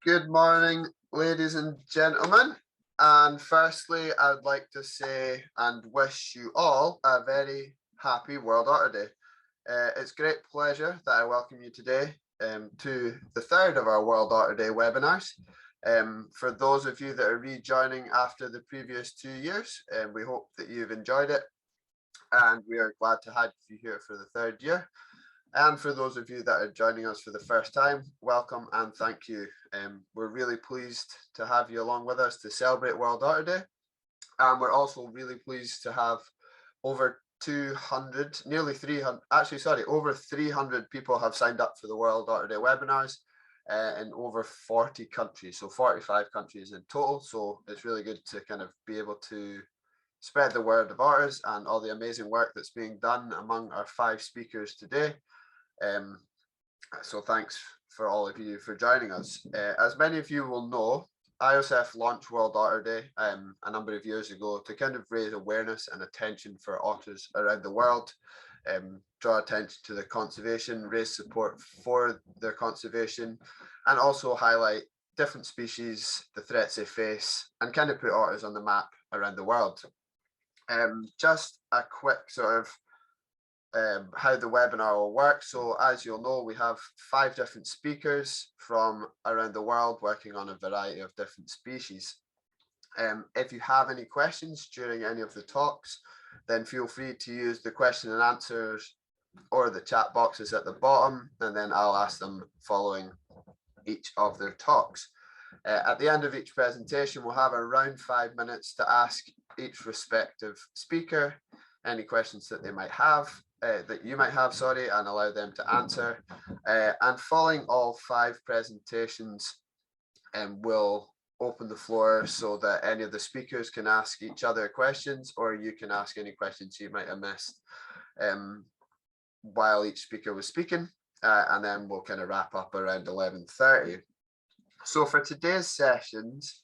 Good morning, ladies and gentlemen. And firstly, I'd like to say and wish you all a very happy World Otter Day. It's great pleasure that I welcome you today to the third of our World Otter Day webinars. For those of you that are rejoining after the previous 2 years, we hope that you've enjoyed it, and we are glad to have you here for the third year. And for those of you that are joining us for the first time, welcome and thank you. We're really pleased to have you along with us to celebrate World Otter Day. And we're also really pleased to have over 200, nearly 300, over 300 people have signed up for the World Otter Day webinars in over 40 countries, so 45 countries in total. So it's really good to kind of be able to spread the word of otters and all the amazing work that's being done among our 5 speakers today. So thanks for all of you for joining us. As many of you will know, IOSF launched World Otter Day a number of years ago to kind of raise awareness and attention for otters around the world, draw attention to their conservation, raise support for their conservation, and also highlight different species, the threats they face, and kind of put otters on the map around the world. Just a quick sort of how the webinar will work. So as you'll know, we have 5 different speakers from around the world working on a variety of different species. If you have any questions during any of the talks, then feel free to use the question and answers or the chat boxes at the bottom, and then I'll ask them following each of their talks. At the end of each presentation, we'll have around 5 minutes to ask each respective speaker any questions that they might have, that you might have, and allow them to answer. And following all 5 presentations, we'll open the floor so that any of the speakers can ask each other questions, or you can ask any questions you might have missed while each speaker was speaking. And then we'll kind of wrap up around 11:30. So for today's sessions,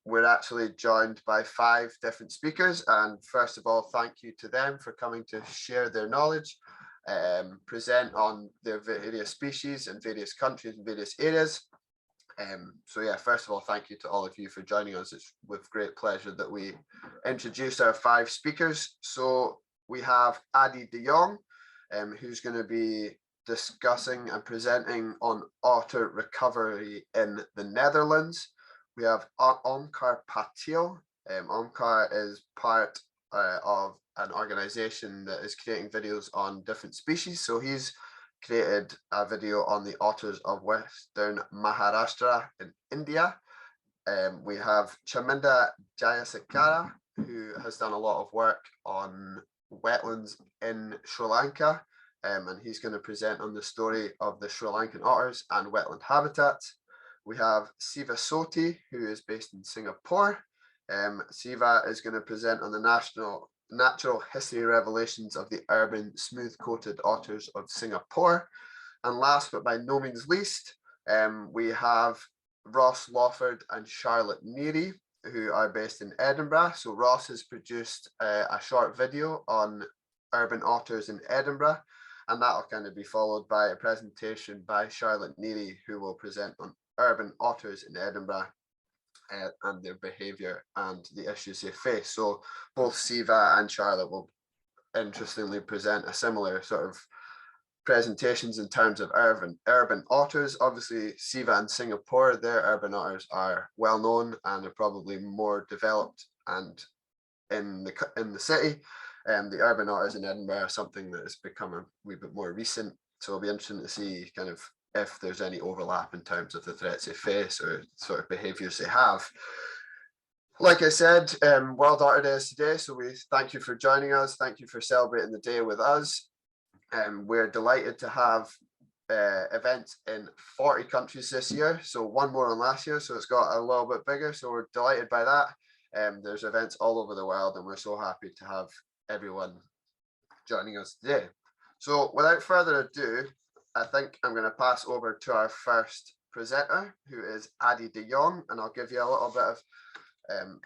we're actually joined by 5 different speakers, and first of all, thank you to them for coming to share their knowledge, present on their various species in various countries and various areas. So yeah, first of all, thank you to all of you for joining us. It's with great pleasure that we introduce our 5 speakers. So we have Addy de Jongh, who's going to be discussing and presenting on otter recovery in the Netherlands. We have Omkar Patil. Omkar is part of an organization that is creating videos on different species. So he's created a video on the otters of Western Maharashtra in India. We have Chaminda Jayasekara, who has done a lot of work on wetlands in Sri Lanka. And he's going to present on the story of the Sri Lankan otters and wetland habitats. We have Sivasothi, who is based in Singapore. Siva is going to present on the natural history revelations of the urban smooth-coated otters of Singapore. And last but by no means least, we have Ross, Lawford and Charlotte Neary, who are based in Edinburgh. So Ross has produced a short video on urban otters in Edinburgh, and that'll kind of be followed by a presentation by Charlotte Neary, who will present on urban otters in Edinburgh and their behaviour and the issues they face. So both Siva and Charlotte will interestingly present a similar sort of presentations in terms of urban otters. Obviously, Siva in Singapore, their urban otters are well known and are probably more developed and in the city. The urban otters in Edinburgh are something that has become a wee bit more recent. So it'll be interesting to see kind of if there's any overlap in terms of the threats they face or sort of behaviours they have. Like I said, World Otter Day is today, so we thank you for joining us. Thank you for celebrating the day with us. We're delighted to have events in 40 countries this year, so 1 more than last year, so it's got a little bit bigger, so we're delighted by that. There's events all over the world, and we're so happy to have everyone joining us today. So without further ado, I think I'm going to pass over to our first presenter, who is Addy de Jongh, and I'll give you a little bit of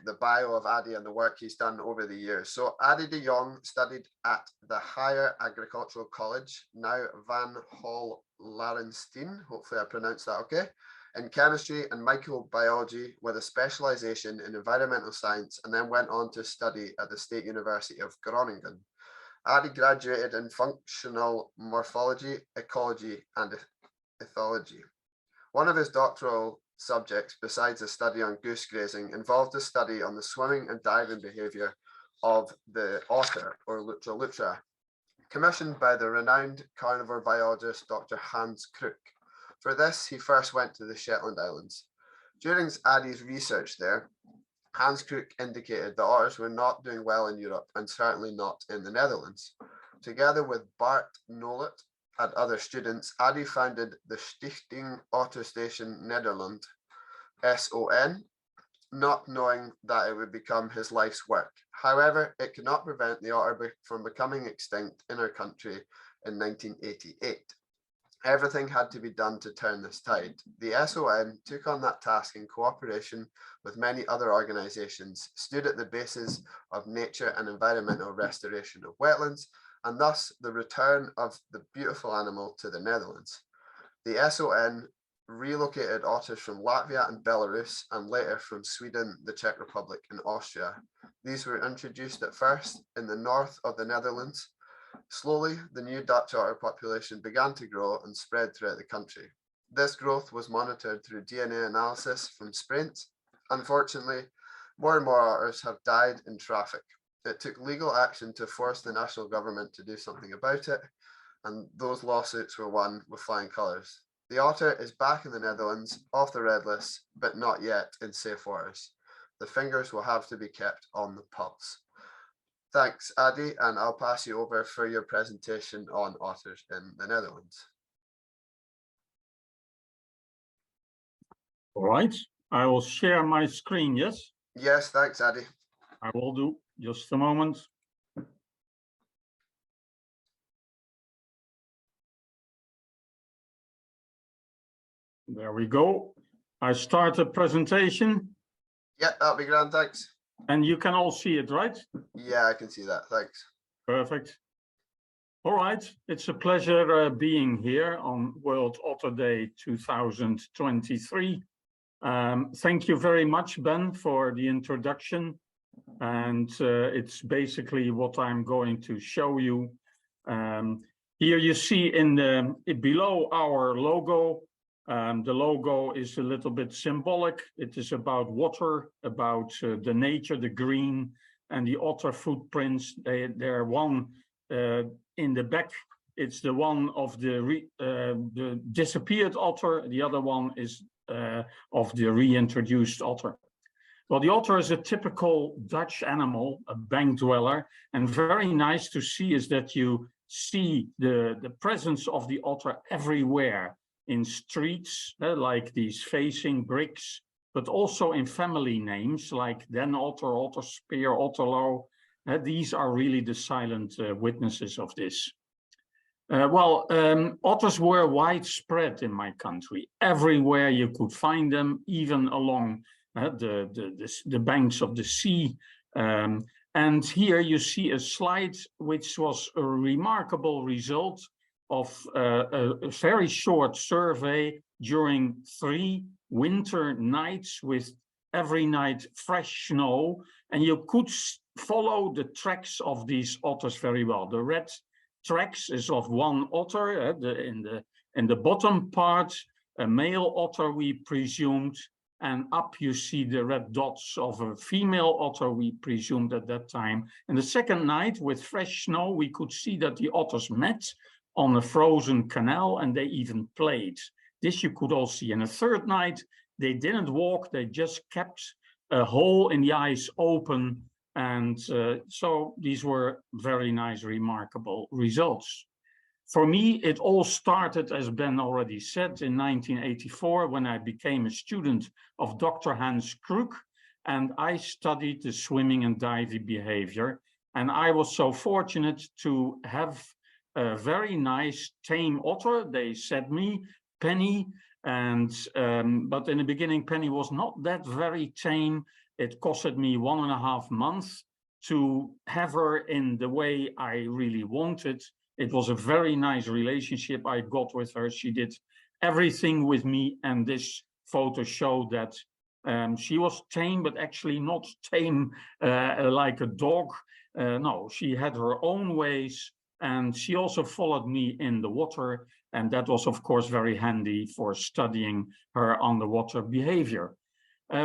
the bio of Addy and the work he's done over the years. So Addy de Jongh studied at the Higher Agricultural College, now Van Hol Larenstein, hopefully I pronounced that okay, in chemistry and microbiology with a specialization in environmental science, and then went on to study at the State University of Groningen. Addy graduated in functional morphology, ecology, and ethology. One of his doctoral subjects, besides a study on goose grazing, involved a study on the swimming and diving behaviour of the otter, or lutra, commissioned by the renowned carnivore biologist Dr. Hans Kruk. For this, he first went to the Shetland Islands. During Addy's research there, Hans Kruk indicated that otters were not doing well in Europe and certainly not in the Netherlands. Together with Bart Nolet and other students, Addy founded the Stichting Otter Station Nederland, SON, not knowing that it would become his life's work. However, it could not prevent the otter from becoming extinct in our country in 1988. Everything had to be done to turn this tide. The SON took on that task in cooperation with many other organisations, stood at the basis of nature and environmental restoration of wetlands, and thus the return of the beautiful animal to the Netherlands. The SON relocated otters from Latvia and Belarus, and later from Sweden, the Czech Republic, and Austria. These were introduced at first in the north of the Netherlands. Slowly, the new Dutch otter population began to grow and spread throughout the country. This growth was monitored through DNA analysis from sprints. Unfortunately, more and more otters have died in traffic. It took legal action to force the national government to do something about it, and those lawsuits were won with flying colours. The otter is back in the Netherlands, off the red list, but not yet in safe waters. The fingers will have to be kept on the pulse. Thanks, Addy, and I'll pass you over for your presentation on otters in the Netherlands. All right, I will share my screen, yes? Yes, thanks, Addy. I will do, just a moment. There we go. I start the presentation. Yeah, that'll be grand, thanks. And you can all see it, right? Yeah, I can see that, thanks. Perfect. All right, it's a pleasure being here on World Otter Day 2023. Thank you very much, Ben, for the introduction. And it's basically what I'm going to show you. Here you see below our logo, the logo is a little bit symbolic. It is about water, about the nature, the green, and the otter footprints. They're one in the back. It's the one of the disappeared otter. The other one is of the reintroduced otter. Well, the otter is a typical Dutch animal, a bank dweller, and very nice to see is that you see the presence of the otter everywhere, in streets like these facing bricks, but also in family names like Den Otter, Otter Spear, Otterlo. These are really the silent witnesses of this. Otters were widespread in my country. Everywhere you could find them, even along the banks of the sea. And here you see a slide which was a remarkable result of a very short survey during 3 winter nights with every night fresh snow. And you could follow the tracks of these otters very well. The red tracks is of one otter in the bottom part, a male otter we presumed, and up you see the red dots of a female otter we presumed at that time. And the second night with fresh snow, we could see that the otters met on a frozen canal and they even played. This you could all see. And the third night, they didn't walk, they just kept a hole in the ice open. And so these were very nice, remarkable results. For me, it all started, as Ben already said, in 1984, when I became a student of Dr. Hans Kruk, and I studied the swimming and diving behavior. And I was so fortunate to have a very nice tame otter. They said me, Penny, and but in the beginning, Penny was not that very tame. It costed me 1.5 months to have her in the way I really wanted. It was a very nice relationship I got with her. She did everything with me, and this photos show that she was tame, but actually not tame like a dog. No, she had her own ways, and she also followed me in the water. And that was, of course, very handy for studying her underwater behavior.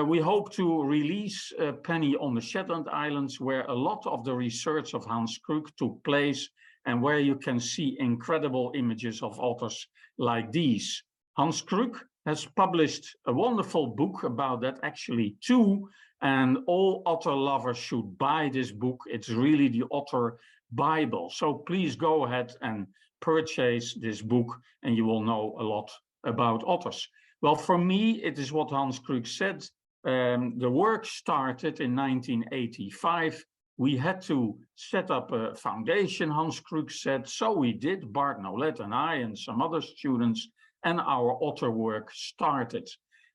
We hope to release Penny on the Shetland Islands, where a lot of the research of Hans Kruk took place, and where you can see incredible images of otters like these. Hans Kruk has published a wonderful book about that, actually two, and all otter lovers should buy this book. It's really the Otter Bible. So please go ahead and purchase this book, and you will know a lot about otters. Well, for me, it is what Hans Kruk said. The work started in 1985. We had to set up a foundation, Hans Kruk said. So we did, Bart Nolet and I and some other students, and our otter work started.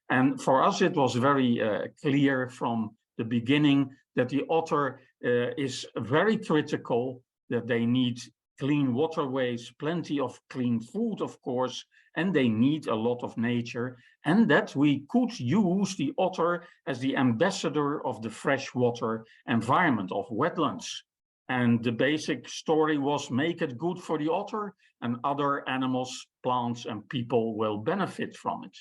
And for us, it was very clear from the beginning that the otter is very critical, that they need clean waterways, plenty of clean food, of course, and they need a lot of nature, and that we could use the otter as the ambassador of the freshwater environment of wetlands. And the basic story was make it good for the otter, and other animals, plants, and people will benefit from it.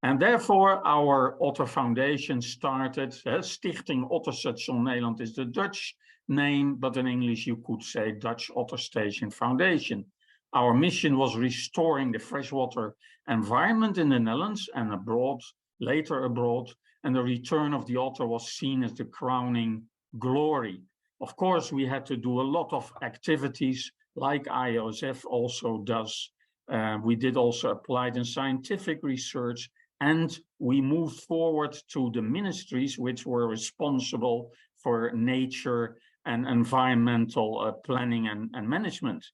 And therefore, our Otter Foundation started. Stichting Otterstation Nederland is the Dutch name, but in English you could say Dutch Otter Station Foundation. Our mission was restoring the freshwater environment in the Netherlands and abroad, later abroad, and the return of the otter was seen as the crowning glory. Of course, we had to do a lot of activities like IOSF also does. We did also applied and scientific research, and we moved forward to the ministries which were responsible for nature and environmental planning and management.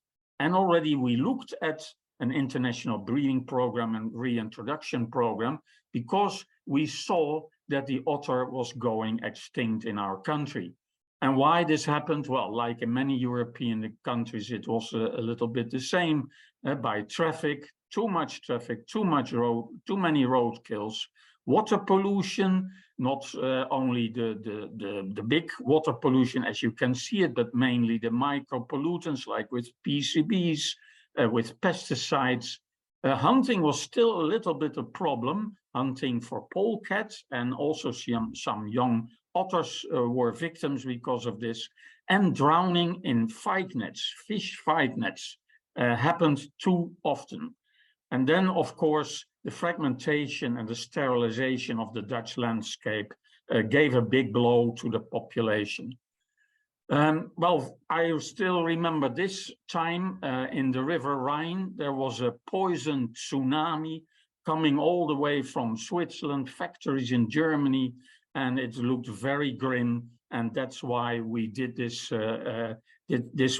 And already we looked at an international breeding program and reintroduction program because we saw that the otter was going extinct in our country. And why this happened? Well, like in many European countries, it was a little bit the same by traffic, too much traffic, too many road kills, water pollution, not only the big water pollution as you can see it, but mainly the micro pollutants like with PCBs, with pesticides. Hunting was still a little bit a problem, hunting for polecats, and also some young otters were victims because of this, and drowning in fight nets, fish fight nets, happened too often. And then, of course, the fragmentation and the sterilization of the Dutch landscape gave a big blow to the population. Well, I still remember this time in the River Rhine, there was a poison tsunami coming all the way from Switzerland, factories in Germany, and it looked very grim. And that's why we did this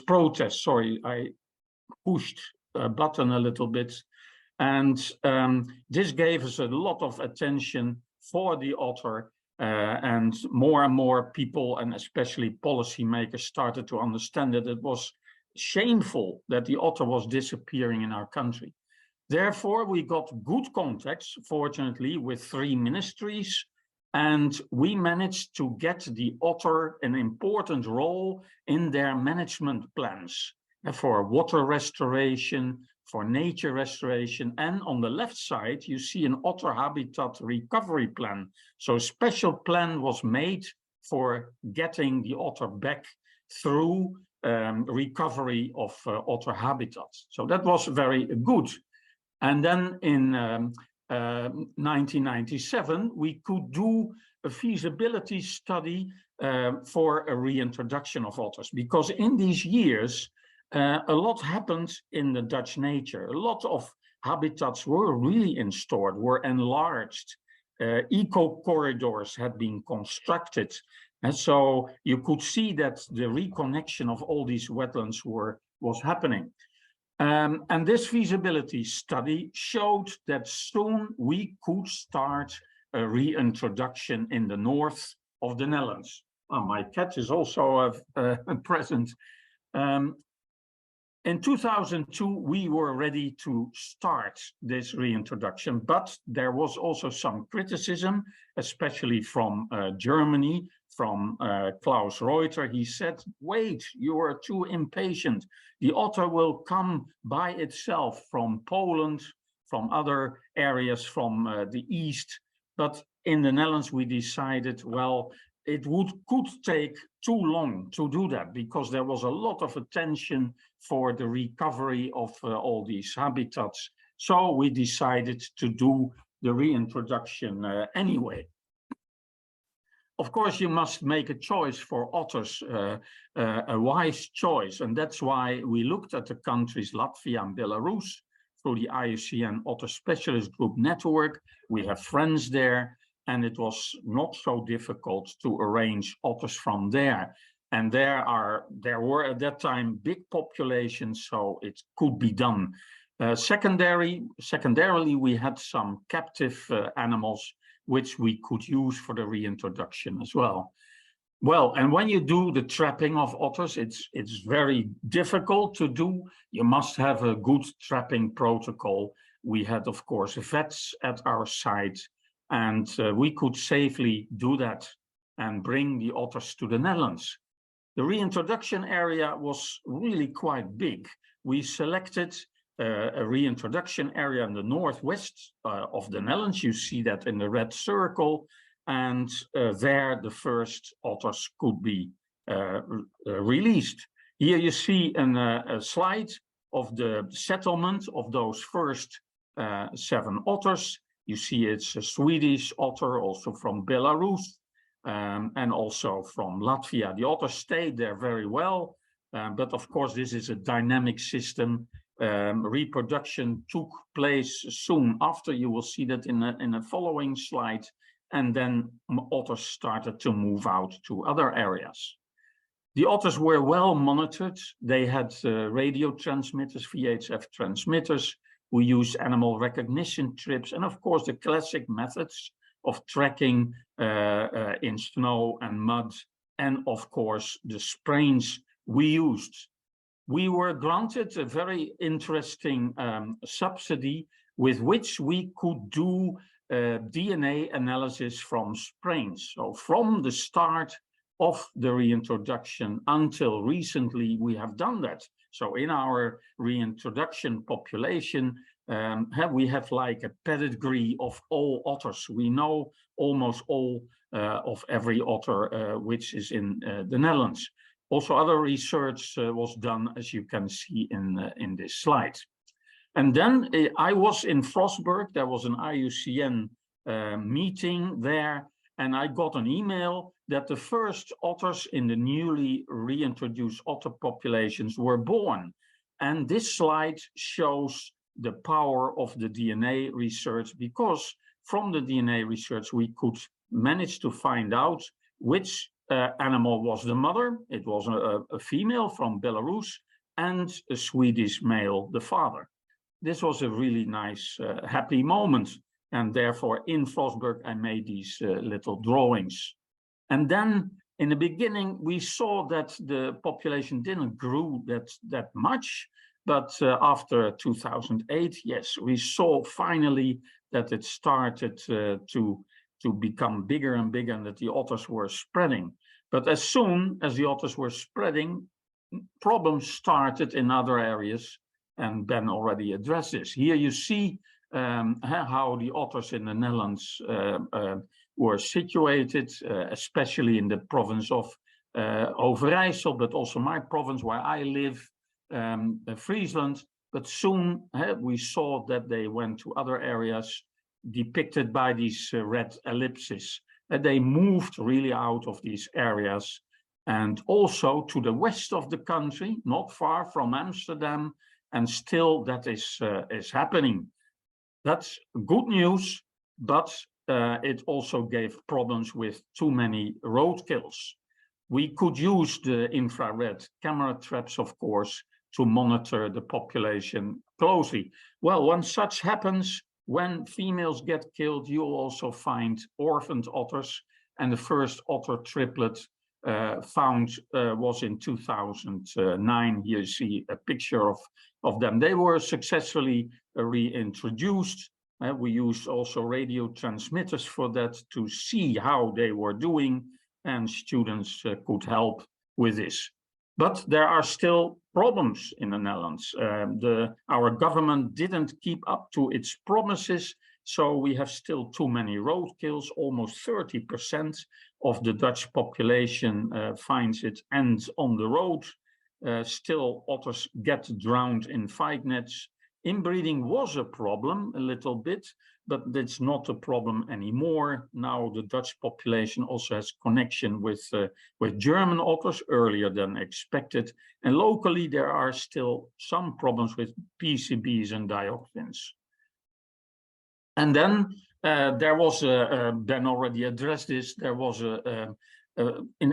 protest. Sorry, I pushed a button a little bit. And this gave us a lot of attention for the otter, and more people, and especially policymakers, started to understand that it was shameful that the otter was disappearing in our country. Therefore, we got good contacts, fortunately, with 3 ministries, and we managed to get the otter an important role in their management plans for water restoration, for nature restoration. And on the left side, you see an otter habitat recovery plan. So a special plan was made for getting the otter back through recovery of otter habitats. So that was very good. And then in 1997, we could do a feasibility study for a reintroduction of otters, because in these years, a lot happened in the Dutch nature. A lot of habitats were really restored, were enlarged. Eco corridors had been constructed. And so you could see that the reconnection of all these wetlands was happening. And this feasibility study showed that soon we could start a reintroduction in the north of the Netherlands. Oh, my cat is also present. In 2002, we were ready to start this reintroduction, but there was also some criticism, especially from Germany, from Klaus Reuter. He said, wait, you are too impatient. The otter will come by itself from Poland, from other areas from the east. But in the Netherlands, we decided, well, it could take too long to do that because there was a lot of attention for the recovery of all these habitats. So we decided to do the reintroduction anyway. Of course, you must make a choice for otters, a wise choice. And that's why we looked at the countries Latvia and Belarus through the IUCN Otter Specialist Group Network. We have friends there, and it was not so difficult to arrange otters from there. And there were at that time big populations, so it could be done. Secondarily, we had some captive animals which we could use for the reintroduction as well. Well, and when you do the trapping of otters, it's very difficult to do. You must have a good trapping protocol. We had, of course, vets at our site, and we could safely do that and bring the otters to the Netherlands. The reintroduction area was really quite big. We selected a reintroduction area in the northwest of the Netherlands. You see that in the red circle. And there the first otters could be released. Here you see a slide of the settlement of those first 7 otters. You see it's a Swedish otter, also from Belarus, and also from Latvia. The otters stayed there very well, but of course this is a dynamic system. Reproduction took place soon after. You will see that in a following slide. And then otters started to move out to other areas. The otters were well monitored. They had radio transmitters, VHF transmitters. We used animal recognition trips, and of course the classic methods of tracking in snow and mud, and of course the sprains we used. We were granted a very interesting subsidy with which we could do DNA analysis from sprains. So from the start of the reintroduction until recently, we have done that. So in our reintroduction population, we have like a pedigree of all otters. We know almost all of every otter which is in the Netherlands. Also, other research was done, as you can see in this slide. And then I was in Frostburg. There was an IUCN meeting there, and I got an email that the first otters in the newly reintroduced otter populations were born. And this slide shows the power of the DNA research, because from the DNA research we could manage to find out which animal was the mother. It was a female from Belarus, and a Swedish male, the father. This was a really nice, happy moment. And therefore, in Frostburg, I made these little drawings. And then in the beginning, we saw that the population didn't grow that much. But after 2008, yes, we saw finally that it started to become bigger and bigger, and that the otters were spreading. But as soon as the otters were spreading, problems started in other areas, and Ben already addressed this. Here you see how the otters in the Netherlands were situated, especially in the province of Overijssel, but also my province where I live, Friesland. But soon we saw that they went to other areas depicted by these red ellipses. They moved really out of these areas, and also to the west of the country, not far from Amsterdam, and still that is happening. That's good news, but it also gave problems with too many roadkills. We could use the infrared camera traps, of course, to monitor the population closely. Well, when such happens, when females get killed, you'll also find orphaned otters, and the first otter triplet found was in 2009. Here you see a picture of them. They were successfully reintroduced. We used also radio transmitters for that to see how they were doing, and students could help with this. But there are still problems in the Netherlands. Our government didn't keep up to its promises, so we have still too many roadkills. Almost 30% of the Dutch population finds it ends on the road. Still, otters get drowned in fight nets. Inbreeding was a problem a little bit, but it's not a problem anymore. Now the Dutch population also has connection with German otters earlier than expected. And locally, there are still some problems with PCBs and dioxins. And then there was, Ben already addressed this, there was an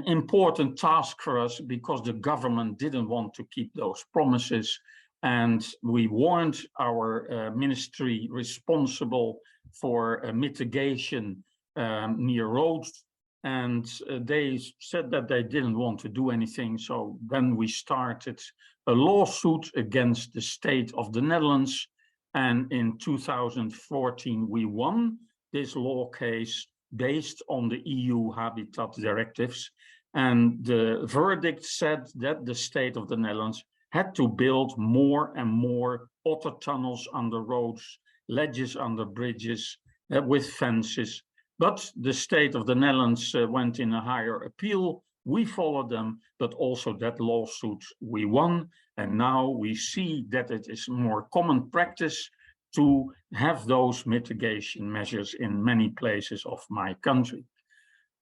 important task for us because the government didn't want to keep those promises. And we warned our ministry responsible for mitigation near roads. And they said that they didn't want to do anything. So then we started a lawsuit against the state of the Netherlands. And in 2014, we won this law case based on the EU habitat directives. And the verdict said that the state of the Netherlands had to build more and more otter tunnels under roads, ledges under bridges, with fences. But the state of the Netherlands went in a higher appeal. We followed them, but also that lawsuit we won. And now we see that it is more common practice to have those mitigation measures in many places of my country.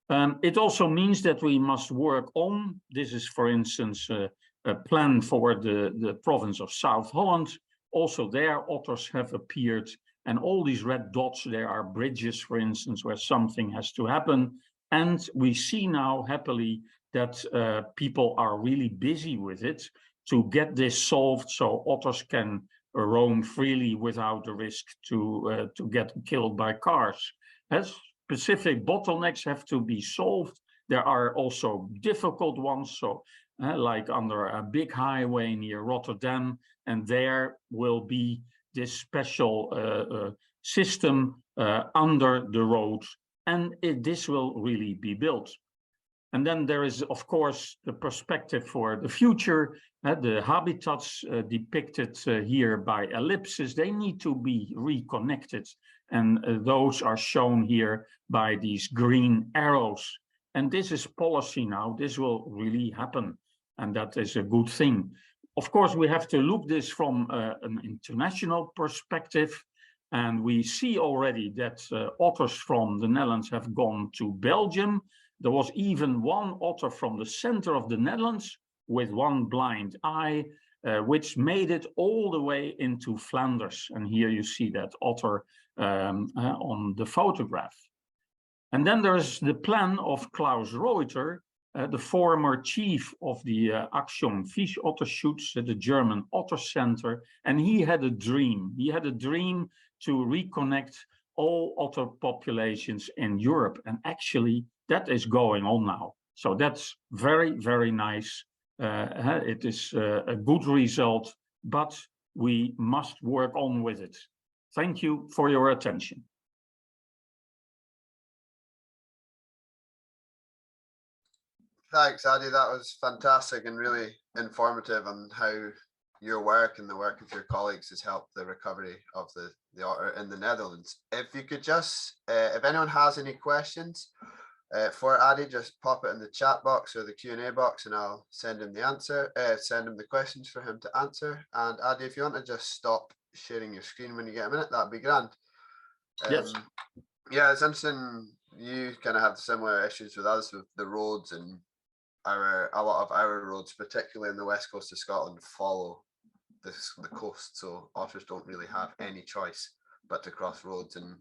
It also means that we must work on, this is for instance, a plan for the province of South Holland. Also there, otters have appeared, and all these red dots, there are bridges, for instance, where something has to happen. And we see now, happily, that people are really busy with it to get this solved so otters can roam freely without the risk to get killed by cars. As specific bottlenecks have to be solved. There are also difficult ones, so like under a big highway near Rotterdam, and there will be this special system under the road, and this will really be built. And then there is, of course, the perspective for the future. The habitats depicted here by ellipses, they need to be reconnected. And those are shown here by these green arrows. And this is policy now. This will really happen. And that is a good thing. Of course, we have to look this from an international perspective. And we see already that otters from the Netherlands have gone to Belgium. There was even one otter from the center of the Netherlands with one blind eye, which made it all the way into Flanders. And here you see that otter on the photograph. And then there's the plan of Klaus Reuter, the former chief of the Action Fish Otter Shoots at the German Otter Center. And he had a dream. He had a dream to reconnect all otter populations in Europe. And actually, that is going on now. So that's very, very nice. It is a good result, but we must work on with it. Thank you for your attention. Thanks, Addy. That was fantastic and really informative on how your work and the work of your colleagues has helped the recovery of the otter in the Netherlands. If you could just, if anyone has any questions for Addy, just pop it in the chat box or the Q&A box and I'll send him the answer, send him the questions for him to answer. And Addy, if you want to just stop sharing your screen when you get a minute, that'd be grand. Yes. Yeah, it's interesting. You kind of have similar issues with us with the roads, and a lot of our roads, particularly in the west coast of Scotland, follow the coast, so otters don't really have any choice but to cross roads. And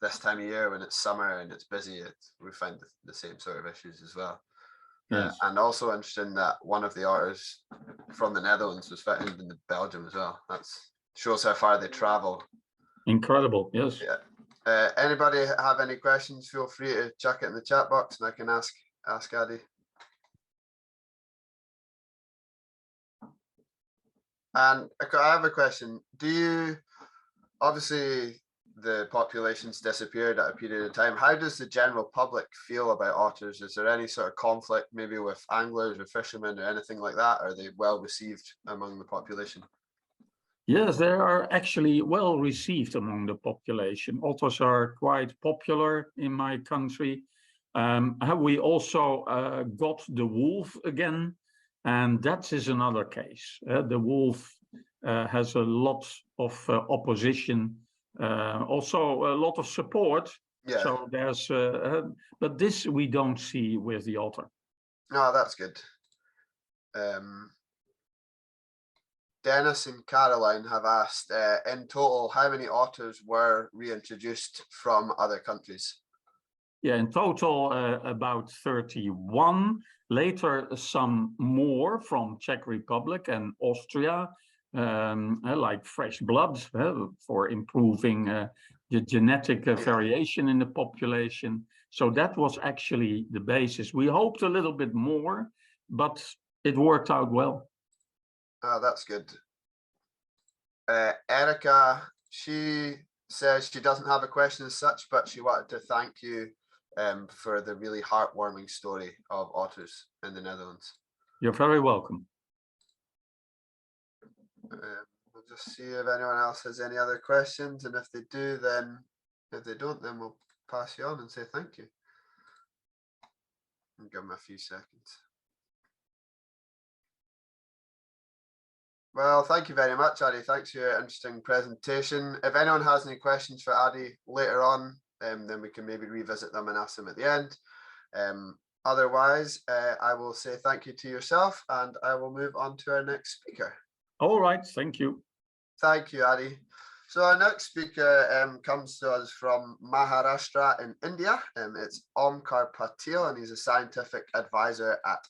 this time of year, when it's summer and it's busy, we find the same sort of issues as well. Yes. And also interesting that one of the otters from the Netherlands was found in Belgium as well. That shows how far they travel. Incredible, yes. Yeah. Anybody have any questions? Feel free to chuck it in the chat box and I can ask Addy. And I have a question. Obviously the population's disappeared at a period of time. How does the general public feel about otters? Is there any sort of conflict maybe with anglers or fishermen or anything like that? Are they well received among the population? Yes, they are actually well received among the population. Otters are quite popular in my country. We also got the wolf again, and that is another case. The wolf has a lot of opposition, also a lot of support. Yeah. So there's, but this we don't see with the otter. No, that's good. Dennis and Caroline have asked, in total, how many otters were reintroduced from other countries? Yeah, in total, about 31. Later, some more from Czech Republic and Austria, like fresh blood for improving the genetic variation in the population. So that was actually the basis. We hoped a little bit more, but it worked out well. Oh, that's good. Erica, she says she doesn't have a question as such, but she wanted to thank you for the really heartwarming story of otters in the Netherlands. You're very welcome. We'll just see if anyone else has any other questions, and if they do, then if they don't, then we'll pass you on and say thank you. And give them a few seconds. Well, thank you very much, Addy. Thanks for your interesting presentation. If anyone has any questions for Addy later on, then we can maybe revisit them and ask them at the end. Otherwise, I will say thank you to yourself, and I will move on to our next speaker. All right, thank you. Thank you, Addy. So our next speaker comes to us from Maharashtra in India. It's Omkar Patil, and he's a scientific advisor at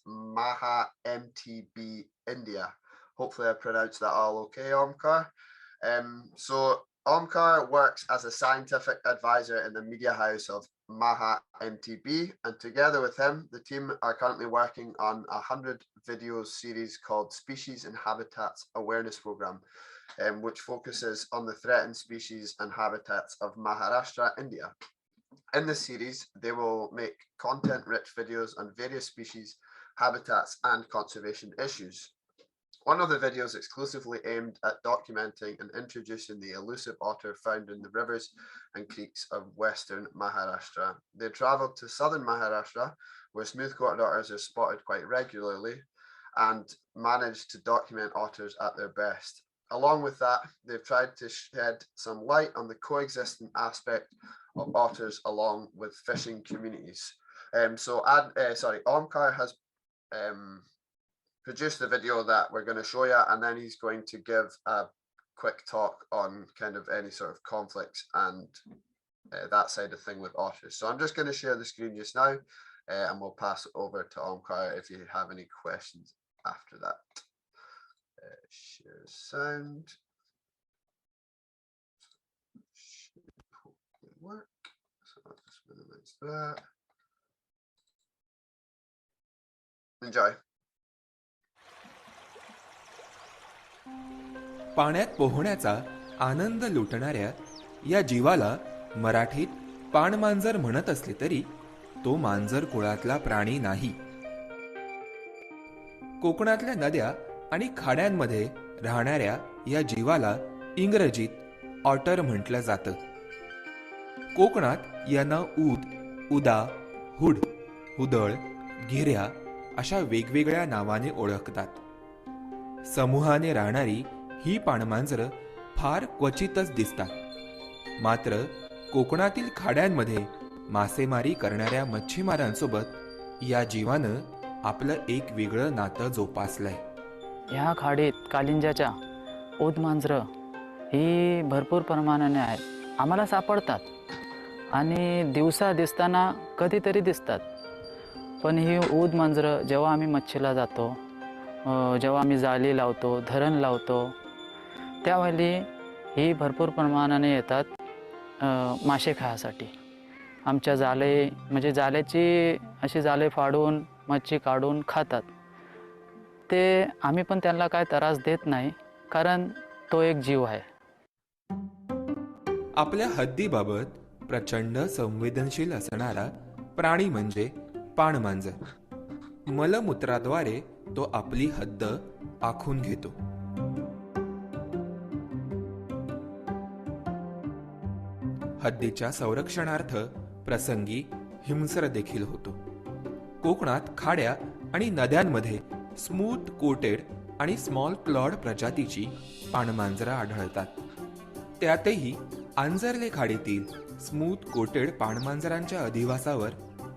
MTB India. Hopefully I pronounced that all okay, Omkar. So Omkar works as a scientific advisor in the media house of MTB, and together with him, the team are currently working on a 100 video series called Species and Habitats Awareness Program, which focuses on the threatened species and habitats of Maharashtra, India. In this series, they will make content-rich videos on various species, habitats, and conservation issues. One of the videos exclusively aimed at documenting and introducing the elusive otter found in the rivers and creeks of Western Maharashtra. They travelled to southern Maharashtra, where smooth-coated otters are spotted quite regularly, and managed to document otters at their best. Along with that, they've tried to shed some light on the coexisting aspect of otters along with fishing communities. Omkar has produced the video that we're going to show you, and then he's going to give a quick talk on kind of any sort of conflicts and that side of thing with otters. So I'm just going to share the screen just now, and we'll pass it over to Omkar if you have any questions after that. Share sound. Should hopefully work. So I'll just minimize that. Enjoy. पाण्यात पोहण्याचा आनंद लुटणाऱ्या या जीवाला मराठीत पाणमांजर म्हणत असले तरी तो मांजर कुळातला प्राणी नाही. कोकणातल्या नद्या आणि खाड्यांमध्ये राहणाऱ्या या जीवाला इंग्रजीत ऑटर म्हटलं जातं. कोकणात यांना ऊद, उदा, हुड, हुदळ, गिऱ्या अशा वेगवेगळ्या नावाने ओळखतात. समूहाने राहणारी ही पाणमांजरं फार क्वचितच दिसतात. मात्र कोकणातील खाड्यांमध्ये मासेमारी करणाऱ्या मच्छीमारांसोबत या जीवानं आपलं एक वेगळं नातं जोपासलंय. ह्या खाडीत कालिंजाच्या ऊदमांजरं ही भरपूर प्रमाणाने आहेत. आम्हाला सापडतात आणि दिवसा दिसताना कधीतरी दिसतात. पण ही ऊदमांजरं जेव्हा आम्ही मच्छीला जातो, जेव्हा आम्ही जाळी लावतो, धरण लावतो, त्यावेळी ही भरपूर प्रमाणाने येतात मासे खाण्यासाठी. आमच्या जाळे म्हणजे जाळ्याची अशी जाळे फाडून मच्छी काढून खातात. ते आम्ही पण त्यांना काय त्रास देत नाही. कारण तो एक जीव आहे. आपल्या हद्दीबाबत प्रचंड संवेदनशील असणारा प्राणी म्हणजे पाणमांजर. मलमूत्राद्वारे तो आपली हद्द आखून घेतो. हद्दीच्या संरक्षणार्थ प्रसंगी हिंस्र देखील होतो. कोकणात खाड्या आणि नद्यांमध्ये स्मूथ कोटेड आणि स्मॉल क्लॉड प्रजातीची पाणमांजरं आढळतात. त्यातही आंजर्ले खाडीतील स्मूथ कोटेड पाणमांजरांच्या अधिवासावर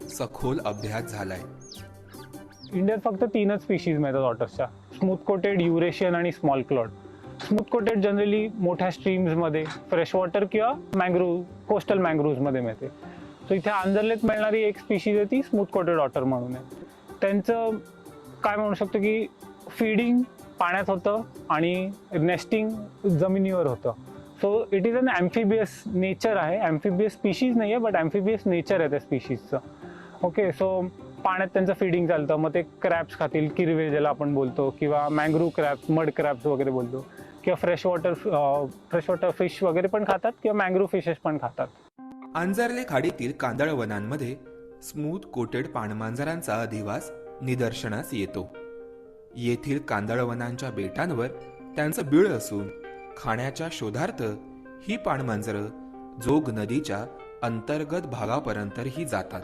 सखोल अभ्यास झालाय. इंडियात फक्त 3च स्पीशीज मिळतात ऑटर्सच्या, स्मूथ कोटेड, युरेशियन आणि small Claude. Smooth coated generally मोठ्या स्ट्रीम्समध्ये, फ्रेश वॉटर किंवा मँग्रोव्ह, कोस्टल मँग्रोव्हमध्ये मिळते. सो इथे आंजर्लेत मिळणारी एक स्पीशीज आहे ती स्मूथ कोटेड ऑटर म्हणून आहे. त्यांचं काय म्हणू शकतो की फीडिंग पाण्यात होतं आणि नेस्टिंग जमिनीवर होतं. So it is an amphibious nature आहे. ॲम्फिबियस स्पीशीज नाही आहे, बट ॲम्फिबियस नेचर आहे त्या स्पीशीजचं. ओके, सो पाण्यात त्यांचं फीडिंग चालतं. मग ते क्रॅब्स खातील, किरवे ज्याला आपण बोलतो, किंवा मँग्रोव्ह क्रॅब्स, मड क्रॅब्स वगैरे बोलतो, किंवा फ्रेश वॉटर फिश वगैरे पण खातात, किंवा मँग्रोव्ह फिशेस पण खातात. आंजर्ले खाडीतील कांदळवनांमध्ये स्मूथ कोटेड पाणमांजरांचा अधिवास निदर्शनास येतो. येथील कांदळवनांच्या बेटांवर त्यांचं बीळ असून खाण्याच्या शोधार्थ ही पाणमांजरं जोग नदीच्या अंतर्गत भागापर्यंतही जातात.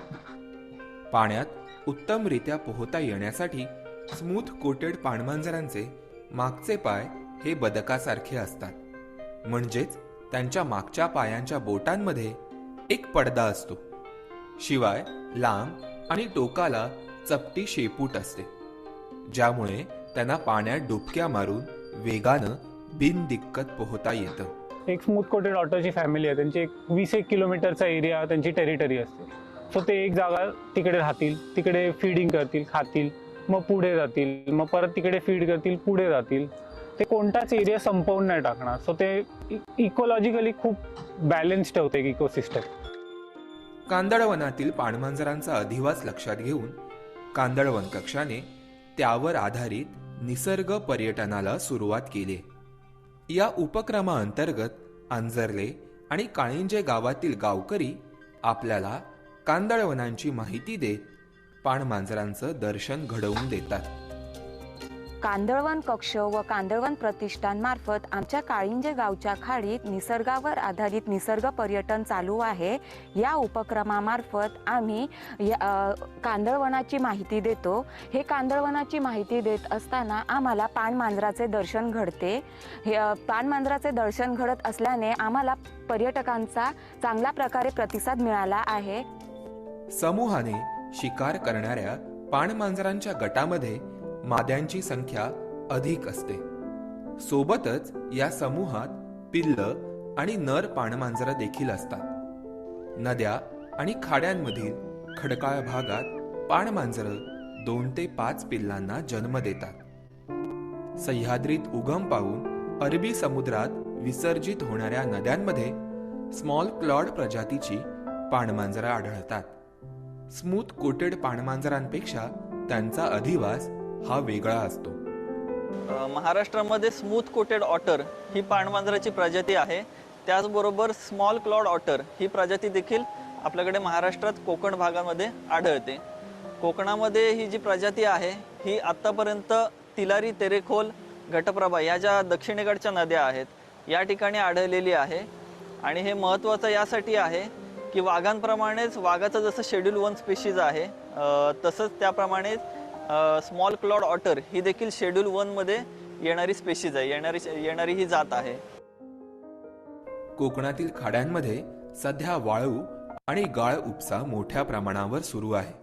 पाण्यात उत्तमरित्या पोहता येण्यासाठी स्मूथ कोटेड पाणमांजरांचे मागचे पाय हे बदकासारखे असतात. म्हणजेच त्यांच्या मागच्या पायांच्या बोटांमध्ये एक पडदा असतो. शिवाय लांब आणि टोकाला चपटी शेपूट असते, ज्यामुळे त्यांना पाण्यात डुबक्या मारून वेगानं बिनदिक्कत पोहता येतं. एक स्मूथ कोटेड ऑटरची फॅमिली आहे. त्यांची एक 20 किलोमीटरचा एरिया त्यांची टेरिटरी असते. सो ते एक जागा तिकडे राहतील, तिकडे फीडिंग करतील, खातील, मग पुढे जातील, मग परत तिकडे फीड करतील, पुढे जातील. ते कोणताच एरिया संपवून नाही टाकणार. सो ते इकोलॉजिकली खूप बॅलन्स ठेवते इकोसिस्टम. कांदळवनातील पाणमांजरांचा अधिवास लक्षात घेऊन कांदळवन कक्षाने त्यावर आधारित निसर्ग पर्यटनाला सुरुवात केली. या उपक्रमाअंतर्गत आंजर्ले आणि काळिंजे गावातील गावकरी आपल्याला कांदळवनांची माहिती देत पाणमांजरांचं दर्शन घडवून देतात. कांदळवन कक्ष व कांदळवन प्रतिष्ठान मार्फत आमच्या काळिंजे गावच्या खाडीत निसर्गावर आधारित निसर्ग पर्यटन चालू आहे. या उपक्रमामार्फत आम्ही कांदळवनाची माहिती देतो. हे कांदळवनाची माहिती देत असताना आम्हाला पाणमांजराचे दर्शन घडते. पाणमांजराचे दर्शन घडत असल्याने आम्हाला पर्यटकांचा चांगल्या प्रकारे प्रतिसाद मिळाला आहे. समूहाने शिकार करणाऱ्या पाणमांजरांच्या गटामध्ये माद्यांची संख्या अधिक असते. सोबतच या समूहात पिल्ल आणि नर पाणमांजर देखील असतात. नद्या आणि खाड्यांमधील खडकाळ भागात पाणमांजर 2 ते 5 पिल्लांना जन्म देतात. सह्याद्रीत उगम पावून अरबी समुद्रात विसर्जित होणाऱ्या नद्यांमध्ये स्मॉल क्लॉड प्रजातीची पाणमांजरं आढळतात. स्मूथ कोटेड पाणमांजरांपेक्षा त्यांचा अधिवास हा वेगळा असतो. महाराष्ट्रामध्ये स्मूथ कोटेड ऑटर ही पाणमांजराची प्रजाती आहे. त्याचबरोबर स्मॉल क्लॉड ऑटर ही प्रजाती देखील आपल्याकडे महाराष्ट्रात कोकण भागामध्ये आढळते. कोकणामध्ये ही जी प्रजाती आहे ही आत्तापर्यंत तिलारी, तेरेखोल, घटप्रभा या ज्या दक्षिणेकडच्या नद्या आहेत या ठिकाणी आढळलेली आहे. आणि हे महत्त्वाचं यासाठी आहे की वाघांप्रमाणेच वाघाचं जसं शेड्यूल 1 स्पीशीज आहे तसंच त्याप्रमाणे स्मॉल क्लॉड ऑटर ही देखील शेड्यूल 1 मध्ये येणारी स्पीशीज आहे, येणारी ही जात आहे. कोकणातील खाड्यांमध्ये सध्या वाळू आणि गाळ उपसा मोठ्या प्रमाणावर सुरू आहे.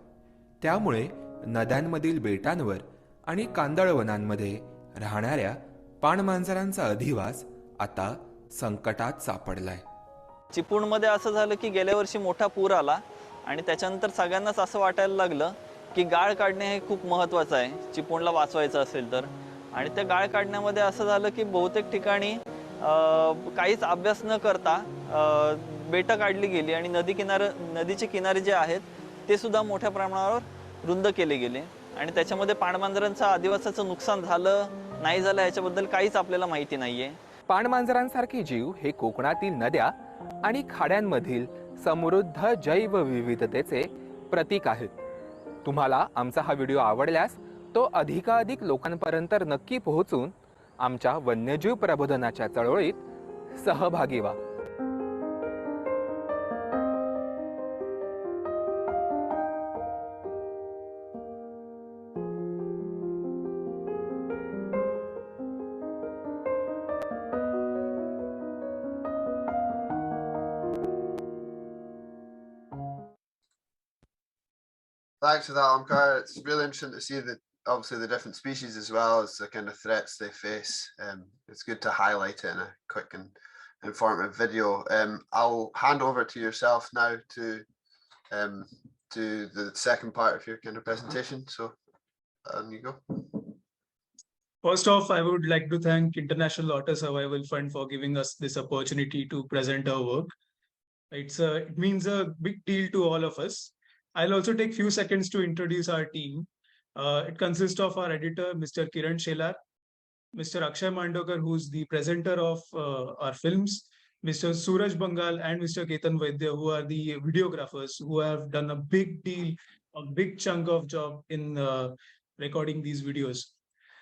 त्यामुळे नद्यांमधील बेटांवर आणि कांदळवनांमध्ये राहणाऱ्या पाणमांजरांचा अधिवास आता संकटात सापडलाय. चिपळूणमध्ये असं झालं की गेल्या वर्षी मोठा पूर आला आणि त्याच्यानंतर सगळ्यांनाच असं वाटायला लागलं की गाळ काढणे हे खूप महत्त्वाचं आहे चिपळूणला वाचवायचं असेल तर. आणि त्या गाळ काढण्यामध्ये असं झालं की बहुतेक ठिकाणी काहीच अभ्यास न करता बेटं काढली गेली आणि नदीचे किनारे जे आहेत ते सुद्धा मोठ्या प्रमाणावर रुंद केले गेले. आणि त्याच्यामध्ये पाणमांजरांचं आदिवासाचं नुकसान झालं नाही झालं याच्याबद्दल काहीच आपल्याला माहिती नाहीये. पाणमांजरांसारखे जीव हे कोकणातील नद्या आणि खाड्यांमधील समृद्ध जैवविविधतेचे प्रतीक आहेत. तुम्हाला आमचा हा व्हिडिओ आवडल्यास तो अधिकाधिक लोकांपर्यंत नक्की पोहोचून आमच्या वन्यजीव प्रबोधनाच्या चळवळीत सहभागी व्हा. Thanks for that, Omkar. It's really interesting to see that obviously the different species as well as the kind of threats they face. It's good to highlight it in a quick and informative video. I'll hand over to yourself now to the second part of your kind of presentation. So on you go. First off, I would like to thank International Otter Survival Fund for giving us this opportunity to present our work. It means a big deal to all of us. I'll also take few seconds to introduce our team. It consists of our editor, Mr. Kiran Shelar, Mr. Akshay Mandokar, who's the presenter of our films, Mr. Suraj Bangal, and Mr. Ketan Vaidya, who are the videographers who have done a big chunk of job in recording these videos.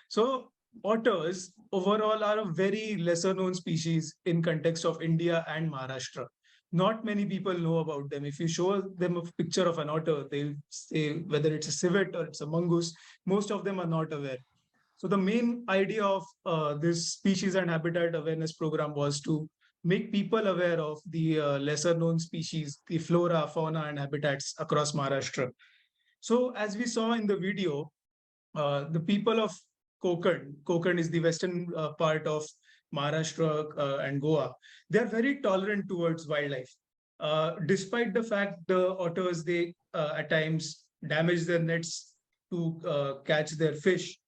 So otters overall are a very lesser known species in context of India and Maharashtra. Not many people know about them. If you show them a picture of an otter, they'll say whether it's a civet or it's a mongoose. Most of them are not aware. So the main idea of this species and habitat awareness program was to make people aware of the lesser known species, the flora, fauna, and habitats across Maharashtra. So as we saw in the video, the people of Konkan is the western part of Maharashtra and Goa. They are very tolerant towards wildlife. Despite the fact the otters, they at times damage their nets to catch their fish,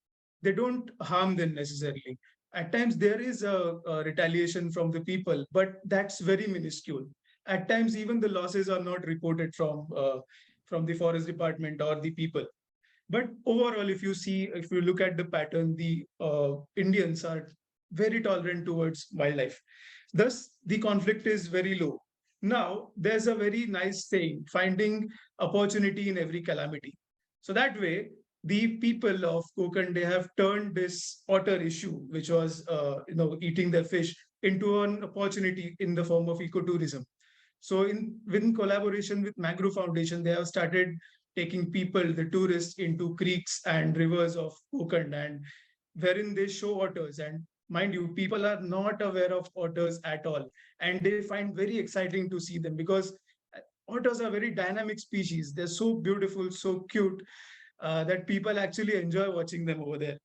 they don't harm them necessarily. At times there is a retaliation from the people, but that's very minuscule. At times even the losses are not reported from the forest department or the people. But overall, if you look at the pattern, the Indians are very tolerant towards wildlife. Thus, the conflict is very low. Now, there's a very nice saying, finding opportunity in every calamity. So that way, the people of Konkan, they have turned this otter issue, which was eating their fish, into an opportunity in the form of ecotourism. So in collaboration with Mangrove Foundation, they have started taking people, the tourists, into creeks and rivers of Konkan, and wherein they show otters. And mind you, people are not aware of otters at all, and they find very exciting to see them because otters are very dynamic species. They're so beautiful, so cute, that people actually enjoy watching them over there.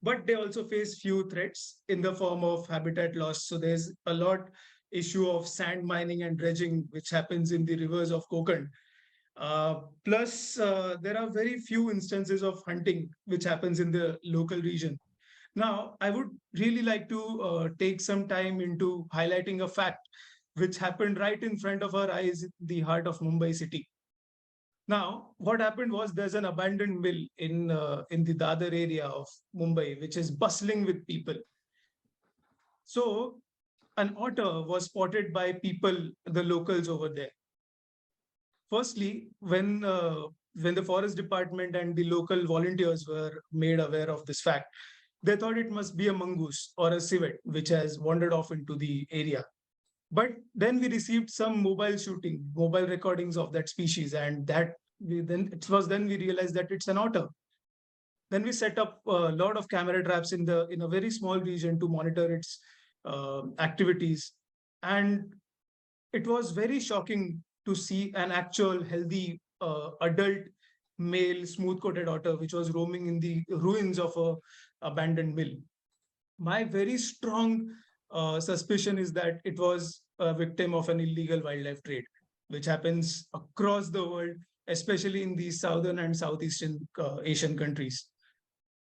But they also face few threats in the form of habitat loss. So there's a lot issue of sand mining and dredging, which happens in the rivers of Konkan. Plus, there are very few instances of hunting, which happens in the local region. Now, I would really like to take some time into highlighting a fact which happened right in front of our eyes, in the heart of Mumbai city. Now, what happened was there's an abandoned mill in the Dadar area of Mumbai, which is bustling with people. So, an otter was spotted by people, the locals over there. Firstly, when the forest department and the local volunteers were made aware of this fact, they thought it must be a mongoose or a civet, which has wandered off into the area. But then we received some mobile recordings of that species, and it was then we realized that it's an otter. Then we set up a lot of camera traps in a very small region to monitor its activities, and it was very shocking to see an actual healthy adult male smooth-coated otter, which was roaming in the ruins of a abandoned mill. My very strong suspicion is that it was a victim of an illegal wildlife trade, which happens across the world, especially in the southern and southeastern Asian countries.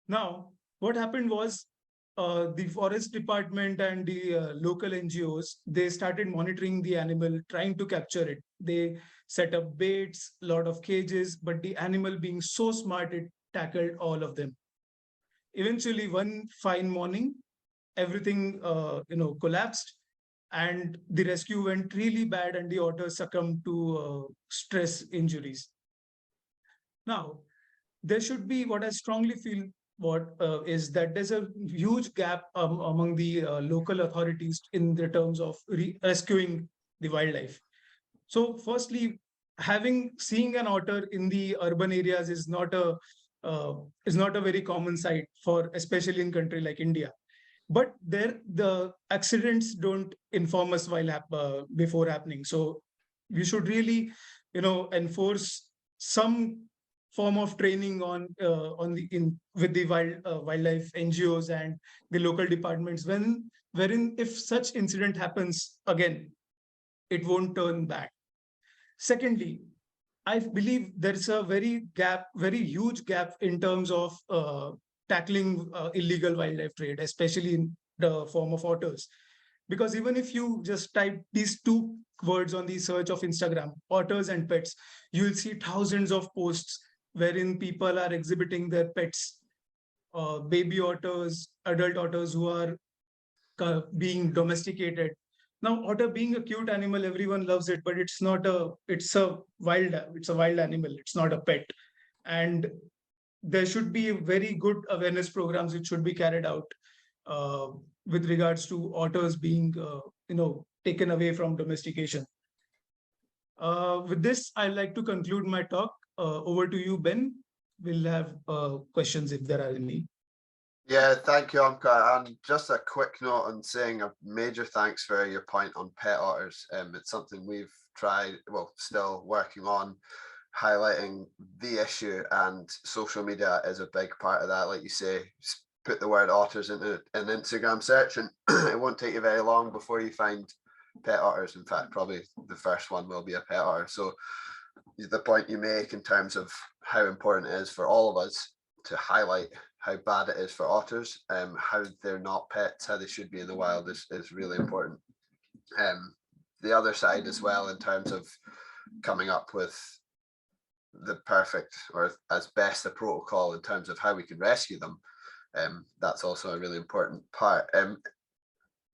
Now, what happened was the forest department and the local NGOs, they started monitoring the animal, trying to capture it. They set up baits, a lot of cages, but the animal being so smart, it tackled all of them. Eventually, one fine morning, everything collapsed, and the rescue went really bad, and the otters succumbed to stress injuries. Now, there should be, what I strongly feel, is that there's a huge gap among the local authorities in the terms of rescuing the wildlife. So firstly, seeing an otter in the urban areas is not a very common sight, for especially in country like India. But there, the accidents don't inform us before happening. So we should really, enforce some form of training with the wildlife NGOs and the local departments, wherein if such incident happens again, it won't turn back. Secondly, I believe there's a very huge gap in terms of tackling illegal wildlife trade, especially in the form of otters. Because even if you just type these two words on the search of Instagram, otters and pets, you'll see thousands of posts wherein people are exhibiting their pets, baby otters, adult otters who are being domesticated. Now, otter being a cute animal, everyone loves it, but it's a wild animal. It's not a pet. And there should be very good awareness programs which should be carried out with regards to otters being, taken away from domestication. With this, I'd like to conclude my talk. Over to you, Ben. We'll have questions if there are any. Yeah, thank you, Omkar. And just a quick note on saying a major thanks for your point on pet otters. It's something we've tried, still working on, highlighting the issue, and social media is a big part of that. Like you say, put the word otters into an Instagram search and it won't take you very long before you find pet otters. In fact, probably the first one will be a pet otter. So the point you make in terms of how important it is for all of us to highlight how bad it is for otters, how they're not pets, how they should be in the wild is really important. The other side as well, in terms of coming up with the perfect or as best a protocol in terms of how we can rescue them, that's also a really important part.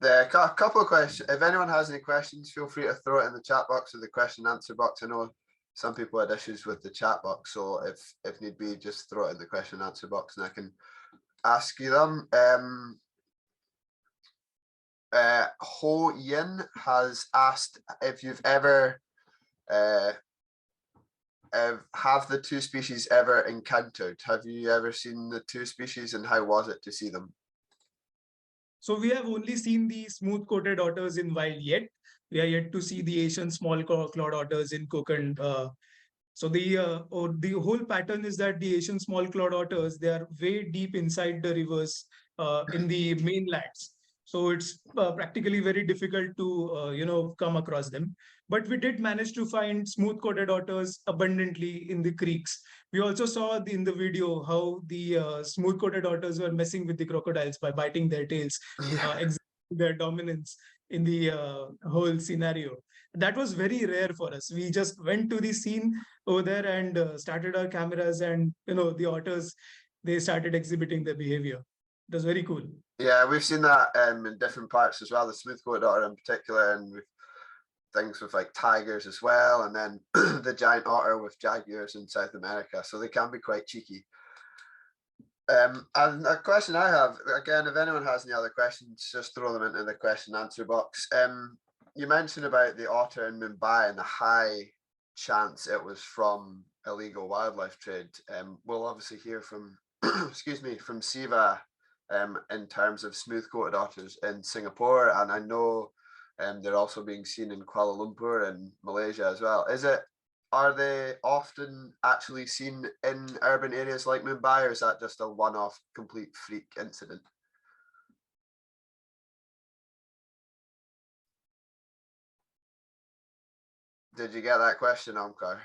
There are a couple of questions. If anyone has any questions, feel free to throw it in the chat box or the question and answer box. I know some people had issues with the chat box, so if need be, just throw it in the question and answer box and I can ask you them. Ho Yin has asked if you've ever have the two species ever encountered? Have you ever seen the two species, and how was it to see them? So we have only seen the smooth-coated otters in wild yet. We are yet to see the Asian small-clawed otters in Konkan. So the whole pattern is that the Asian small-clawed otters, they are way deep inside the rivers in the mainlands. So it's practically very difficult to come across them. But we did manage to find smooth-coated otters abundantly in the creeks. We also saw in the video how the smooth-coated otters were messing with the crocodiles by biting their tails, exerting their dominance in the whole scenario. That was very rare for us. We just went to the scene over there and started our cameras, and the otters, they started exhibiting their behavior. It was very cool. Yeah, we've seen that in different parts as well, the smooth-coated otter in particular, and we've things with like tigers as well, and then the giant otter with jaguars in South America, so they can be quite cheeky. And a question I have, again, if anyone has any other questions, just throw them into the question and answer box. You mentioned about the otter in Mumbai and the high chance it was from illegal wildlife trade. We'll obviously hear from excuse me, from Siva in terms of smooth-coated otters in Singapore, and I know they're also being seen in Kuala Lumpur and Malaysia as well. Are they often actually seen in urban areas like Mumbai, or is that just a one-off complete freak incident? Did you get that question, Omkar?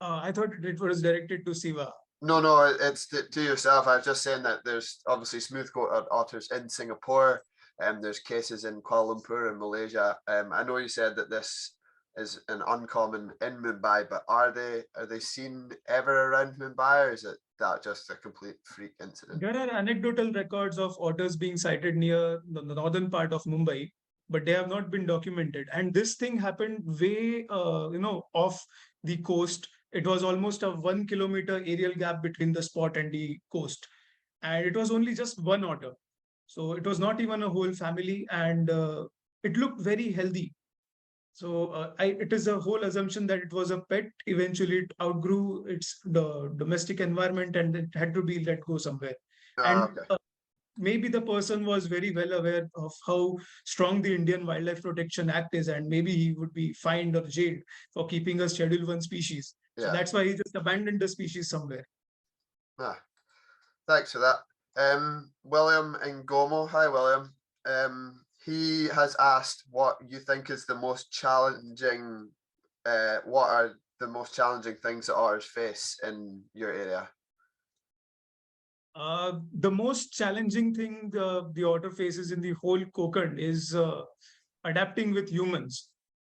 I thought it was directed to Siva. No, it's to yourself. I was just saying that there's obviously smooth-coated otters in Singapore, and there's cases in Kuala Lumpur and Malaysia. I know you said that this is an uncommon in Mumbai, but are they seen ever around Mumbai, or is it that just a complete freak incident? There are anecdotal records of otters being sighted near the northern part of Mumbai, but they have not been documented. And this thing happened way, off the coast. It was almost a 1 kilometer aerial gap between the spot and the coast. And it was only just one otter. So it was not even a whole family, and it looked very healthy. So it is a whole assumption that it was a pet. Eventually, it outgrew the domestic environment and it had to be let go somewhere. And Okay. maybe the person was very well aware of how strong the Indian Wildlife Protection Act is, and maybe he would be fined or jailed for keeping a Schedule 1 species. So Yeah. that's why he just abandoned the species somewhere. Ah, thanks for that. William Ngomo. Hi, William. He has asked what you think is the most challenging, what are the most challenging things that otters face in your area? The most challenging thing the otter faces in the whole Konkan is adapting with humans,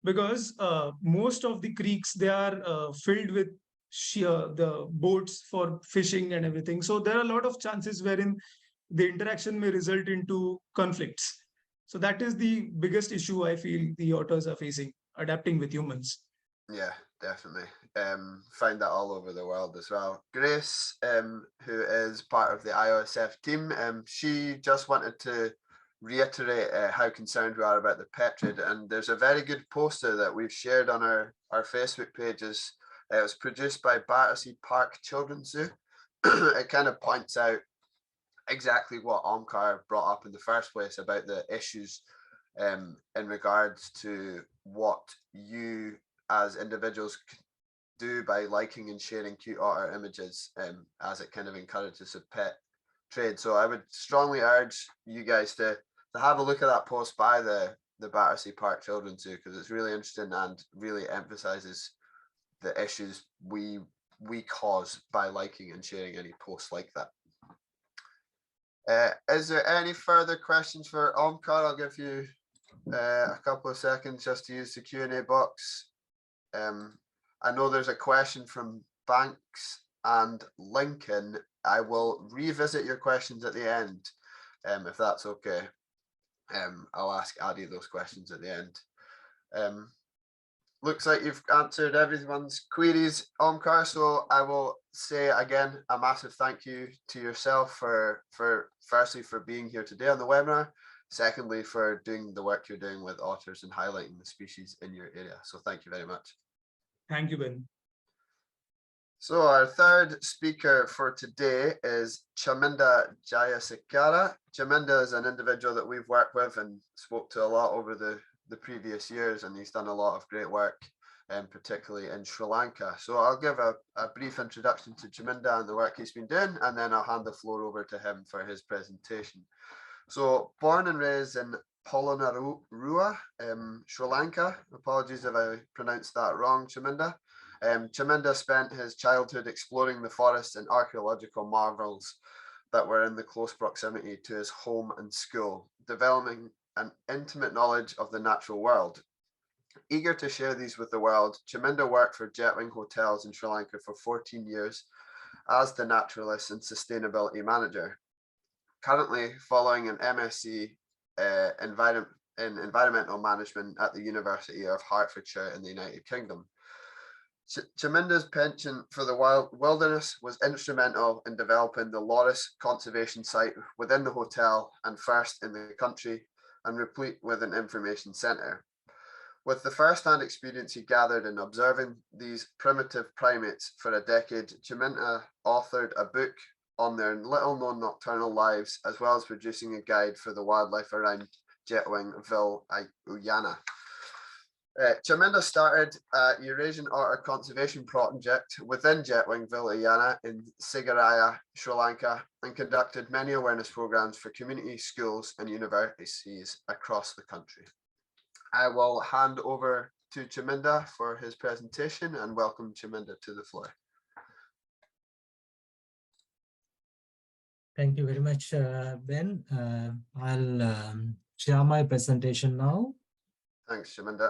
because most of the creeks, they are filled with the boats for fishing and everything. So there are a lot of chances wherein the interaction may result into conflicts. So that is the biggest issue I feel the otters are facing, adapting with humans. Yeah, definitely. Find that all over the world as well. Grace, who is part of the IOSF team, she just wanted to reiterate how concerned we are about the pet trade. And there's a very good poster that we've shared on our Facebook pages. It was produced by Battersea Park Children's Zoo. It kind of points out exactly what Omkar brought up in the first place about the issues in regards to what you as individuals do by liking and sharing cute otter images, as it kind of encourages a pet trade. So I would strongly urge you guys to have a look at that post by the Battersea Park Children's Zoo, because it's really interesting and really emphasizes the issues we cause by liking and sharing any posts like that. Is there any further questions for Omkar? I'll give you a couple of seconds just to use the Q&A box. I know there's a question from Banks and Lincoln. I will revisit your questions at the end, if that's okay. I'll ask Addy those questions at the end. Looks like you've answered everyone's queries, Omkar, so I will say again a massive thank you to yourself for firstly for being here today on the webinar, secondly for doing the work you're doing with otters and highlighting the species in your area. So thank you very much. Thank you, Ben. So our third speaker for today is Chaminda Jayasekara. Chaminda is an individual that we've worked with and spoke to a lot over the previous years, and he's done a lot of great work, particularly in Sri Lanka. So I'll give a brief introduction to Chaminda and the work he's been doing, and then I'll hand the floor over to him for his presentation. So born and raised in Polonnaruwa, Sri Lanka. Apologies if I pronounced that wrong, Chaminda. Chaminda spent his childhood exploring the forests and archaeological marvels that were in the close proximity to his home and school, developing an intimate knowledge of the natural world. Eager to share these with the world, Chaminda worked for Jetwing Hotels in Sri Lanka for 14 years as the naturalist and sustainability manager. Currently following an MSc in environmental management at the University of Hertfordshire in the United Kingdom. Chaminda's penchant for the wilderness was instrumental in developing the Loris Conservation Site within the hotel and first in the country, and replete with an information centre. With the first-hand experience he gathered in observing these primitive primates for a decade, Chaminda authored a book on their little-known nocturnal lives, as well as producing a guide for the wildlife around Jetwingville, Uyana. Chaminda started a Eurasian Otter Conservation Project within Jetwingville, Uyana in Sigariya, Sri Lanka, and conducted many awareness programs for community schools and universities across the country. I will hand over to Chaminda for his presentation, and welcome Chaminda to the floor. Thank you very much, Ben. I'll share my presentation now. Thanks, Chaminda.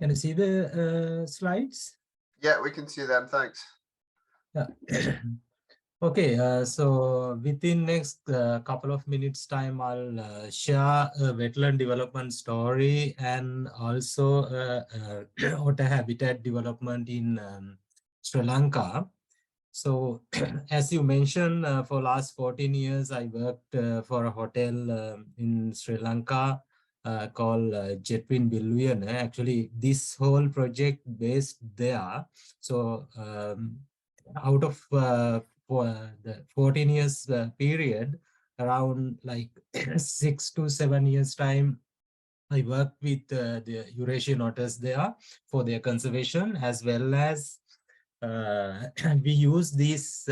Can you see the slides? Yeah, we can see them. Thanks. Yeah. Okay, so within next couple of minutes time, I'll share a wetland development story and also otter habitat development in Sri Lanka. So as you mentioned, for last 14 years, I worked for a hotel in Sri Lanka called Jetwin Billion. Actually, this whole project based there. So out of for the 14 years period, around like 6 to 7 years time, I worked with the Eurasian otters there for their conservation, as well as we use this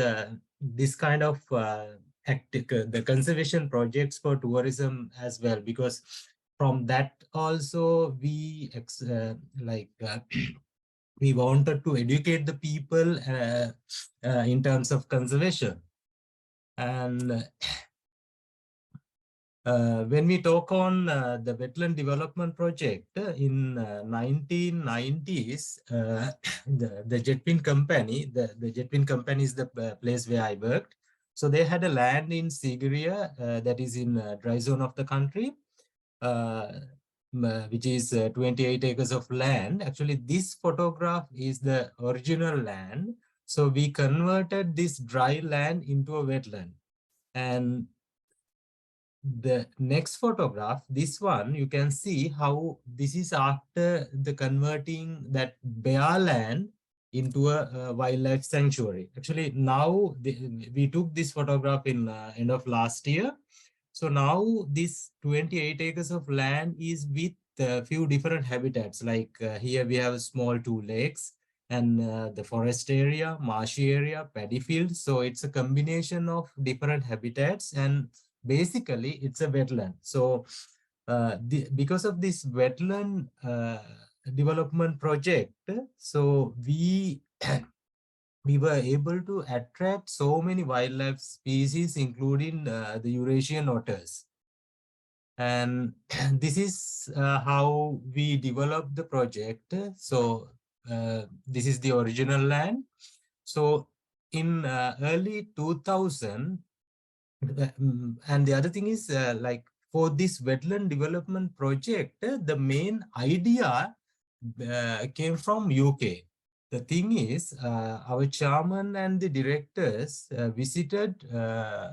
kind of the conservation projects for tourism as well, because from that also we we wanted to educate the people in terms of conservation. And when we talk on the wetland development project in 1990s, the Jetwin company, the Jetwin company is the place where I worked. So they had a land in Sigiriya that is in dry zone of the country, which is 28 acres of land. Actually, this photograph is the original land. So we converted this dry land into a wetland. And the next photograph, this one, you can see how this is after the converting that bare land into a wildlife sanctuary. Actually, now we took this photograph in end of last year. So now this 28 acres of land is with a few different habitats. Like here we have small 2 lakes and the forest area, marshy area, paddy field. So it's a combination of different habitats, and basically it's a wetland. So because of this wetland development project, so we were able to attract so many wildlife species, including the Eurasian otters. And this is how we developed the project. So this is the original land. So in early 2000, and the other thing is like for this wetland development project, the main idea came from UK. The thing is, our chairman and the directors visited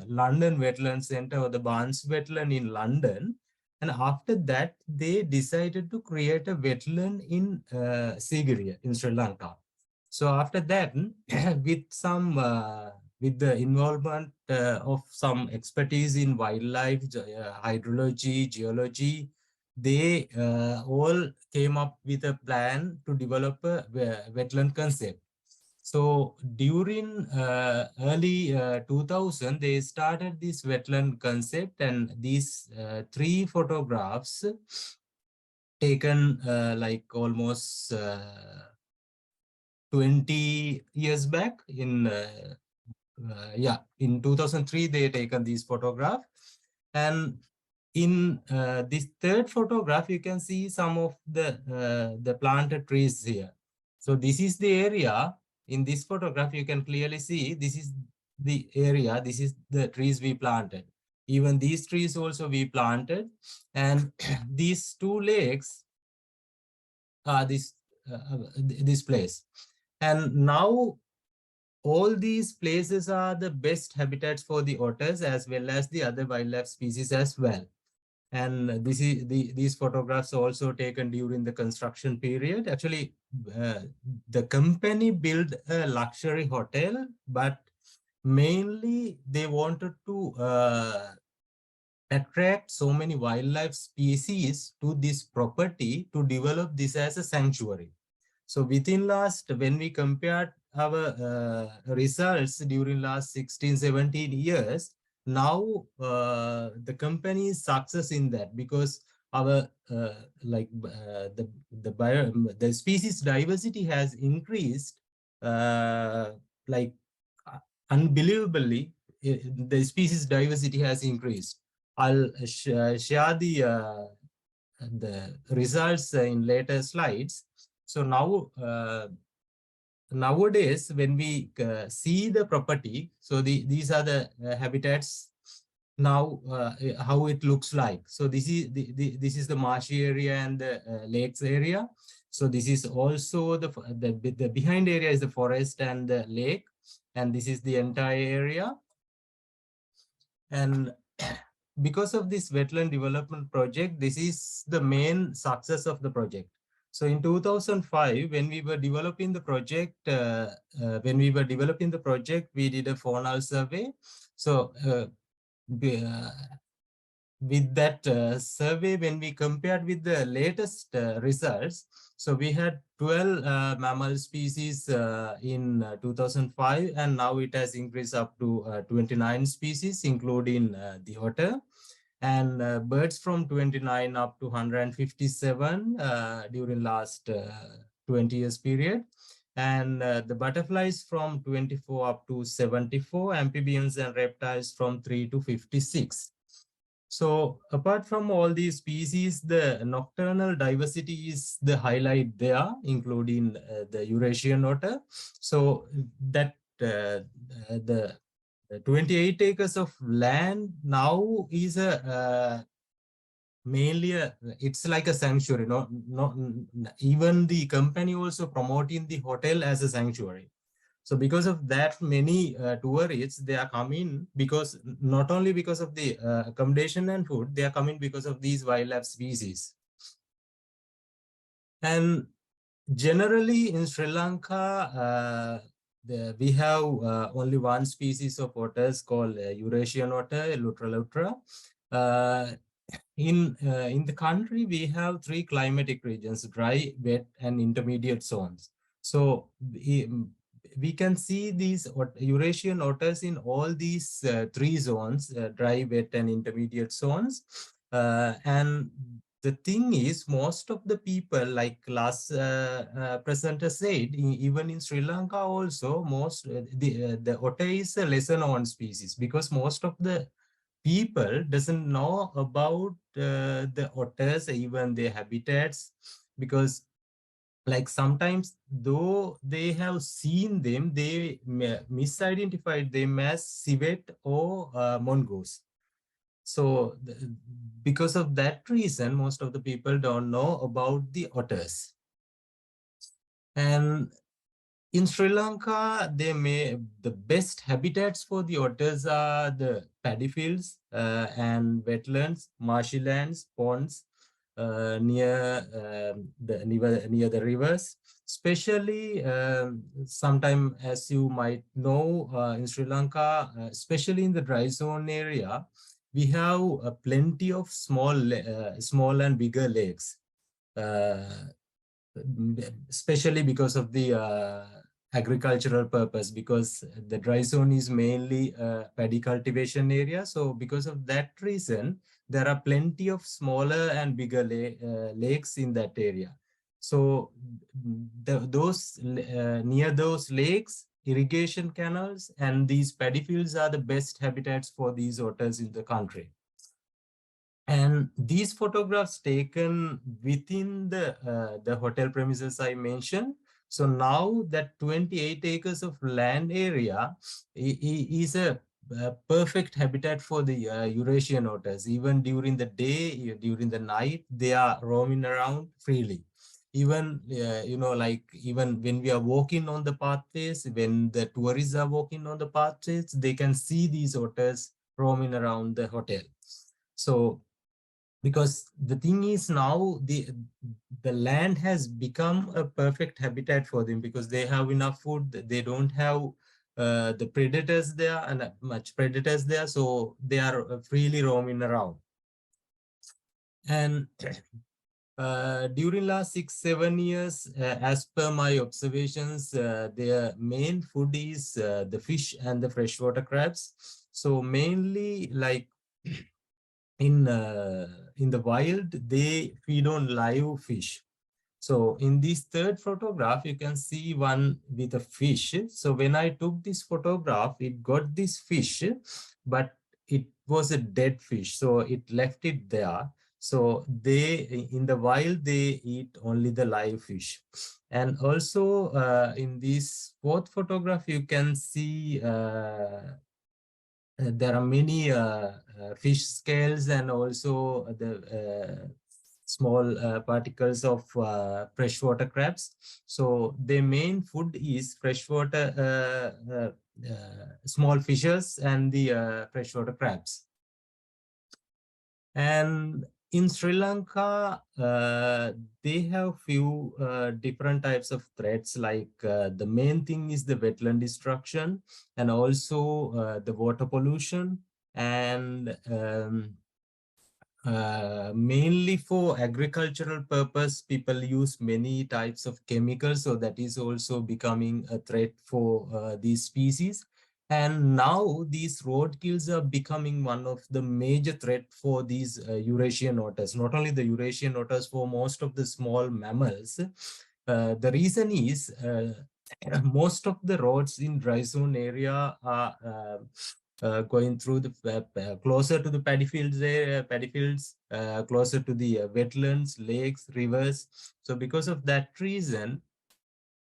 London Wetland Centre, or the Barnes Wetland in London. And after that, they decided to create a wetland in Sigiriya in Sri Lanka. So after that, with some with the involvement of some expertise in wildlife, hydrology, geology, they all came up with a plan to develop a wetland concept. So during early 2000, they started this wetland concept, and these 3 photographs taken like almost 20 years back in in 2003 they taken these photograph. And in this 3rd photograph, you can see some of the planted trees here. So this is the area. In this photograph, you can clearly see this is the area, this is the trees we planted. Even these trees also we planted. And these 2 lakes are this place. And now all these places are the best habitats for the otters as well as the other wildlife species as well. And this is these photographs are also taken during the construction period. Actually, the company built a luxury hotel, but mainly they wanted to attract so many wildlife species to this property to develop this as a sanctuary. So within last, when we compared our results during last 16, 17 years, now the company is success in that, because our the species diversity has increased like unbelievably. The species diversity has increased. I'll share the results in later slides. So now, nowadays, when we see the property, so these are the habitats now, how it looks like. So this is the marshy area and the lakes area. So this is also the behind area is the forest and the lake, and this is the entire area. And because of this wetland development project, this is the main success of the project. So in 2005, when we were developing the project, we did a faunal survey. So with that survey, when we compared with the latest results, so we had 12 mammal species in 2005, and now it has increased up to 29 species, including the otter, and birds from 29 up to 157 during last 20 years period. And the butterflies from 24 up to 74, amphibians and reptiles from 3 to 56. So apart from all these species, the nocturnal diversity is the highlight there, including the Eurasian otter. So that the 28 acres of land now is a mainly it's like a sanctuary. Not even the company also promoting the hotel as a sanctuary. So because of that, many tourists, they are coming because not only because of the accommodation and food, they are coming because of these wildlife species. And generally in Sri Lanka, we have only one species of otters called Eurasian otter, Lutra. In the country, we have 3 climatic regions: dry, wet, and intermediate zones. So we can see these Eurasian otters in all these 3 zones, dry, wet, and intermediate zones. And the thing is, most of the people, like last presenter said, even in Sri Lanka also, the otter is a lesser known species, because most of the people doesn't know about the otters, even their habitats, because like sometimes though they have seen them, they misidentified them as civet or mongoose. So because of that reason, most of the people don't know about the otters. And in Sri Lanka, the best habitats for the otters are the paddy fields and wetlands, marshy lands, ponds near the rivers. Especially, sometime, as you might know, in Sri Lanka, especially in the dry zone area, we have plenty of small and bigger lakes. Especially because of the agricultural purpose, because the dry zone is mainly paddy cultivation area. So because of that reason, there are plenty of smaller and bigger lakes in that area. So near those lakes, irrigation canals and these paddy fields are the best habitats for these otters in the country. And these photographs taken within the hotel premises I mentioned. So now that 28 acres of land area is a perfect habitat for the Eurasian otters. Even during the day, during the night, they are roaming around freely. Even, like even when we are walking on the pathways, when the tourists are walking on the pathways, they can see these otters roaming around the hotel. So because the thing is now the land has become a perfect habitat for them, because they have enough food, they don't have the predators there and much predators there, so they are freely roaming around. And during last 6-7 years, as per my observations, their main food is the fish and the freshwater crabs. So mainly, like in the wild, they feed on live fish. So in this third photograph, you can see one with a fish. So when I took this photograph, it got this fish, but it was a dead fish. So it left it there. So in the wild, they eat only the live fish. And also in this fourth photograph, you can see there are many fish scales and also the small particles of freshwater crabs. So their main food is freshwater small fishes and the freshwater crabs. And in Sri Lanka, they have few different types of threats, like the main thing is the wetland destruction and also the water pollution, and mainly for agricultural purpose, people use many types of chemicals, so that is also becoming a threat for these species. And now these roadkills are becoming one of the major threat for these Eurasian otters. Not only the Eurasian otters, for most of the small mammals. The reason is most of the roads in dry zone area are going through the closer to the paddy fields, closer to the wetlands, lakes, rivers. So because of that reason,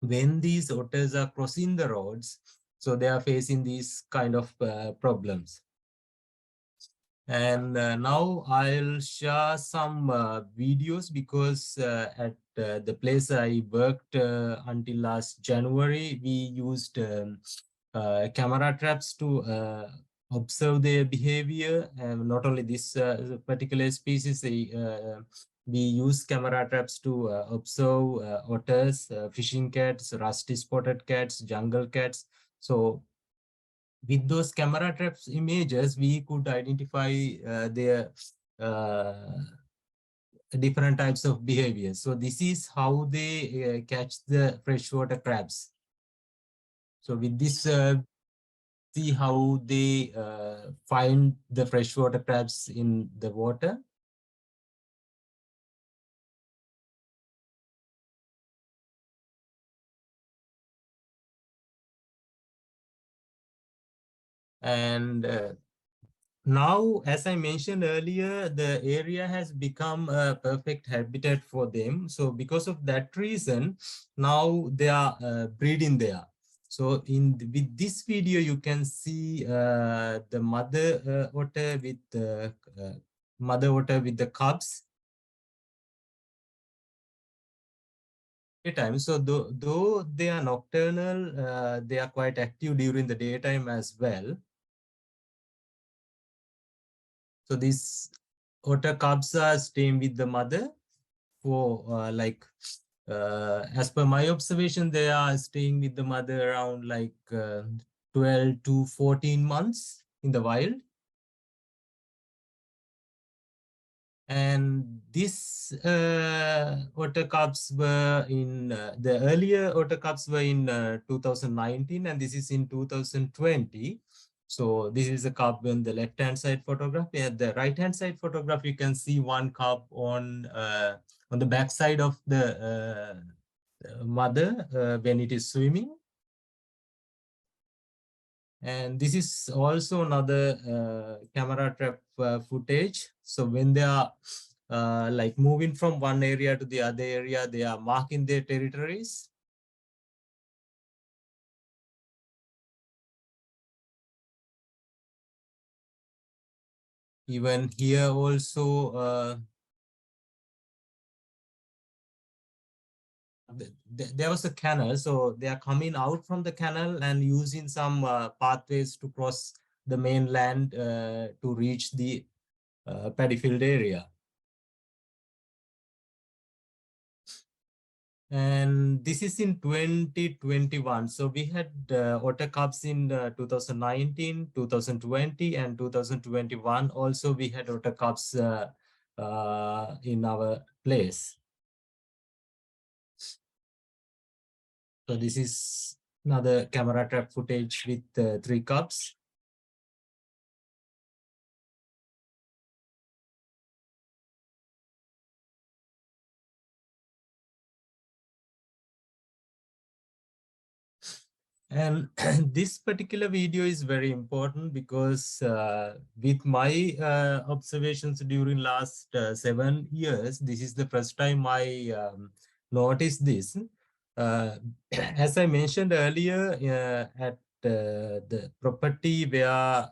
when these otters are crossing the roads, so they are facing these kind of problems. And now I'll share some videos, because at the place I worked until last January, we used camera traps to observe their behavior. And not only this particular species, we use camera traps to observe otters, fishing cats, rusty spotted cats, jungle cats. So with those camera traps images, we could identify their different types of behavior. So this is how they catch the freshwater crabs. So with this, see how they find the freshwater crabs in the water. And now, as I mentioned earlier, the area has become a perfect habitat for them. So because of that reason, now they are breeding there. So with this video, you can see the mother otter with the cubs. Daytime. So though they are nocturnal, they are quite active during the daytime as well. So these otter cubs are staying with the mother for as per my observation, they are staying with the mother around 12 to 14 months in the wild. And this otter cubs were in the earlier otter cubs were in 2019, and this is in 2020. So this is a cub on the left-hand side photograph. At the right-hand side photograph, you can see one cub on the back side of the mother when it is swimming. And this is also another camera trap footage. So when they are moving from one area to the other area, they are marking their territories. Even here also, there was a canal, so they are coming out from the canal and using some pathways to cross the mainland to reach the paddy field area. And this is in 2021. So we had otter cubs in 2019, 2020, and 2021. Also, we had otter cubs in our place. So this is another camera trap footage with 3 cubs. And this particular video is very important because with my observations during last 7 years, this is the first time I noticed this. As I mentioned earlier, at the property where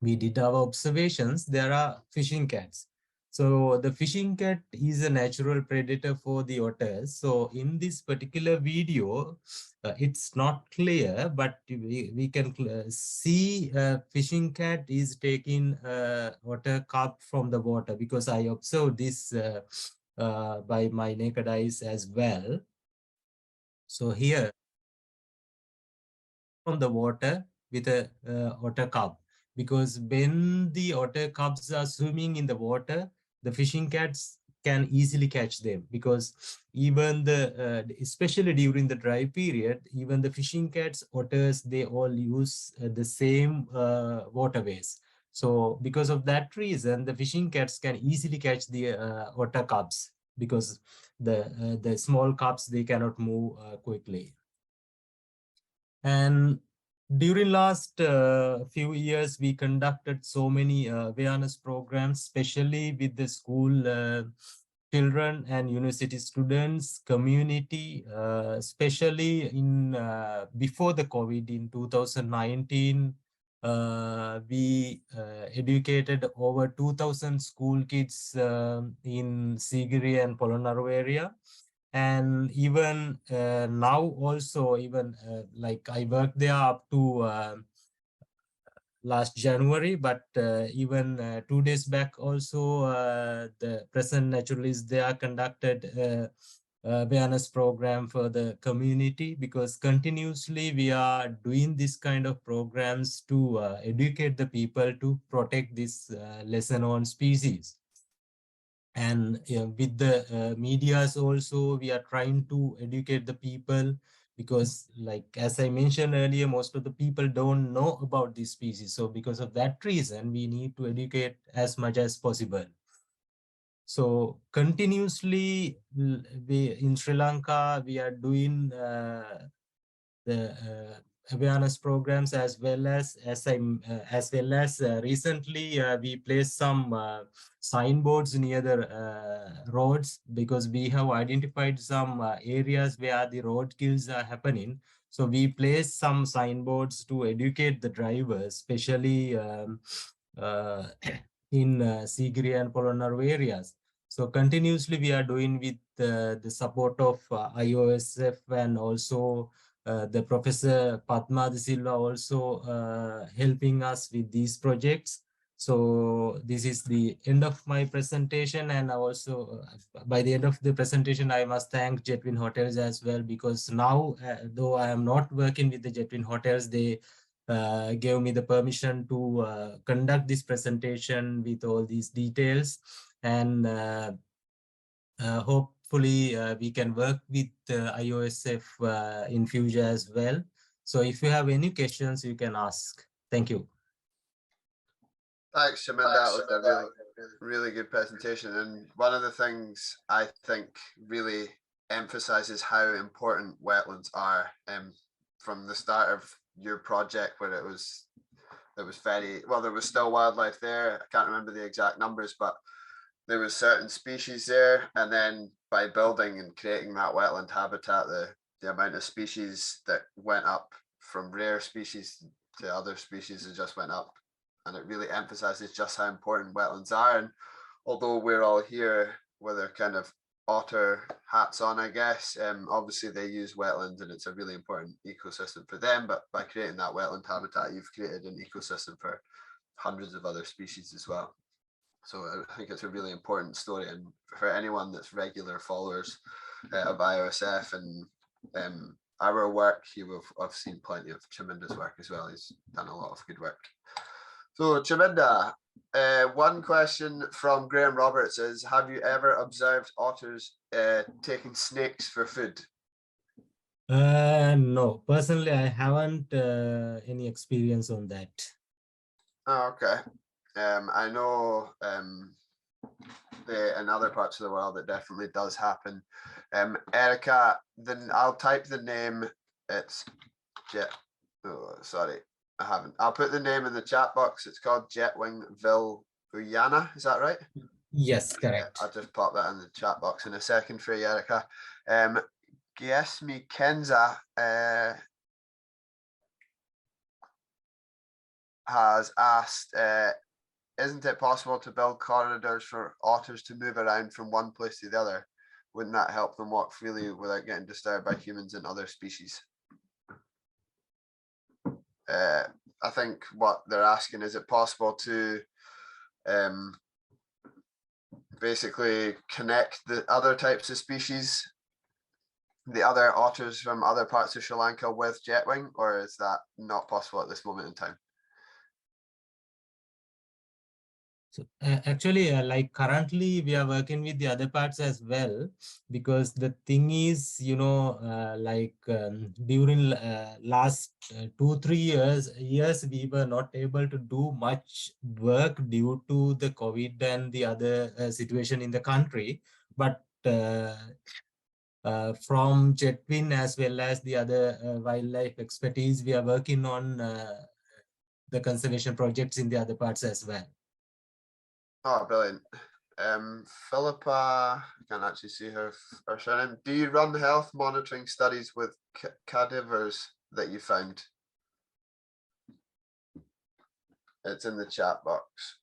we did our observations, there are fishing cats. So the fishing cat is a natural predator for the otters. So in this particular video, it's not clear, but we can see a fishing cat is taking otter cub from the water, because I observed this by my naked eyes as well. So here from the water with a otter cub, because when the otter cubs are swimming in the water, the fishing cats can easily catch them, because even the especially during the dry period, even the fishing cats, otters, they all use the same waterways. So because of that reason, the fishing cats can easily catch the otter cubs, because the small cubs, they cannot move quickly. And during last few years, we conducted so many awareness programs, especially with the school children and university students, community, especially in before the COVID in 2019. We educated over 2,000 school kids in Sigiri and Polonnaru area. And even now also, even like I worked there up to last January, but even 2 days back also, the present naturalists, they are conducted awareness program for the community, because continuously we are doing this kind of programs to educate the people to protect this lesser known species. And with the medias also, we are trying to educate the people, because like as I mentioned earlier, most of the people don't know about this species. So because of that reason, we need to educate as much as possible. So continuously in Sri Lanka, we are doing the awareness programs, as well as recently we placed some signboards near the roads, because we have identified some areas where the road kills are happening. So we placed some signboards to educate the drivers, especially in Sigiri and Polonnaru areas. So continuously we are doing with the support of IOSF, and also the Professor Padma De Silva also helping us with these projects. So this is the end of my presentation, and also by the end of the presentation, I must thank Jetwin Hotels as well, because now, though I am not working with the Jetwin Hotels, they gave me the permission to conduct this presentation with all these details. And hopefully we can work with IOSF in future as well. So if you have any questions, you can ask. Thank you. Thanks, Shaman. That was a really, really good presentation. And one of the things I think really emphasizes how important wetlands are, from the start of your project, where it was very well, there was still wildlife there. I can't remember the exact numbers, but there was certain species there, and then by building and creating that wetland habitat, the amount of species that went up from rare species to other species, it just went up. And it really emphasizes just how important wetlands are. And although we're all here with our kind of otter hats on, I guess, obviously they use wetlands, and it's a really important ecosystem for them. But by creating that wetland habitat, you've created an ecosystem for hundreds of other species as well. So I think it's a really important story, and for anyone that's regular followers of IOSF and our work, I've seen plenty of Chaminda's work as well. He's done a lot of good work. So Chaminda, one question from Graham Roberts is, have you ever observed otters taking snakes for food? No, personally, I haven't any experience on that. Oh, okay. I know in other parts of the world it definitely does happen. Erica, then I'll type the name. It's Oh, sorry, I haven't. I'll put the name in the chat box. It's called Jetwing Guyana. Is that right? Yes, correct. I'll just pop that in the chat box in a second for you, Erica. Giesmi Kenza has asked, isn't it possible to build corridors for otters to move around from one place to the other? Wouldn't that help them walk freely without getting disturbed by humans and other species? I think what they're asking, is it possible to basically connect the other types of species, the other otters from other parts of Sri Lanka with Jetwing, or is that not possible at this moment in time? So actually, like currently we are working with the other parts as well, because the thing is, you know, during last 2-3 years, we were not able to do much work due to the COVID and the other situation in the country. But from Jetwin as well as the other wildlife expertise, we are working on the conservation projects in the other parts as well. Oh, brilliant. Philippa, I can't actually see her surname. Do you run health monitoring studies with cadavers that you found? It's in the chat box.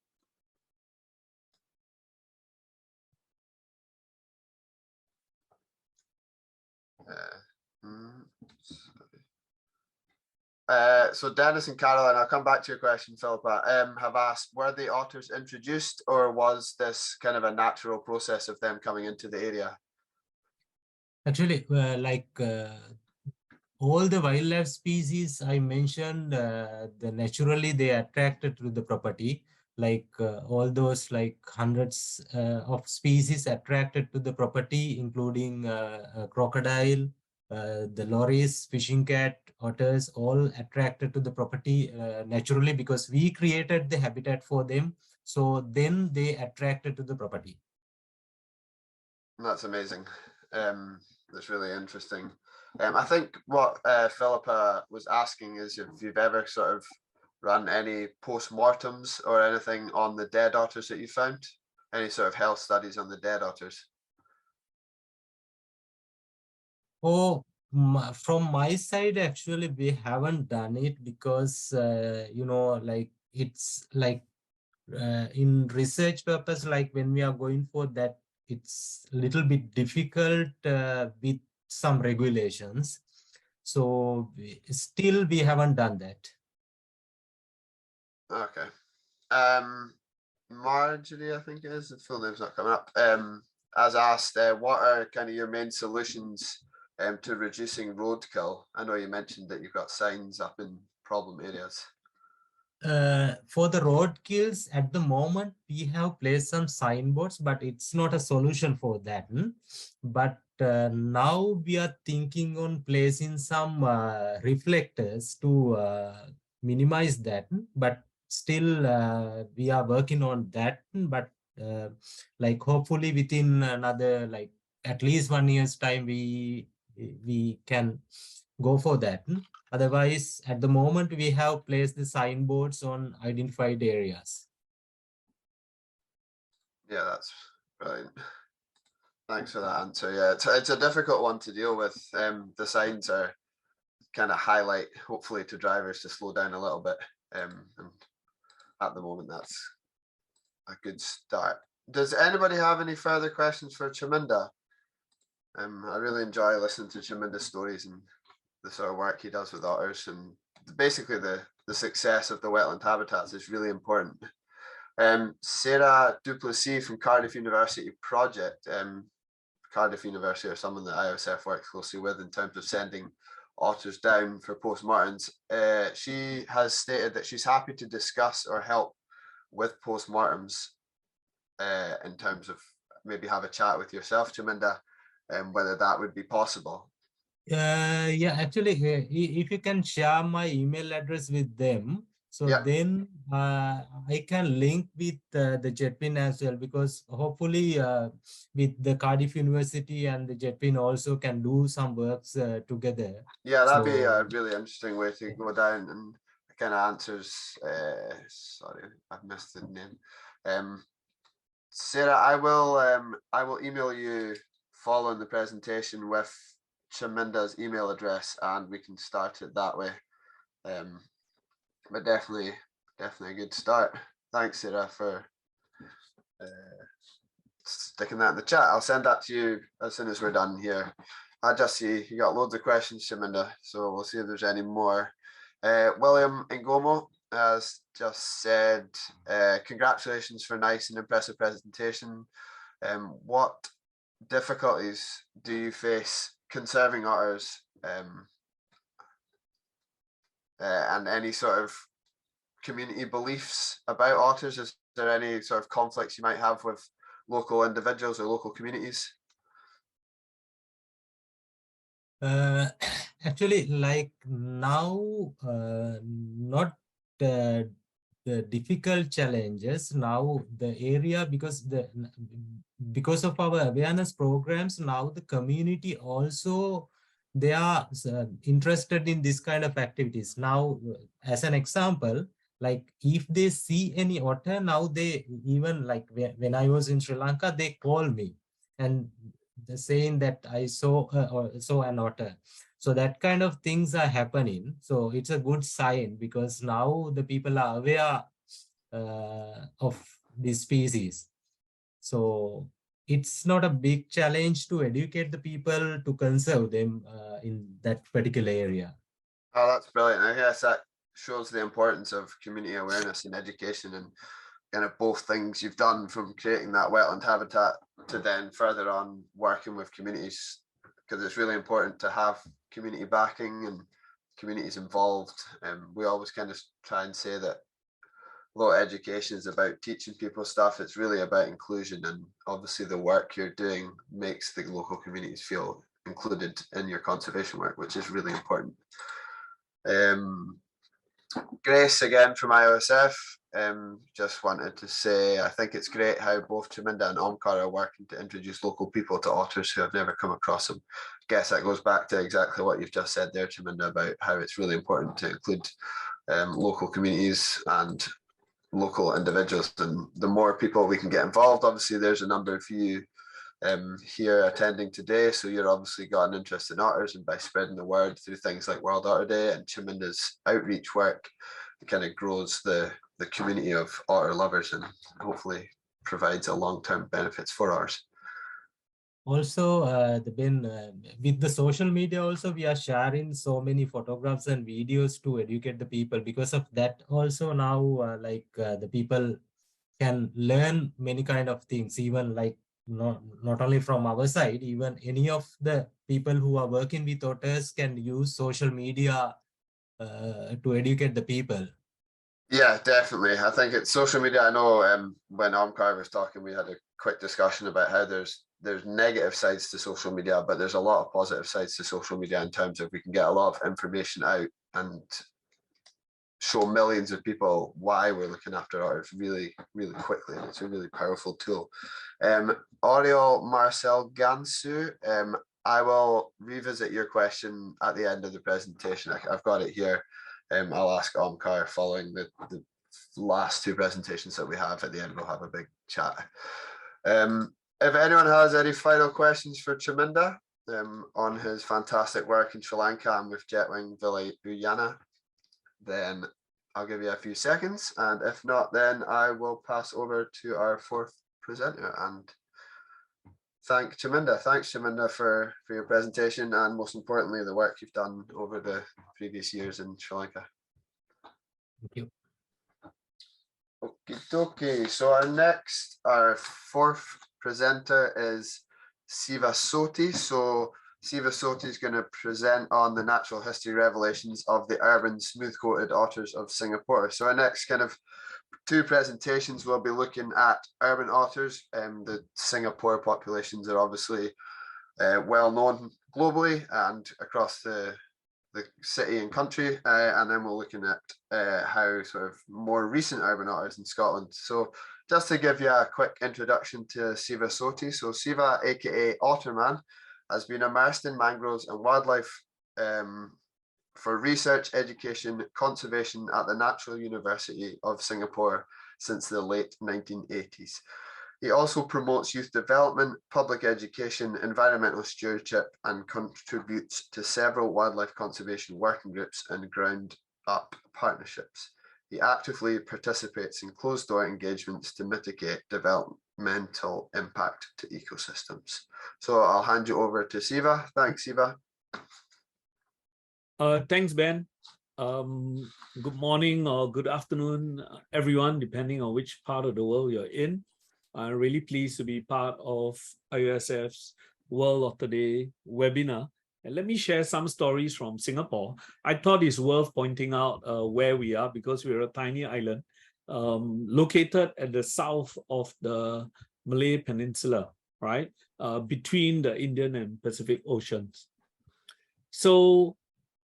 So Dennis and Caroline, I'll come back to your question, Philippa, have asked, were the otters introduced, or was this kind of a natural process of them coming into the area? Actually, all the wildlife species I mentioned, naturally they attracted to the property, all those hundreds of species attracted to the property, including crocodile, the loris, fishing cat, otters, all attracted to the property naturally, because we created the habitat for them. So then they attracted to the property. That's amazing. That's really interesting. I think what Philippa was asking is if you've ever sort of run any post-mortems or anything on the dead otters that you found, any sort of health studies on the dead otters. Oh, from my side, actually, we haven't done it because, you know, it's in research purpose, when we are going for that, it's a little bit difficult with some regulations. So still we haven't done that. Okay. Marjorie, I think it is, the full name's not coming up, as asked, what are kind of your main solutions to reducing roadkill? I know you mentioned that you've got signs up in problem areas. For the roadkills, at the moment, we have placed some signboards, but it's not a solution for that. But now we are thinking on placing some reflectors to minimize that. But still, we are working on that. But hopefully within another at least 1 year's time, we can go for that. Otherwise, at the moment, we have placed the signboards on identified areas. Yeah, that's brilliant. Thanks for that answer. Yeah, it's a difficult one to deal with. The signs are kind of highlight, hopefully, to drivers to slow down a little bit. And at the moment, that's a good start. Does anybody have any further questions for Chaminda? I really enjoy listening to Chaminda's stories and the sort of work he does with otters, and basically the success of the wetland habitats is really important. Sarah Duplessis from Cardiff University Project, Cardiff University are someone that IOSF works closely with in terms of sending otters down for postmortems. She has stated that she's happy to discuss or help with postmortems in terms of maybe have a chat with yourself, Chaminda, whether that would be possible. Yeah, actually, if you can share my email address with them, So then I can link with the JETPIN as well, because hopefully with the Cardiff University and the JETPIN also can do some works together. Yeah, that'd be a really interesting way to go down, and kind of answers. Sorry, I've missed the name. Sarah, I will email you following the presentation with Chaminda's email address, and we can start it that way. But definitely a good start. Thanks, Sarah, for sticking that in the chat. I'll send that to you as soon as we're done here. I just see you got loads of questions, Chaminda, so we'll see if there's any more. William Ngomo has just said, congratulations for a nice and impressive presentation. What difficulties do you face conserving otters, and any sort of community beliefs about otters? Is there any sort of conflicts you might have with local individuals or local communities? Actually, like now, not the difficult challenges now. The area, because of our awareness programs, now the community also, they are interested in this kind of activities. Now, as an example, like if they see any otter, now they even, like when I was in Sri Lanka, they call me and they're saying that I saw an otter. So that kind of things are happening. So it's a good sign, because now the people are aware of this species. So it's not a big challenge to educate the people to conserve them in that particular area. Oh, that's brilliant. I guess that shows the importance of community awareness and education, and kind of both things you've done, from creating that wetland habitat to then further on working with communities, because it's really important to have community backing and communities involved. We always kind of try and say that although education is about teaching people stuff, it's really about inclusion, and obviously the work you're doing makes the local communities feel included in your conservation work, which is really important. Grace again from IOSF, just wanted to say, I think it's great how both Chaminda and Omkar are working to introduce local people to otters who have never come across them. I guess that goes back to exactly what you've just said there, Chaminda, about how it's really important to include local communities and local individuals, and the more people we can get involved. Obviously there's a number of you here attending today, so you're obviously got an interest in otters, and by spreading the word through things like World Otter Day and Chaminda's outreach work, it kind of grows the community of otter lovers, and hopefully provides a long-term benefits for ours. Also, with the social media also, we are sharing so many photographs and videos to educate the people. Because of that also now, the people can learn many kind of things, even like not only from our side, even any of the people who are working with otters can use social media to educate the people. Yeah, definitely. I think it's social media. I know when Omkar was talking, we had a quick discussion about how there's negative sides to social media, but there's a lot of positive sides to social media in terms of we can get a lot of information out and show millions of people why we're looking after otters really, really quickly. And it's a really powerful tool. Oriol Marcel Gansu, I will revisit your question at the end of the presentation. I've got it here. I'll ask Omkar following the last two presentations that we have. At the end, we'll have a big chat. If anyone has any final questions for Chaminda on his fantastic work in Sri Lanka and with Jetwing Villa Uyana, then I'll give you a few seconds. And if not, then I will pass over to our fourth presenter and thank Chaminda. Thanks, Chaminda, for your presentation, and most importantly, the work you've done over the previous years in Sri Lanka. Thank you. Okay, so our fourth presenter is Sivasothi. So Sivasothi is going to present on the natural history revelations of the urban smooth-coated otters of Singapore. So our next kind of two presentations will be looking at urban otters. The Singapore populations are obviously well known globally and across the the city and country, and then we're looking at how sort of more recent urban otters in Scotland. So just to give you a quick introduction to Sivasothi. So Siva, aka Otterman, has been immersed in mangroves and wildlife for research, education, conservation at the Natural University of Singapore since the late 1980s. He also promotes youth development, public education, environmental stewardship, and contributes to several wildlife conservation working groups and ground-up partnerships. He actively participates in closed-door engagements to mitigate developmental impact to ecosystems. So I'll hand you over to Siva. Thanks, Siva. Thanks, Ben. Good morning or good afternoon, everyone, depending on which part of the world you're in. I'm really pleased to be part of IOSF's World Otter Day webinar. And let me share some stories from Singapore. I thought it's worth pointing out where we are, because we're a tiny island located at the south of the Malay Peninsula, right? Between the Indian and Pacific Oceans. So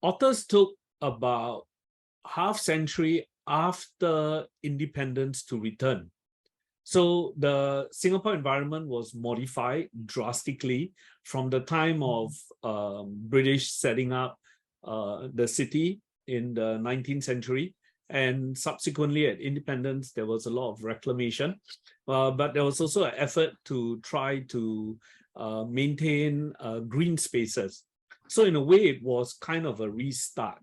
otters took about half century after independence to return. So the Singapore environment was modified drastically from the time of British setting up the city in the 19th century. And subsequently at independence, there was a lot of reclamation, but there was also an effort to try to maintain green spaces. So in a way, it was kind of a restart.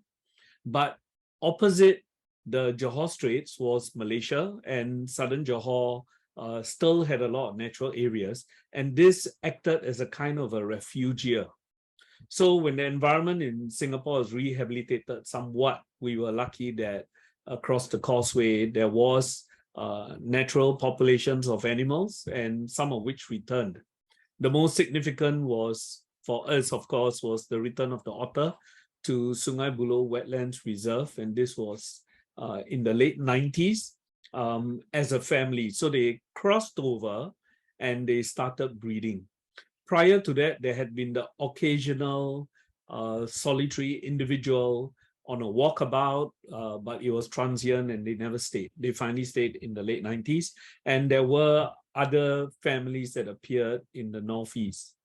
But opposite the Johor Straits was Malaysia, and southern Johor still had a lot of natural areas, and this acted as a kind of a refugia. So when the environment in Singapore was rehabilitated somewhat, we were lucky that across the causeway there was natural populations of animals, and some of which returned. The most significant was, for us, of course, was the return of the otter to Sungai Buloh Wetlands Reserve, and this was in the late 90s. As a family. So they crossed over and they started breeding. Prior to that, there had been the occasional solitary individual on a walkabout, but it was transient and they never stayed. They finally stayed in the late 90s. And there were other families that appeared in the northeast.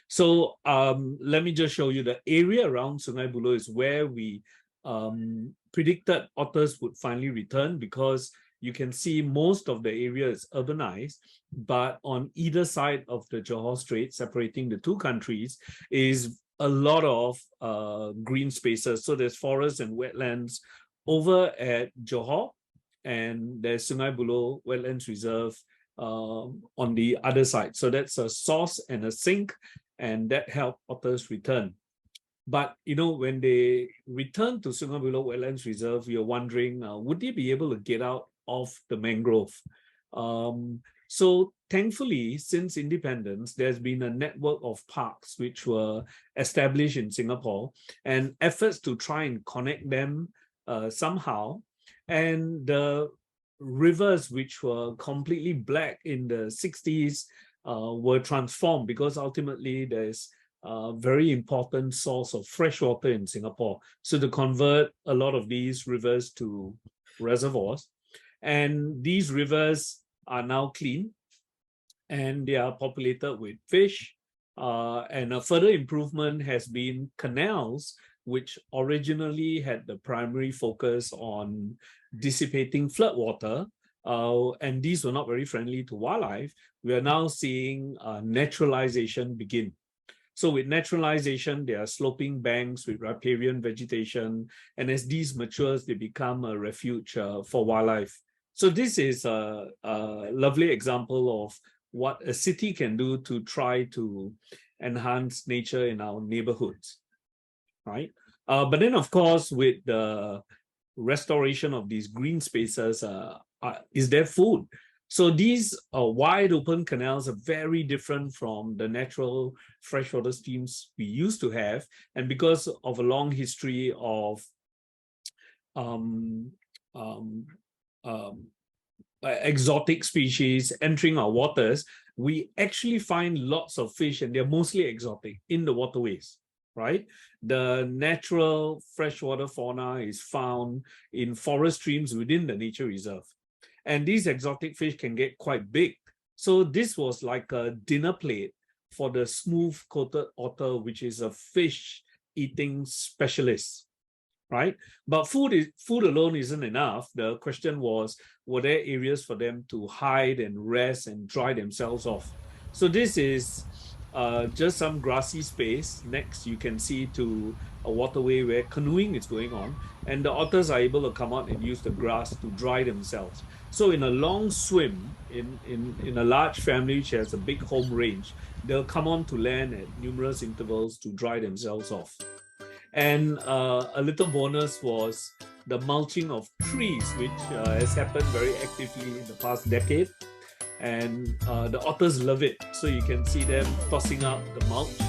So let me just show you the area around Sungai Buloh is where we predicted otters would finally return, because you can see most of the area is urbanized, but on either side of the Johor Strait, separating the two countries, is a lot of green spaces. So there's forests and wetlands over at Johor, and there's Sungai Buloh Wetlands Reserve on the other side. So that's a source and a sink, and that helped otters return. But, you know, when they return to Sungai Buloh Wetlands Reserve, you're wondering, would they be able to get out of the mangrove? So thankfully, since independence, there's been a network of parks which were established in Singapore, and efforts to try and connect them somehow. And the rivers, which were completely black in the 60s, were transformed, because ultimately there's a very important source of fresh water in Singapore. So to convert a lot of these rivers to reservoirs, and these rivers are now clean and they are populated with fish. And a further improvement has been canals, which originally had the primary focus on dissipating floodwater. And these were not very friendly to wildlife. We are now seeing naturalization begin. So with naturalization, there are sloping banks with riparian vegetation. And as these matures, they become a refuge for wildlife. So this is a lovely example of what a city can do to try to enhance nature in our neighborhoods, right? But then, of course, with the restoration of these green spaces, is there food? So these wide open canals are very different from the natural freshwater streams we used to have. And because of a long history of exotic species entering our waters, we actually find lots of fish, and they're mostly exotic, in the waterways, right? The natural freshwater fauna is found in forest streams within the nature reserve. And these exotic fish can get quite big. So this was like a dinner plate for the smooth-coated otter, which is a fish-eating specialist, right? But food alone isn't enough. The question was, were there areas for them to hide and rest and dry themselves off? So this is just some grassy space. Next, you can see to a waterway where canoeing is going on, and the otters are able to come out and use the grass to dry themselves. So in a long swim, in a large family which has a big home range, they'll come on to land at numerous intervals to dry themselves off. And a little bonus was the mulching of trees, which has happened very actively in the past decade. And the otters love it. So you can see them tossing out the mulch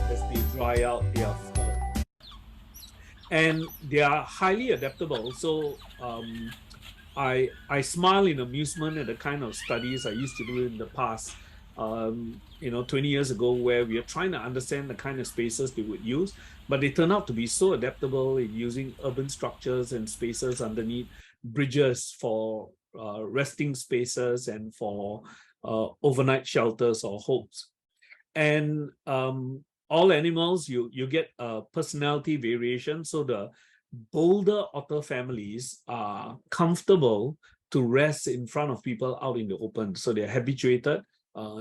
as they dry out their fur. And they are highly adaptable. So I smile in amusement at the kind of studies I used to do in the past, 20 years ago, where we are trying to understand the kind of spaces they would use, but they turn out to be so adaptable in using urban structures and spaces underneath bridges for resting spaces and for overnight shelters or homes. And all animals, you get a personality variation. So the bolder otter families are comfortable to rest in front of people out in the open. So they're habituated.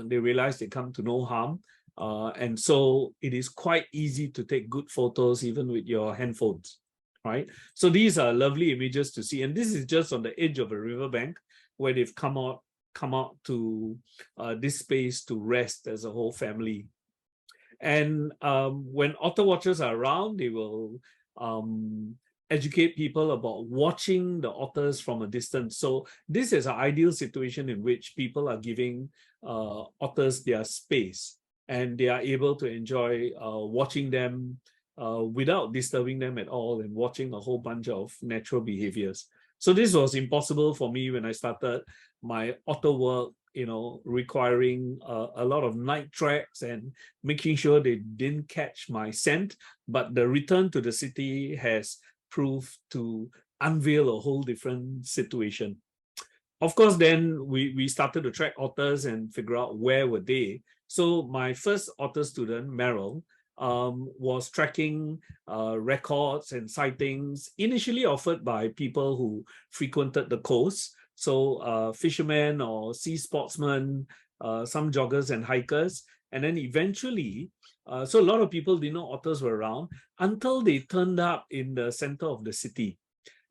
They realize they come to no harm. And so it is quite easy to take good photos even with your handphones, right? So these are lovely images to see. And this is just on the edge of a riverbank where they've come out to this space to rest as a whole family. And when otter watchers are around, they will educate people about watching the otters from a distance. So this is an ideal situation in which people are giving otters their space, and they are able to enjoy watching them without disturbing them at all, and watching a whole bunch of natural behaviors. So this was impossible for me when I started my otter work, requiring a lot of night tracks and making sure they didn't catch my scent. But the return to the city has proved to unveil a whole different situation. Of course, then we started to track otters and figure out where were they. So my first otter student, Meryl, was tracking records and sightings initially offered by people who frequented the coast. So fishermen or sea sportsmen, some joggers and hikers. And then eventually, so a lot of people didn't know otters were around until they turned up in the center of the city.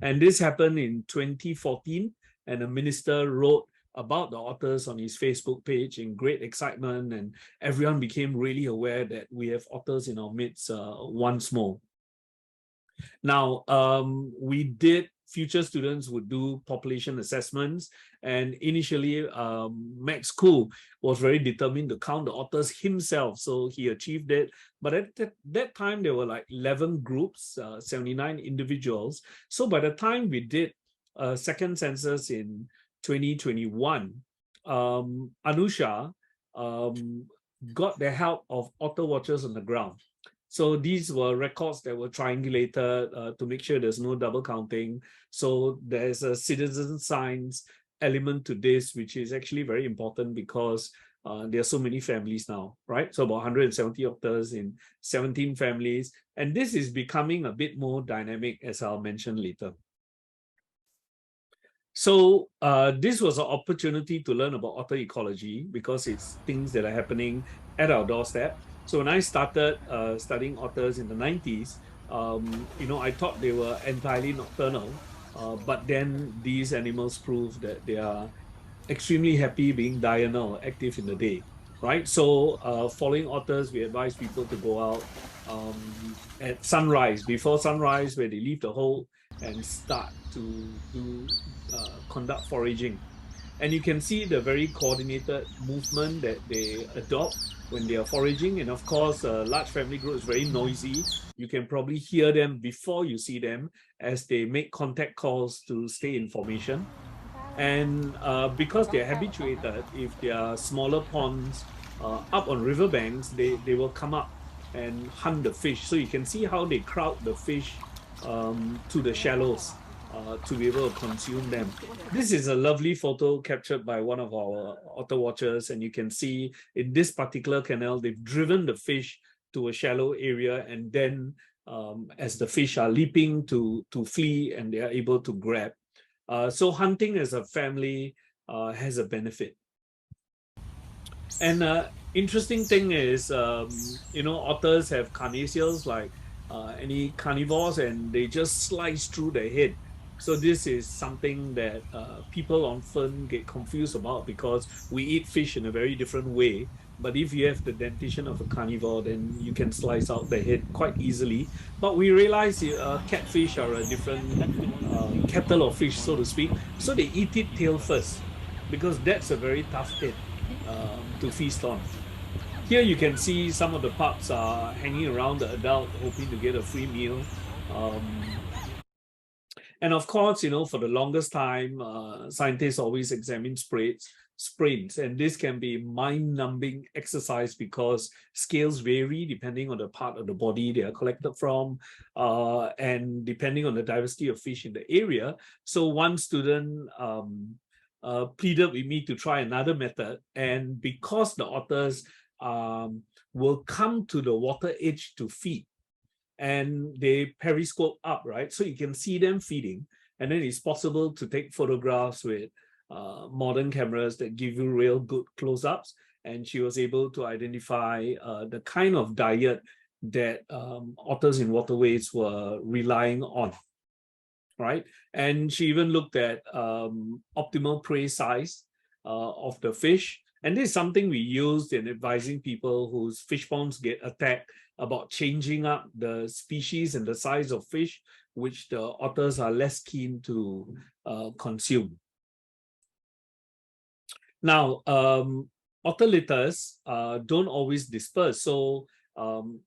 And this happened in 2014. And a minister wrote about the otters on his Facebook page in great excitement, and everyone became really aware that we have otters in our midst once more. Now, future students would do population assessments, and initially Max Kuhl was very determined to count the otters himself, so he achieved it. But at that time, there were like 11 groups, 79 individuals. So by the time we did a second census in 2021, Anusha got the help of otter watchers on the ground. So these were records that were triangulated to make sure there's no double counting. So there's a citizen science element to this, which is actually very important because there are so many families now, right? So about 170 otters in 17 families. And this is becoming a bit more dynamic, as I'll mention later. So this was an opportunity to learn about otter ecology because it's things that are happening at our doorstep. So when I started studying otters in the 90s, I thought they were entirely nocturnal, but then these animals prove that they are extremely happy being diurnal, active in the day, right? So following otters, we advise people to go out at sunrise, before sunrise, where they leave the hole and start to conduct foraging. And you can see the very coordinated movement that they adopt when they are foraging. And of course, a large family group is very noisy. You can probably hear them before you see them as they make contact calls to stay in formation. And because they're habituated, if there are smaller ponds up on riverbanks, they will come up and hunt the fish. So you can see how they crowd the fish to the shallows to be able to consume them. This is a lovely photo captured by one of our otter watchers, and you can see in this particular canal, they've driven the fish to a shallow area, and then as the fish are leaping to flee, and they are able to grab. So hunting as a family has a benefit. And interesting thing is, otters have carnassials like any carnivores, and they just slice through the head. So this is something that people often get confused about, because we eat fish in a very different way. But if you have the dentition of a carnivore, then you can slice out the head quite easily. But we realize catfish are a different kettle of fish, so to speak. So they eat it tail first, because that's a very tough head to feast on. Here you can see some of the pups are hanging around the adult, hoping to get a free meal. And of course, for the longest time, scientists always examine sprains, and this can be mind-numbing exercise because scales vary depending on the part of the body they are collected from, and depending on the diversity of fish in the area. So one student pleaded with me to try another method, and because the otters will come to the water edge to feed, and they periscope up, right? So you can see them feeding, and then it's possible to take photographs with modern cameras that give you real good close-ups. And she was able to identify the kind of diet that otters in waterways were relying on, right? And she even looked at optimal prey size of the fish. And this is something we used in advising people whose fish ponds get attacked about changing up the species and the size of fish, which the otters are less keen to consume. Now, otter litters don't always disperse. So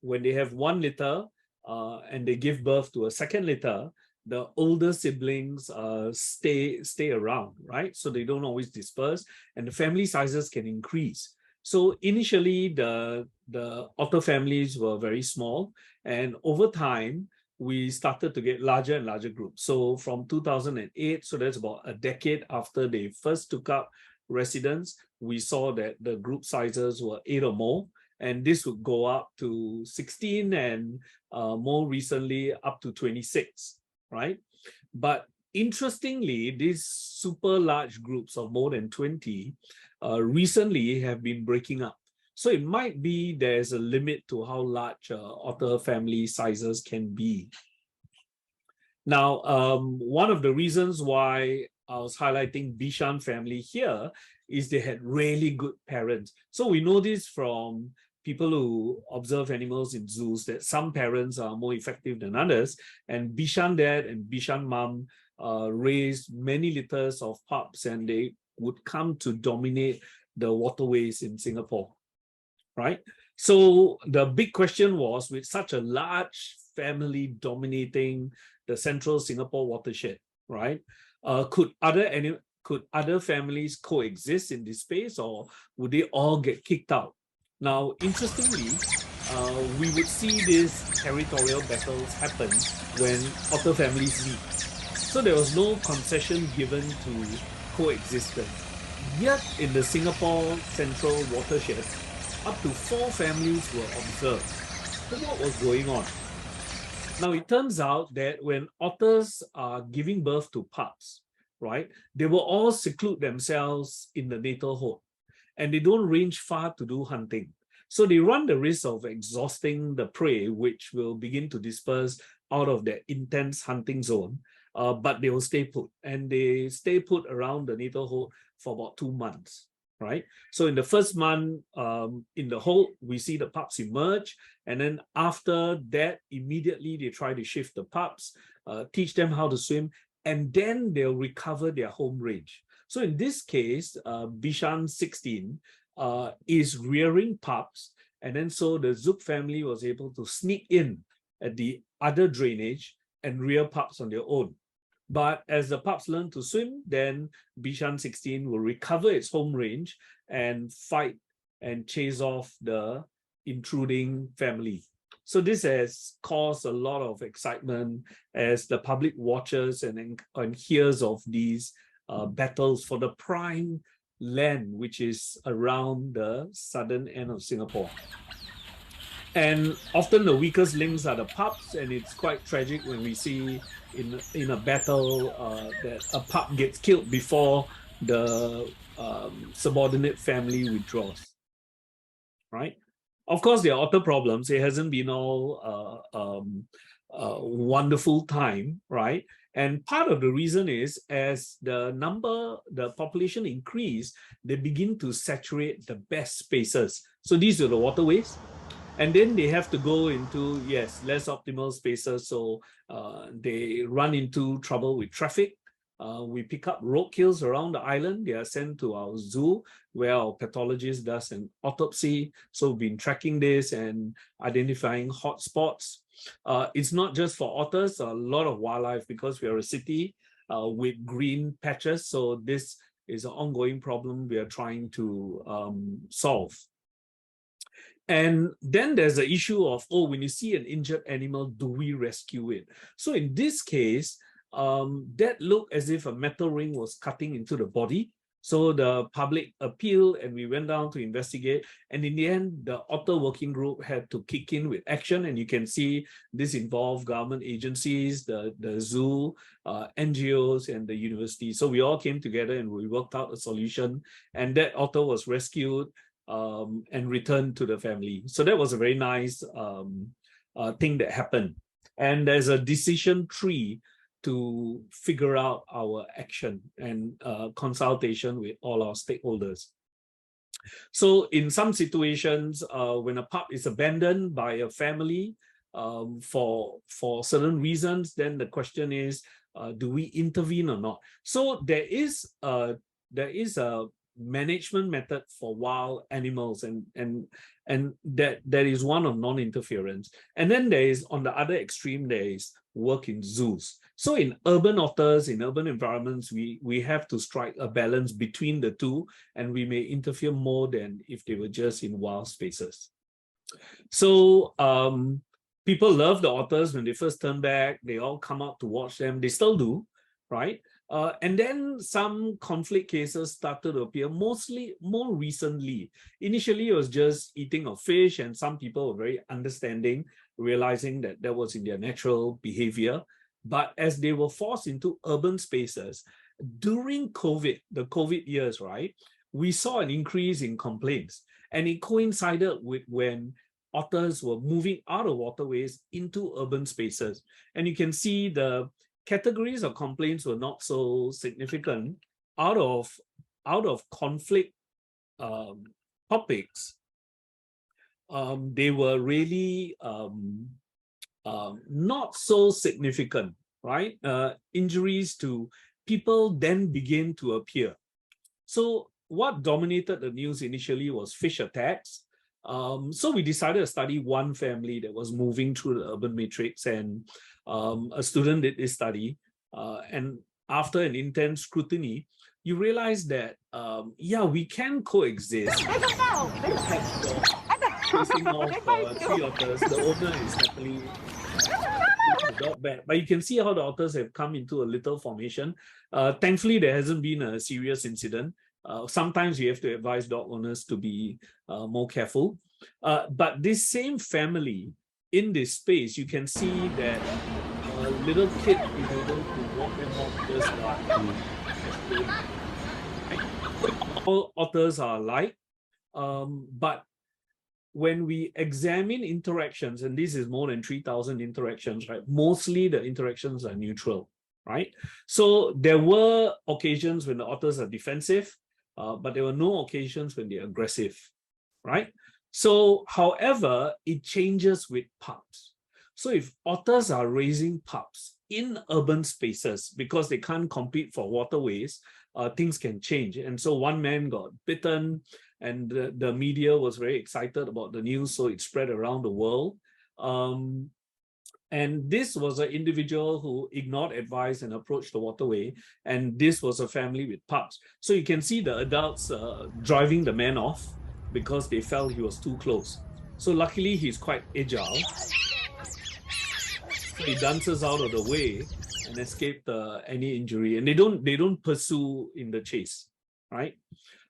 when they have one litter and they give birth to a second litter, the older siblings stay around, right? So they don't always disperse, and the family sizes can increase. So initially, the otter families were very small, and over time, we started to get larger and larger groups. So from 2008, so that's about a decade after they first took up residence, we saw that the group sizes were 8 or more, and this would go up to 16 and more recently up to 26, right? But interestingly, these super large groups of more than 20 recently have been breaking up. So it might be there's a limit to how large otter family sizes can be. Now, one of the reasons why I was highlighting Bishan family here is they had really good parents. So we know this from people who observe animals in zoos, that some parents are more effective than others. And Bishan dad and Bishan mom raised many litters of pups, and they would come to dominate the waterways in Singapore, right? So the big question was, with such a large family dominating the central Singapore watershed, right? Could other families coexist in this space, or would they all get kicked out? Now, interestingly, we would see these territorial battles happen when otter families meet. So there was no concession given to coexistence. Yet in the Singapore central watershed, up to 4 families were observed. So what was going on? Now, it turns out that when otters are giving birth to pups, right, they will all seclude themselves in the natal hole, and they don't range far to do hunting. So they run the risk of exhausting the prey, which will begin to disperse out of their intense hunting zone, but they will stay put, and they stay put around the natal hole for about 2 months, right? So in the first month, in the hole, we see the pups emerge, and then after that, immediately they try to shift the pups, teach them how to swim, and then they'll recover their home range. So in this case, Bishan 16 is rearing pups, and then so the Zook family was able to sneak in at the other drainage and rear pups on their own. But as the pups learn to swim, then Bishan 16 will recover its home range and fight and chase off the intruding family, So this has caused a lot of excitement as the public watches and hears of these battles for the prime land, which is around the southern end of Singapore. And often the weakest links are the pups, and it's quite tragic when we see in a battle that a pup gets killed before the subordinate family withdraws, right? Of course, there are otter problems. It hasn't been all wonderful time, right? And part of the reason is as the population increase, they begin to saturate the best spaces. So these are the waterways. And then they have to go into, yes, less optimal spaces. So they run into trouble with traffic. We pick up roadkills around the island. They are sent to our zoo where our pathologist does an autopsy. So we've been tracking this and identifying hotspots. It's not just for otters, a lot of wildlife because we are a city with green patches. So this is an ongoing problem we are trying to solve. And then there's the issue of, oh, when you see an injured animal, do we rescue it? So in this case, that looked as if a metal ring was cutting into the body. So the public appealed and we went down to investigate. And in the end, the Otter Working Group had to kick in with action. And you can see this involved government agencies, the zoo, NGOs, and the university. So we all came together and we worked out a solution. And that otter was rescued and returned to the family. So that was a very nice thing that happened. And there's a decision tree to figure out our action and consultation with all our stakeholders. So in some situations, when a pup is abandoned by a family for certain reasons, then the question is, do we intervene or not? So there is a management method for wild animals, and that is one of non-interference. And then there is, on the other extreme, there is work in zoos. So in urban otters, in urban environments, we have to strike a balance between the two, and we may interfere more than if they were just in wild spaces. So people love the otters. When they first turn back, they all come out to watch them. They still do, right? And then some conflict cases started to appear, more recently. Initially, it was just eating of fish, and some people were very understanding, realizing that that was in their natural behavior. But as they were forced into urban spaces, during COVID, the COVID years, right, we saw an increase in complaints. And it coincided with when otters were moving out of waterways into urban spaces. And you can see the categories of complaints were not so significant. Out of conflict topics, they were really not so significant, right? Injuries to people then begin to appear. So what dominated the news initially was fish attacks. So we decided to study one family that was moving through the urban matrix, and a student did this study. And after an intense scrutiny, you realize that, yeah, we can coexist. Chasing off 3 otters, the owner is happily not bad. But you can see how the otters have come into a little formation. Thankfully, there hasn't been a serious incident. Sometimes you have to advise dog owners to be more careful. But this same family in this space, you can see that a little kid is able to walk them off just like all otters are alike. But when we examine interactions, and this is more than 3,000 interactions, right? Mostly the interactions are neutral, right? So there were occasions when the otters are defensive, but there were no occasions when they're aggressive, right? So, however, it changes with pups. So if otters are raising pups in urban spaces because they can't compete for waterways, things can change. And so one man got bitten, and the media was very excited about the news, so it spread around the world. And this was an individual who ignored advice and approached the waterway. And this was a family with pups. So you can see the adults driving the man off because they felt he was too close. So luckily he's quite agile. So he dances out of the way and escaped any injury. And they don't pursue in the chase, right?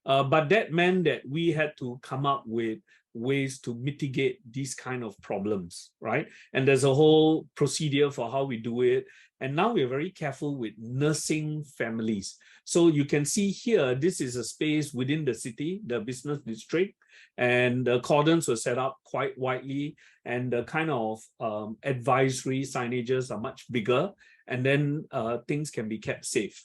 But that meant that we had to come up with ways to mitigate these kind of problems, right? And there's a whole procedure for how we do it. And now we're very careful with nursing families. So you can see here, this is a space within the city, the business district, and the cordons were set up quite widely, and the kind of advisory signages are much bigger, and then things can be kept safe.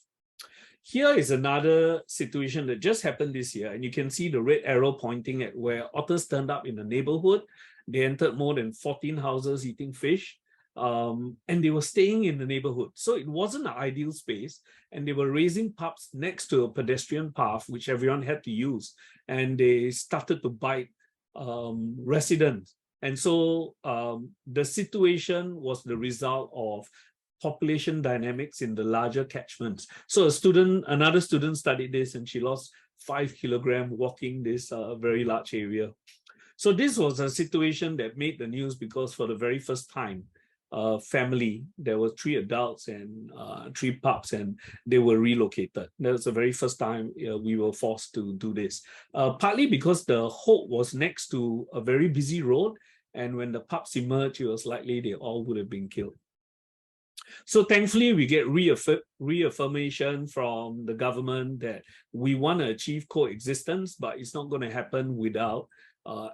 Here is another situation that just happened this year, and you can see the red arrow pointing at where otters turned up in the neighborhood. They entered more than 14 houses eating fish, and they were staying in the neighborhood. So it wasn't an ideal space, and they were raising pups next to a pedestrian path, which everyone had to use, and they started to bite residents. And so the situation was the result of population dynamics in the larger catchments. So another student studied this, and she lost 5 kilograms walking this very large area. So this was a situation that made the news because for the very first time, family, there were 3 adults and 3 pups, and they were relocated. That was the very first time we were forced to do this. Partly because the hope was next to a very busy road, and when the pups emerged, it was likely they all would have been killed. So thankfully, we get reaffirmation from the government that we want to achieve coexistence, but it's not going to happen without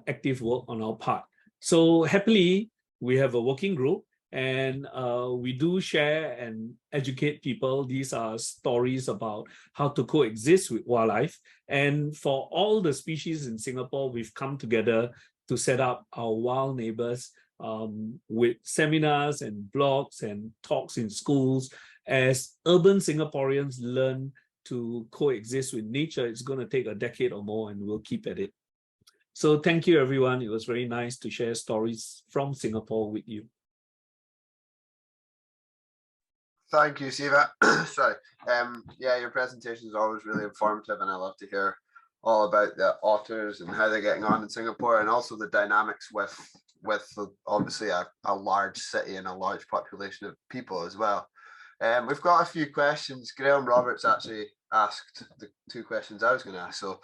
active work on our part. So happily, we have a working group, and we do share and educate people. These are stories about how to coexist with wildlife. And for all the species in Singapore, we've come together to set up our wild neighbors with seminars and blogs and talks in schools. As urban Singaporeans learn to coexist with nature, it's going to take a decade or more, and we'll keep at it. So thank you, everyone. It was very nice to share stories from Singapore with you. Thank you, Siva. Sorry. Yeah, your presentation is always really informative, and I love to hear all about the otters and how they're getting on in Singapore, and also the dynamics with obviously a large city and a large population of people as well. We've got a few questions. Graham Roberts actually asked the 2 questions I was going to ask. So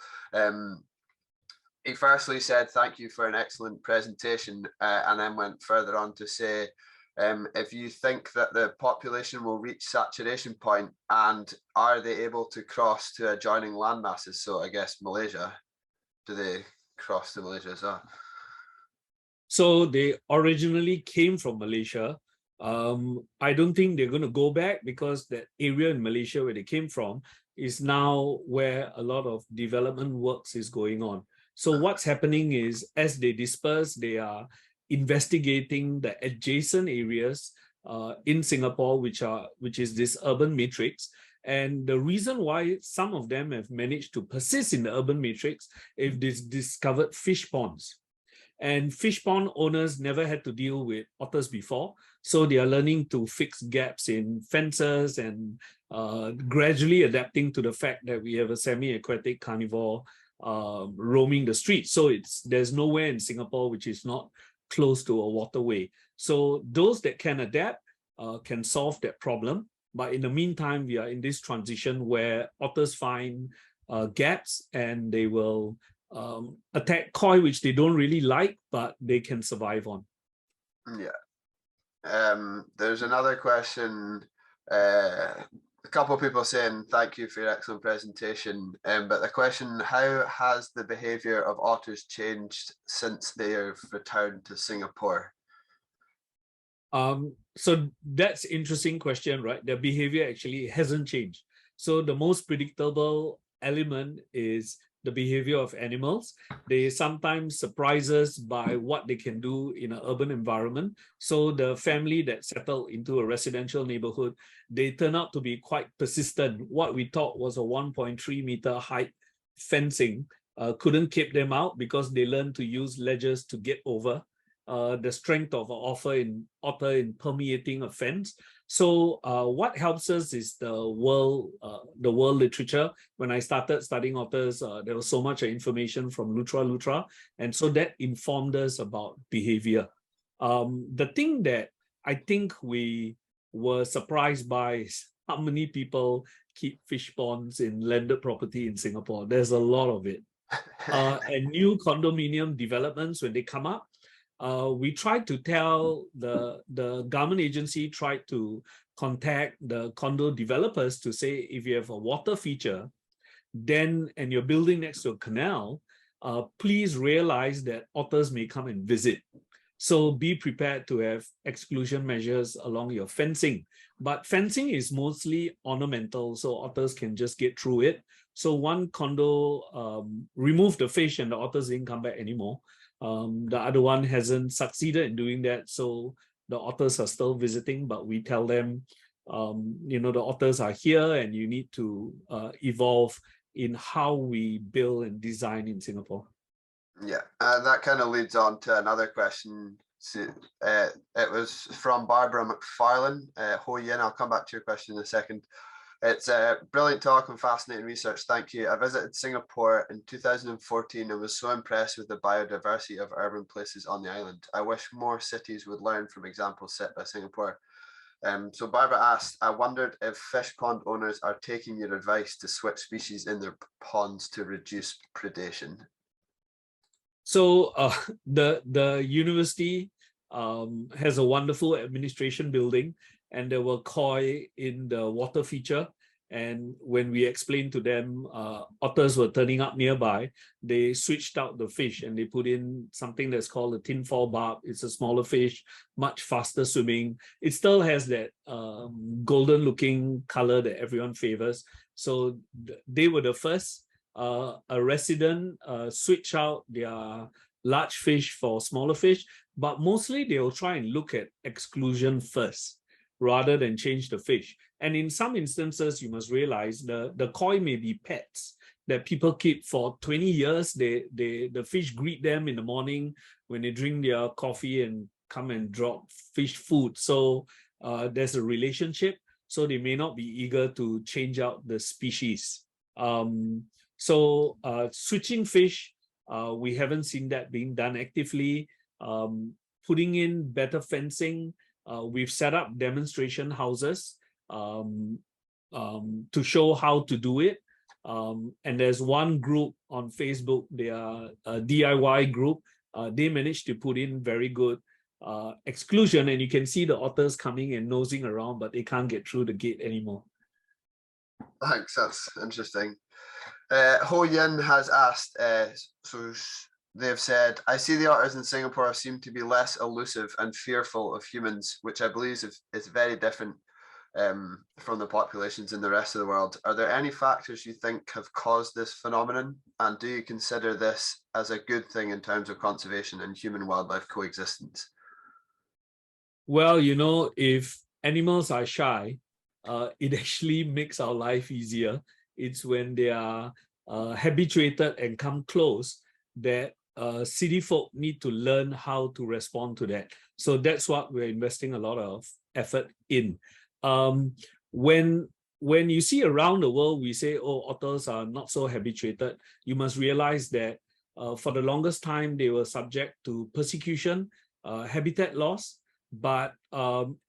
he firstly said, thank you for an excellent presentation, and then went further on to say, if you think that the population will reach saturation point, and are they able to cross to adjoining land masses? So I guess Malaysia, do they cross to Malaysia as well? So they originally came from Malaysia. I don't think they're going to go back, because that area in Malaysia where they came from is now where a lot of development works is going on. So what's happening is, as they disperse, they are investigating the adjacent areas in Singapore, which is this urban matrix. And the reason why some of them have managed to persist in the urban matrix is they've discovered fish ponds. And fish pond owners never had to deal with otters before. So they are learning to fix gaps in fences and gradually adapting to the fact that we have a semi-aquatic carnivore roaming the streets. So there's nowhere in Singapore which is not close to a waterway. So those that can adapt can solve that problem. But in the meantime, we are in this transition where otters find gaps, and they will attack koi, which they don't really like, but they can survive on. Yeah. There's another question. A couple of people saying thank you for your excellent presentation, but the question, how has the behaviour of otters changed since they have returned to Singapore? So that's an interesting question, right? Their behavior actually hasn't changed. So the most predictable element is the behavior of animals. They sometimes surprise us by what they can do in an urban environment. So the family that settled into a residential neighborhood, they turn out to be quite persistent. What we thought was a 1.3 meter height fencing couldn't keep them out, because they learned to use ledges to get over. The strength of an otter in permeating a fence. So what helps us is the world literature. When I started studying otters, there was so much information from Lutra, and so that informed us about behavior. The thing that I think we were surprised by is how many people keep fish ponds in landed property in Singapore. There's a lot of it. And new condominium developments, when they come up, we tried to tell the government agency, tried to contact the condo developers to say, if you have a water feature, then, and you're building next to a canal, please realize that otters may come and visit. So be prepared to have exclusion measures along your fencing. But fencing is mostly ornamental, so otters can just get through it. So one condo removed the fish and the otters didn't come back anymore. The other one hasn't succeeded in doing that, so the otters are still visiting, but we tell them, you know, the otters are here and you need to evolve in how we build and design in Singapore. Yeah, that kind of leads on to another question. It was from Barbara McFarlane. Ho Yin, I'll come back to your question in a second. It's a brilliant talk and fascinating research. Thank you. I visited Singapore in 2014 and was so impressed with the biodiversity of urban places on the island. I wish more cities would learn from examples set by Singapore. So Barbara asked, I wondered if fish pond owners are taking your advice to switch species in their ponds to reduce predation. So the university has a wonderful administration building, and there were koi in the water feature. And when we explained to them otters were turning up nearby, they switched out the fish and they put in something that's called a tinfoil barb. It's a smaller fish, much faster swimming. It still has that golden looking color that everyone favors. So they were the first. A resident switch out their large fish for smaller fish, but mostly they will try and look at exclusion first rather than change the fish. And in some instances, you must realize the koi may be pets that people keep for 20 years. The fish greet them in the morning when they drink their coffee and come and drop fish food. So there's a relationship. So they may not be eager to change out the species. So switching fish, we haven't seen that being done actively. Putting in better fencing, we've set up demonstration houses to show how to do it. And there's one group on Facebook, they are a DIY group. They managed to put in very good exclusion, and you can see the otters coming and nosing around, but they can't get through the gate anymore. Thanks, that's interesting. Ho Yin has asked, so they've said, I see the otters in Singapore seem to be less elusive and fearful of humans, which I believe is very different from the populations in the rest of the world. Are there any factors you think have caused this phenomenon? And do you consider this as a good thing in terms of conservation and human-wildlife coexistence? Well, you know, if animals are shy, it actually makes our life easier. It's when they are habituated and come close that city folk need to learn how to respond to that. So that's what we're investing a lot of effort in. When you see around the world, we say, oh, otters are not so habituated. You must realize that for the longest time, they were subject to persecution, habitat loss. But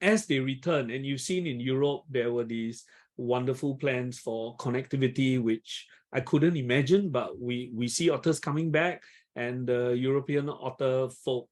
as they return, and you've seen in Europe, there were these wonderful plans for connectivity, which I couldn't imagine, but we see otters coming back, and the European otter folk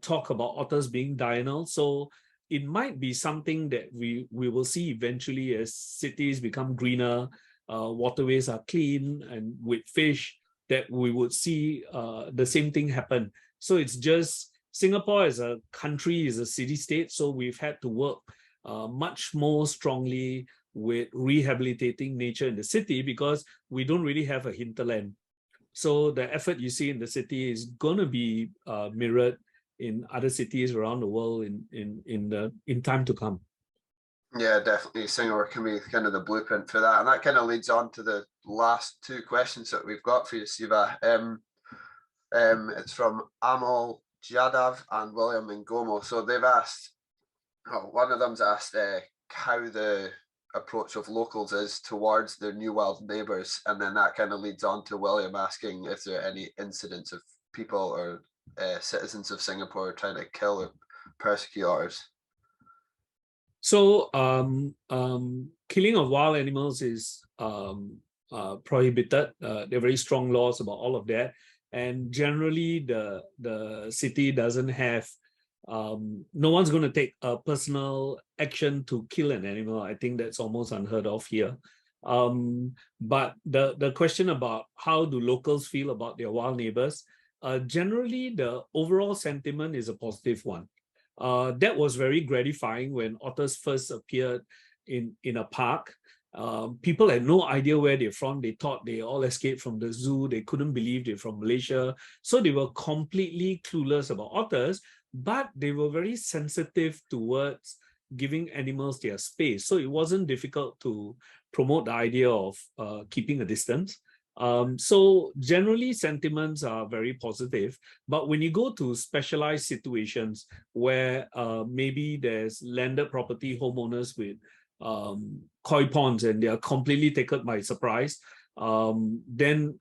talk about otters being diurnal. So it might be something that we will see eventually as cities become greener, waterways are clean, and with fish, that we would see the same thing happen. So it's just Singapore as a country is a city-state, so we've had to work much more strongly with rehabilitating nature in the city because we don't really have a hinterland. So the effort you see in the city is going to be mirrored in other cities around the world in time to come. Yeah, definitely. Singapore can be kind of the blueprint for that, and that kind of leads on to the last two questions that we've got for you, Siva. It's from Amal Jadav and William Ngomo. So they've asked, Oh, one of them's asked how the approach of locals is towards their New World neighbours, and then that kind of leads on to William asking if there are any incidents of people or citizens of Singapore trying to kill or persecute otters. So killing of wild animals is prohibited. There are very strong laws about all of that, and generally the city doesn't have. No one's going to take a personal action to kill an animal. I think that's almost unheard of here. But the question about how do locals feel about their wild neighbors, generally the overall sentiment is a positive one. That was very gratifying when otters first appeared in a park. People had no idea where they're from. They thought they all escaped from the zoo. They couldn't believe they're from Malaysia. So they were completely clueless about otters, but they were very sensitive towards giving animals their space. So it wasn't difficult to promote the idea of keeping a distance. So generally sentiments are very positive, but when you go to specialized situations where maybe there's landed property homeowners with koi ponds and they are completely taken by surprise, then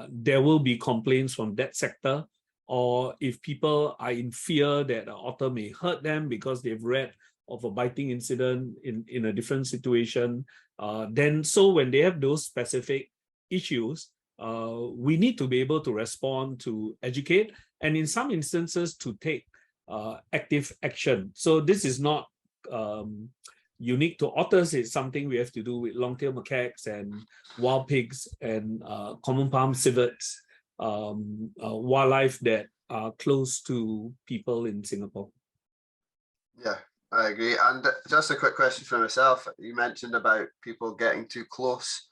there will be complaints from that sector. Or if people are in fear that an otter may hurt them because they've read of a biting incident in a different situation, then so when they have those specific issues, we need to be able to respond, to educate, and in some instances to take active action. So this is not unique to otters. It's something we have to do with long-tailed macaques and wild pigs and common palm civets, wildlife that are close to people in Singapore. Yeah, I agree. And just a quick question for myself. You mentioned about people getting too close.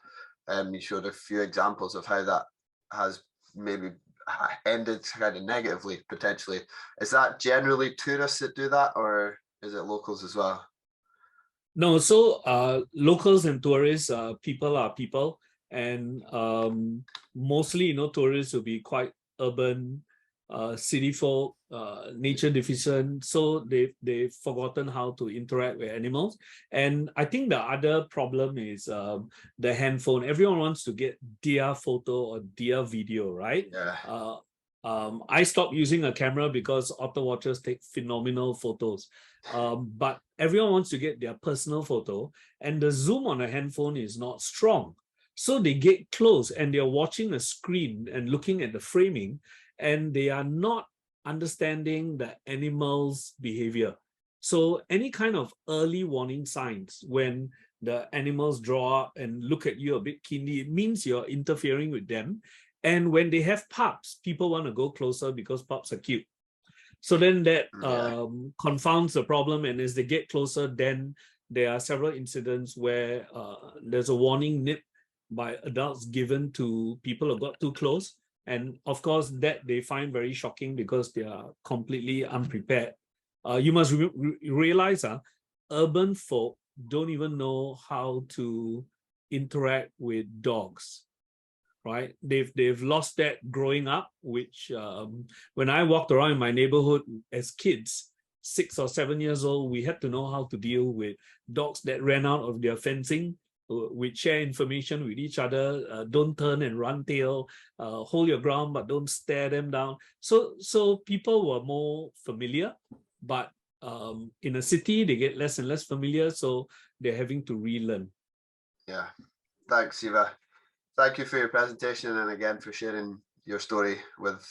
You showed a few examples of how that has maybe ended kind of negatively, potentially. Is that generally tourists that do that, or is it locals as well? No, so locals and tourists, people are people. And mostly, tourists will be quite urban, city folk, nature deficient. So they've forgotten how to interact with animals. And I think the other problem is the handphone. Everyone wants to get their photo or their video, right? Yeah. I stopped using a camera because otter watchers take phenomenal photos. But everyone wants to get their personal photo, and the zoom on a handphone is not strong. So they get close and they're watching a screen and looking at the framing, and they are not understanding the animal's behavior. So any kind of early warning signs when the animals draw up and look at you a bit keenly, it means you're interfering with them. And when they have pups, people want to go closer because pups are cute. So then that confounds the problem. And as they get closer, then there are several incidents where there's a warning nip by adults given to people who got too close. And of course, that they find very shocking because they are completely unprepared. You must realize urban folk don't even know how to interact with dogs, right? They've lost that growing up, which when I walked around in my neighborhood as kids, 6 or 7 years old, we had to know how to deal with dogs that ran out of their fencing. We share information with each other. Don't turn and run tail. Hold your ground, but don't stare them down. So people were more familiar, but in a city, they get less and less familiar. So they're having to relearn. Yeah. Thanks, Siva. Thank you for your presentation and again for sharing your story with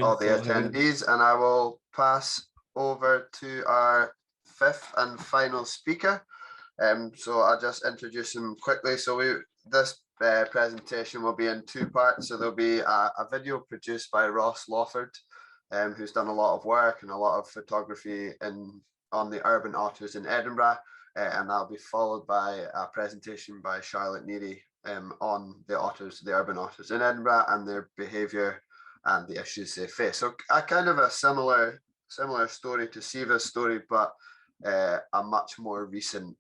all the attendees. And I will pass over to our fifth and final speaker. So I'll just introduce him quickly. So this presentation will be in two parts. So there'll be a video produced by Ross Lawford, who's done a lot of work and a lot of photography on the urban otters in Edinburgh. And that'll be followed by a presentation by Charlotte Neary on the otters, the urban otters in Edinburgh, and their behaviour and the issues they face. So a kind of a similar story to Siva's story, but a much more recent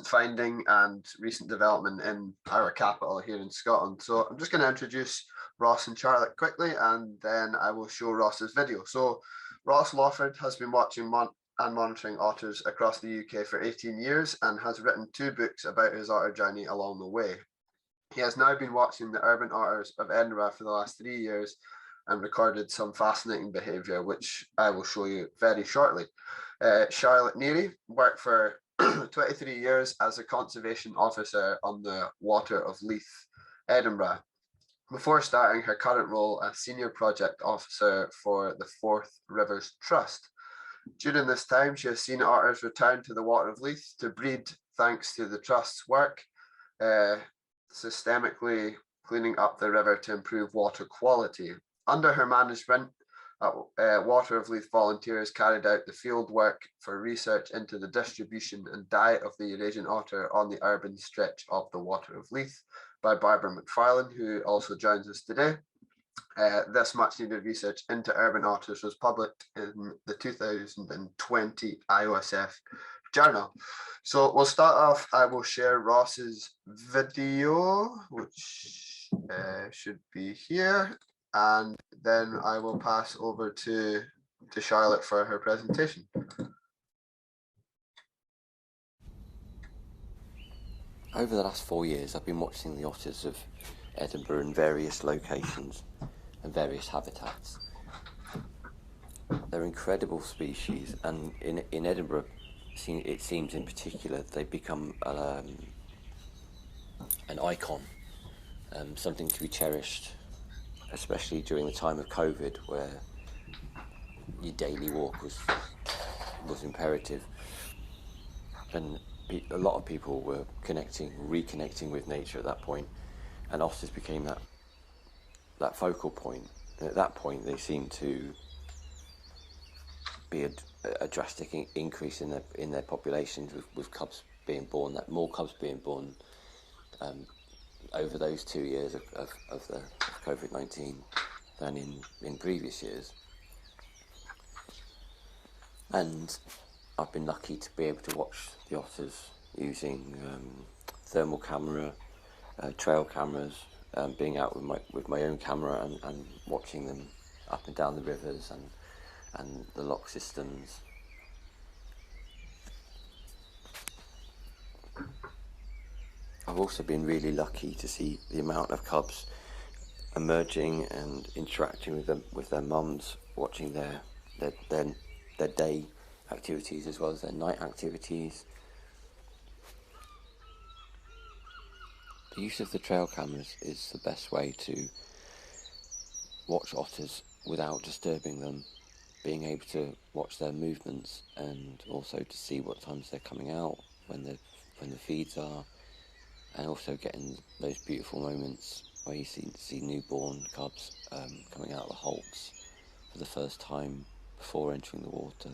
finding and recent development in our capital here in Scotland. So I'm just going to introduce Ross and Charlotte quickly, and then I will show Ross's video. So Ross Lawford has been watching and monitoring otters across the UK for 18 years and has written 2 books about his otter journey along the way. He has now been watching the urban otters of Edinburgh for the last 3 years and recorded some fascinating behaviour, which I will show you very shortly. Charlotte Neary worked for 23 years as a conservation officer on the Water of Leith, Edinburgh, before starting her current role as senior project officer for the Forth Rivers Trust. During this time, she has seen otters return to the Water of Leith to breed thanks to the Trust's work, systemically cleaning up the river to improve water quality. Under her management, Water of Leith volunteers carried out the field work for research into the distribution and diet of the Eurasian otter on the urban stretch of the Water of Leith by Barbara McFarlane, who also joins us today. This much needed research into urban otters was published in the 2020 IOSF journal. So we'll start off, I will share Ross's video, which should be here, and then I will pass over to Charlotte for her presentation. Over the last 4 years, I've been watching the otters of Edinburgh in various locations and various habitats. They're incredible species, and in Edinburgh, it seems in particular, they've become an icon, something to be cherished, especially during the time of COVID, where your daily walk was imperative, and a lot of people were reconnecting with nature at that point, and otters became that focal point. And at that point, they seemed to be a drastic increase in their populations, with cubs being born, more cubs being born over those 2 years of the COVID-19 than in previous years. And I've been lucky to be able to watch the otters using thermal camera, trail cameras, being out with my own camera and watching them up and down the rivers and the lock systems. I've also been really lucky to see the amount of cubs emerging and interacting with their mums, watching their day activities as well as their night activities. The use of the trail cameras is the best way to watch otters without disturbing them, being able to watch their movements and also to see what times they're coming out, when the feeds are, and also getting those beautiful moments where you see newborn cubs coming out of the holts for the first time before entering the water,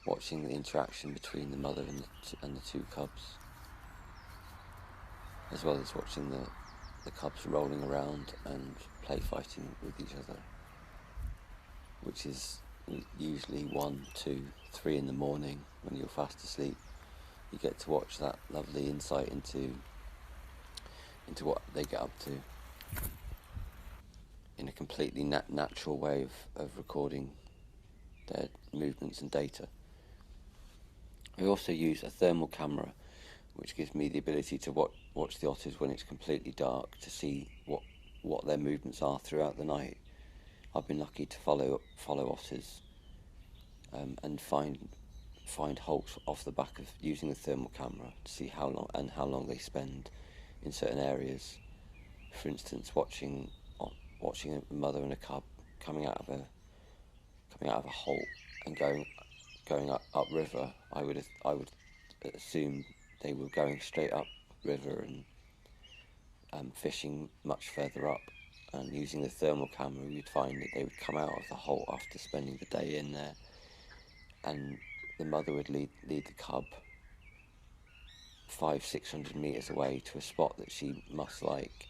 watching the interaction between the mother and the 2 cubs, as well as watching the cubs rolling around and play fighting with each other, which is usually 1, 2, 3 in the morning when you're fast asleep. You get to watch that lovely insight into what they get up to in a completely natural way of recording their movements and data. I also use a thermal camera, which gives me the ability to watch the otters when it's completely dark, to see what their movements are throughout the night. I've been lucky to follow otters and find holts off the back of using the thermal camera to see how long they spend in certain areas. For instance, watching a mother and a cub coming out of a holt and going up river, I would assume they were going straight up river and fishing much further up. And using the thermal camera, you'd find that they would come out of the holt after spending the day in there, and the mother would lead the cub 500-600 meters away to a spot that she must like,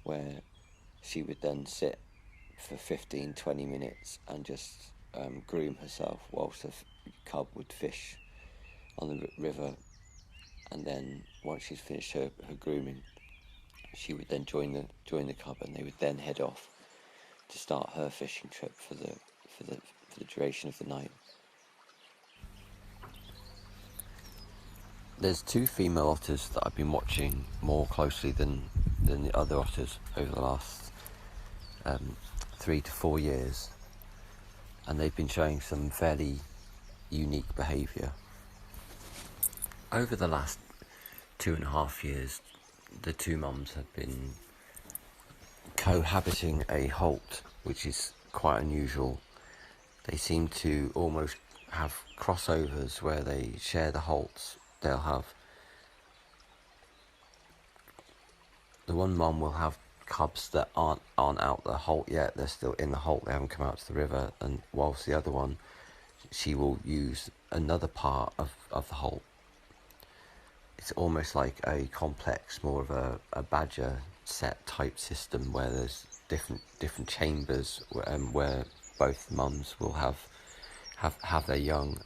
where she would then sit for 15-20 minutes and just groom herself whilst the cub would fish on the river. And then once she's finished her grooming, she would then join the cub, and they would then head off to start her fishing trip for the duration of the night. There's two female otters that I've been watching more closely than the other otters over the last 3 to 4 years, and they've been showing some fairly unique behaviour. Over the last 2.5 years, the two mums have been cohabiting a holt, which is quite unusual. They seem to almost have crossovers where they share the holts. They'll have, the one mum will have cubs that aren't out the holt yet, they're still in the holt, they haven't come out to the river, and whilst the other one, she will use another part of the holt. It's almost like a complex, more of a badger set type system where there's different chambers where both mums will have their young.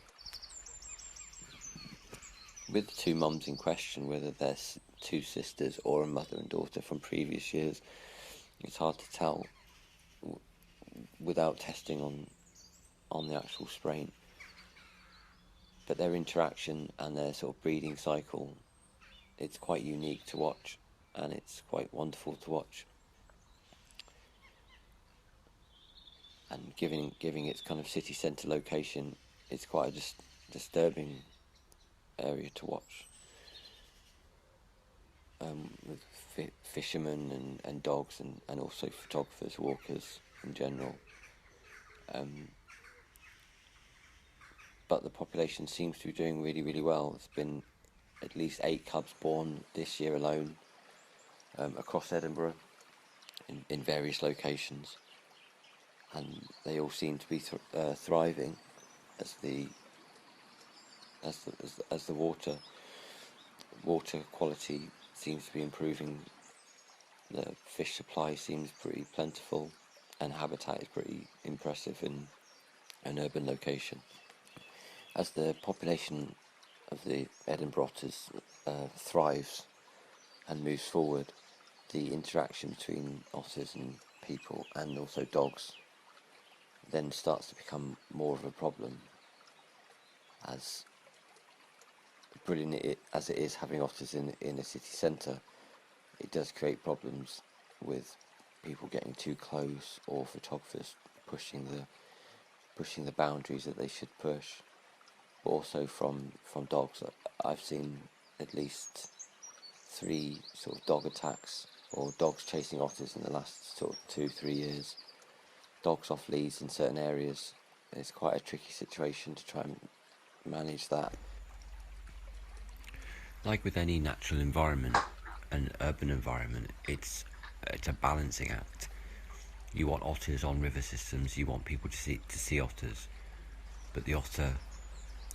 With the two mums in question, whether they're two sisters or a mother and daughter from previous years, it's hard to tell without testing on the actual strain. But their interaction and their sort of breeding cycle, it's quite unique to watch, and it's quite wonderful to watch. And giving its kind of city centre location, it's quite a disturbing area to watch. With fishermen and dogs and also photographers, walkers in general. But the population seems to be doing really, really well. There's been at least 8 cubs born this year alone across Edinburgh in various locations, and they all seem to be thriving as the water quality seems to be improving. The fish supply seems pretty plentiful, and habitat is pretty impressive in an urban location. As the population of the Edinburgh otters thrives and moves forward, the interaction between otters and people, and also dogs, then starts to become more of a problem. As brilliant as it is having otters in a city centre, it does create problems with people getting too close, or photographers pushing the boundaries that they should push. But also from dogs. I've seen at least 3 sort of dog attacks or dogs chasing otters in the last sort of 2-3 years. Dogs off leads in certain areas. It's quite a tricky situation to try and manage that. Like with any natural environment, an urban environment, it's a balancing act. You want otters on river systems, you want people to see otters, but the otter,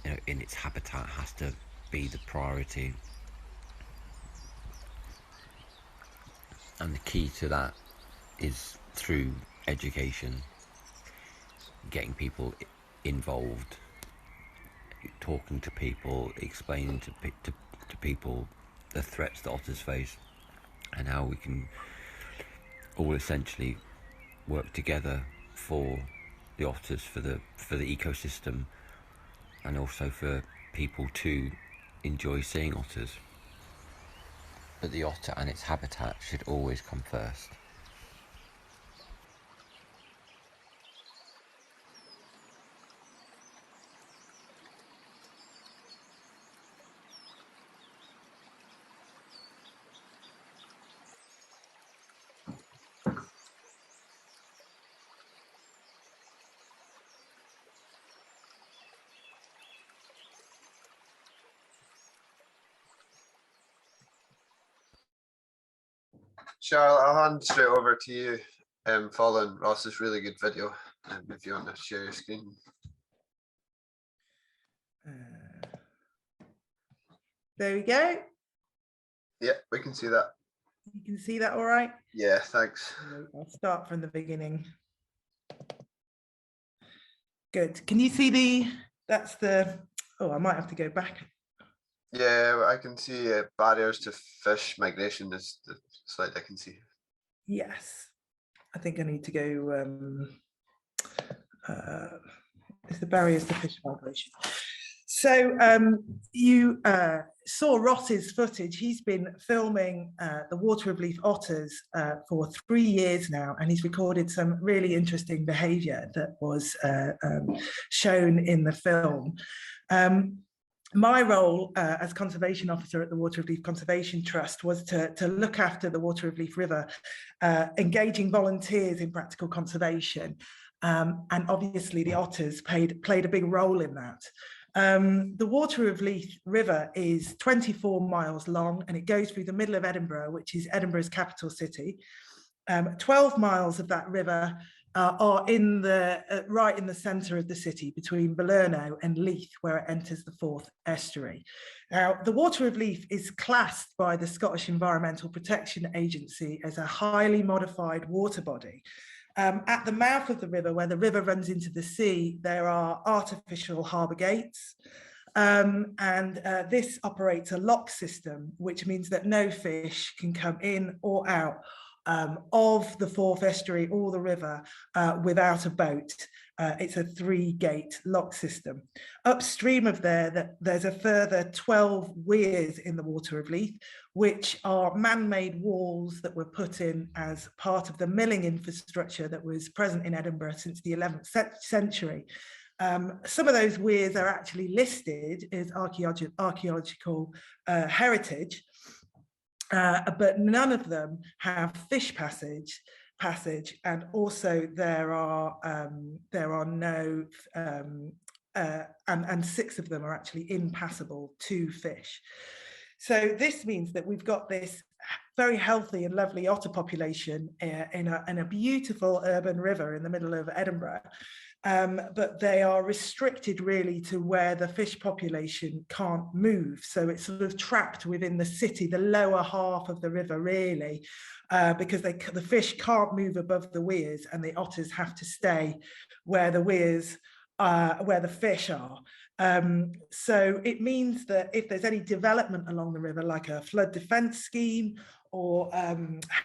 you know, in its habitat has to be the priority. And the key to that is through education, getting people involved, talking to people, explaining to people the threats that otters face, and how we can all essentially work together for the otters, for the ecosystem, and also for people to enjoy seeing otters. But the otter and its habitat should always come first. Charlotte, I'll hand straight over to you following Ross's really good video, if you want to share your screen. There we go. Yeah, we can see that. You can see that all right? Yeah, thanks. I'll start from the beginning. Good. Can you see that's the, oh, I might have to go back. Yeah, I can see barriers to fish migration is the slide I can see. Yes. I think I need to go, it's the barriers to fish migration. So you saw Ross's footage. He's been filming the water of leaf otters for 3 years now, and he's recorded some really interesting behaviour that was shown in the film. My role as conservation officer at the Water of Leaf Conservation Trust was to look after the Water of Leaf River, engaging volunteers in practical conservation. And obviously the otters played a big role in that. The Water of Leaf River is 24 miles long, and it goes through the middle of Edinburgh, which is Edinburgh's capital city. 12 miles of that river are in the right in the centre of the city, between Balerno and Leith, where it enters the Forth estuary. Now, the Water of Leith is classed by the Scottish Environmental Protection Agency as a highly modified water body. At the mouth of the river, where the river runs into the sea, there are artificial harbour gates. This operates a lock system, which means that no fish can come in or out of the Forth estuary or the river without a boat. It's a 3-gate lock system. Upstream of there, there's a further 12 weirs in the Water of Leith, which are man-made walls that were put in as part of the milling infrastructure that was present in Edinburgh since the 11th century. Some of those weirs are actually listed as archaeological heritage, but none of them have fish passage, and also there are no and 6 of them are actually impassable to fish. So this means that we've got this very healthy and lovely otter population in a beautiful urban river in the middle of Edinburgh. But they are restricted really to where the fish population can't move. So it's sort of trapped within the city, the lower half of the river really, because the fish can't move above the weirs, and the otters have to stay where the weirs, where the fish are. So it means that if there's any development along the river, like a flood defence scheme or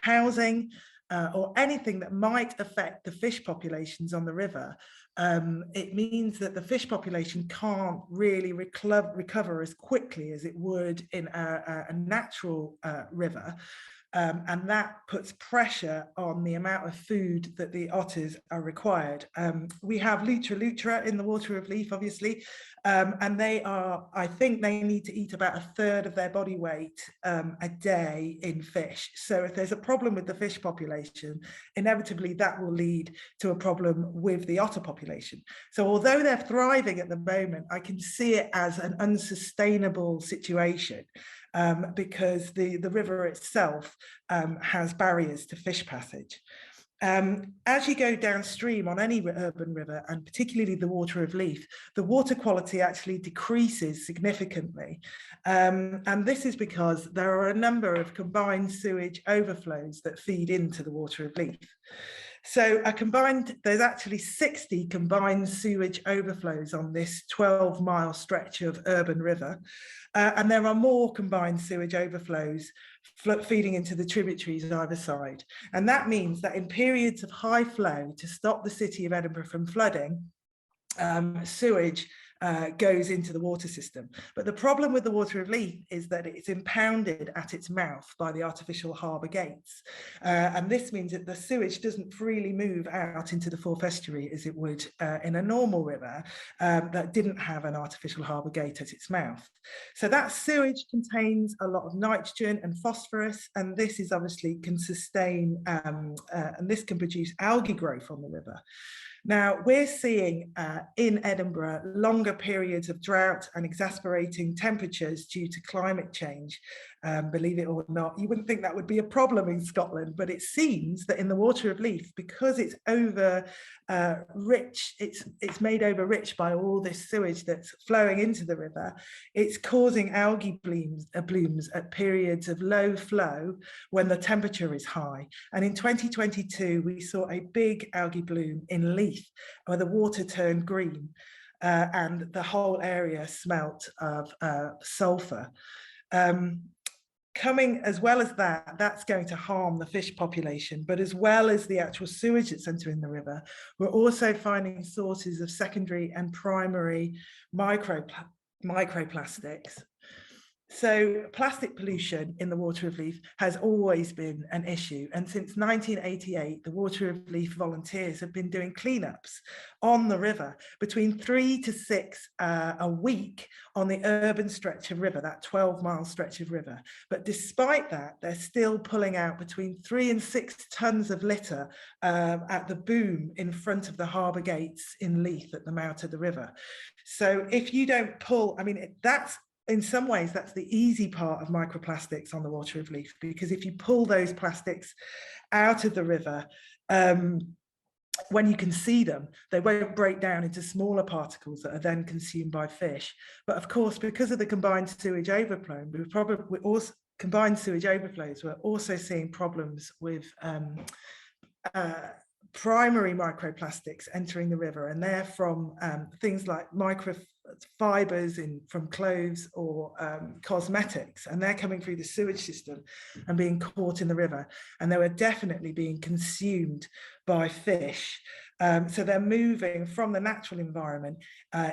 housing, or anything that might affect the fish populations on the river, it means that the fish population can't really recover as quickly as it would in a natural river. And that puts pressure on the amount of food that the otters are required. We have lutra in the Water of Leith, obviously, and I think they need to eat about 1/3 of their body weight a day in fish. So if there's a problem with the fish population, inevitably that will lead to a problem with the otter population. So although they're thriving at the moment, I can see it as an unsustainable situation. Because the river itself has barriers to fish passage. As you go downstream on any urban river, and particularly the Water of Leith, the water quality actually decreases significantly. And this is because there are a number of combined sewage overflows that feed into the Water of Leith. So there's actually 60 combined sewage overflows on this 12-mile stretch of urban river. And there are more combined sewage overflows feeding into the tributaries on either side. And that means that in periods of high flow, to stop the city of Edinburgh from flooding, sewage goes into the water system. But the problem with the Water of Leith is that it's impounded at its mouth by the artificial harbour gates. And this means that the sewage doesn't freely move out into the Forth estuary as it would in a normal river that didn't have an artificial harbour gate at its mouth. So that sewage contains a lot of nitrogen and phosphorus, and this is obviously can sustain, and this can produce algae growth on the river. Now, we're seeing in Edinburgh longer periods of drought and exasperating temperatures due to climate change. Believe it or not, you wouldn't think that would be a problem in Scotland, but it seems that in the Water of Leith, because it's rich, it's made over rich by all this sewage that's flowing into the river, it's causing algae blooms at periods of low flow when the temperature is high. And in 2022, we saw a big algae bloom in Leith where the water turned green and the whole area smelt of sulphur. Coming as well as that, that's going to harm the fish population, but as well as the actual sewage that's entering the river, we're also finding sources of secondary and primary microplastics. So plastic pollution in the water of Leith has always been an issue. And since 1988, the Water of Leith volunteers have been doing cleanups on the river, between 3 to 6 a week on the urban stretch of river, that 12-mile stretch of river. But despite that, they're still pulling out between 3 and 6 tons of litter at the boom in front of the harbour gates in Leith at the mouth of the river. So if you don't pull, I mean, that's, in some ways, that's the easy part of microplastics on the Water of Leith, because if you pull those plastics out of the river, when you can see them, they won't break down into smaller particles that are then consumed by fish. But of course, because of the combined sewage overflow, we're also seeing problems with primary microplastics entering the river, and they're from things like microfibers from clothes or cosmetics, and they're coming through the sewage system and being caught in the river, and they were definitely being consumed by fish. So they're moving from the natural environment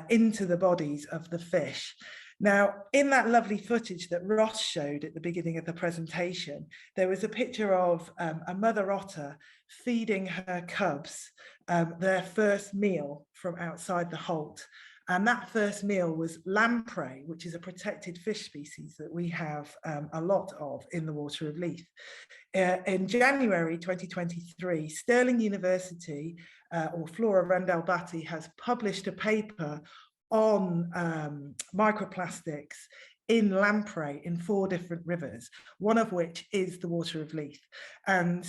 into the bodies of the fish. Now, in that lovely footage that Ross showed at the beginning of the presentation, there was a picture of a mother otter feeding her cubs their first meal from outside the holt. And that first meal was lamprey, which is a protected fish species that we have a lot of in the Water of Leith. In January 2023, Stirling University, or Flora Randall-Batty, has published a paper on microplastics in lamprey in 4 different rivers, one of which is the Water of Leith. And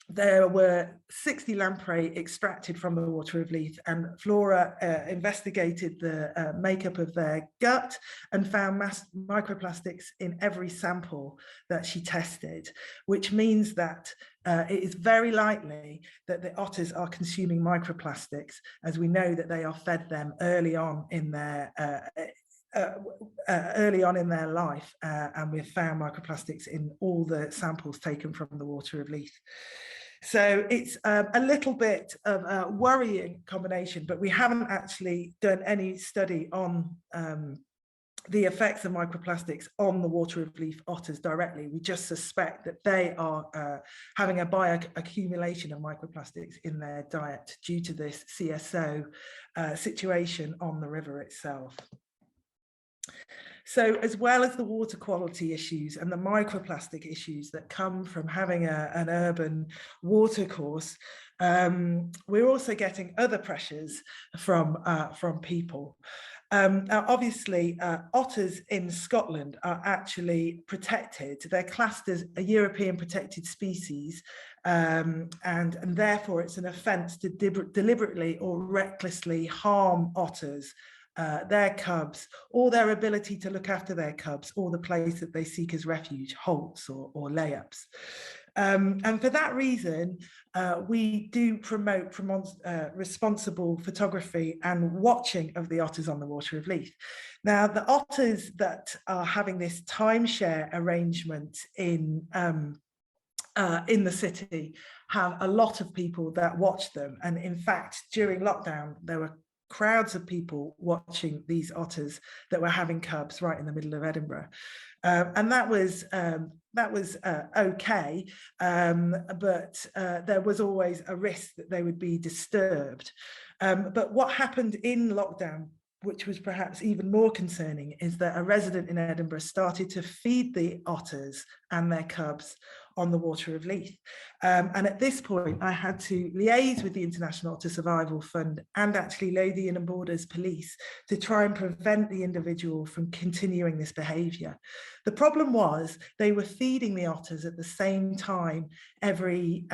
there were 60 lamprey extracted from the Water of Leith, and Flora investigated the makeup of their gut and found microplastics in every sample that she tested, which means that it is very likely that the otters are consuming microplastics, as we know that they are fed them early on in their life, and we've found microplastics in all the samples taken from the Water of Leith. So it's a little bit of a worrying combination, but we haven't actually done any study on the effects of microplastics on the Water of Leith otters directly. We just suspect that they are having a bioaccumulation of microplastics in their diet due to this CSO situation on the river itself. So as well as the water quality issues and the microplastic issues that come from having an urban watercourse, we're also getting other pressures from people. Obviously, otters in Scotland are actually protected. They're classed as a European protected species, and therefore it's an offence to deliberately or recklessly harm otters, their cubs, or their ability to look after their cubs, or the place that they seek as refuge, holts or layups. And for that reason, we do promote responsible photography and watching of the otters on the Water of Leith. Now, the otters that are having this timeshare arrangement in the city have a lot of people that watch them. And in fact, during lockdown, there were crowds of people watching these otters that were having cubs right in the middle of Edinburgh. And that was okay, but there was always a risk that they would be disturbed. But what happened in lockdown, which was perhaps even more concerning, is that a resident in Edinburgh started to feed the otters and their cubs on the Water of Leith. And at this point, I had to liaise with the International Otter Survival Fund and actually Lothian and Borders Police to try and prevent the individual from continuing this behaviour. The problem was they were feeding the otters at the same time every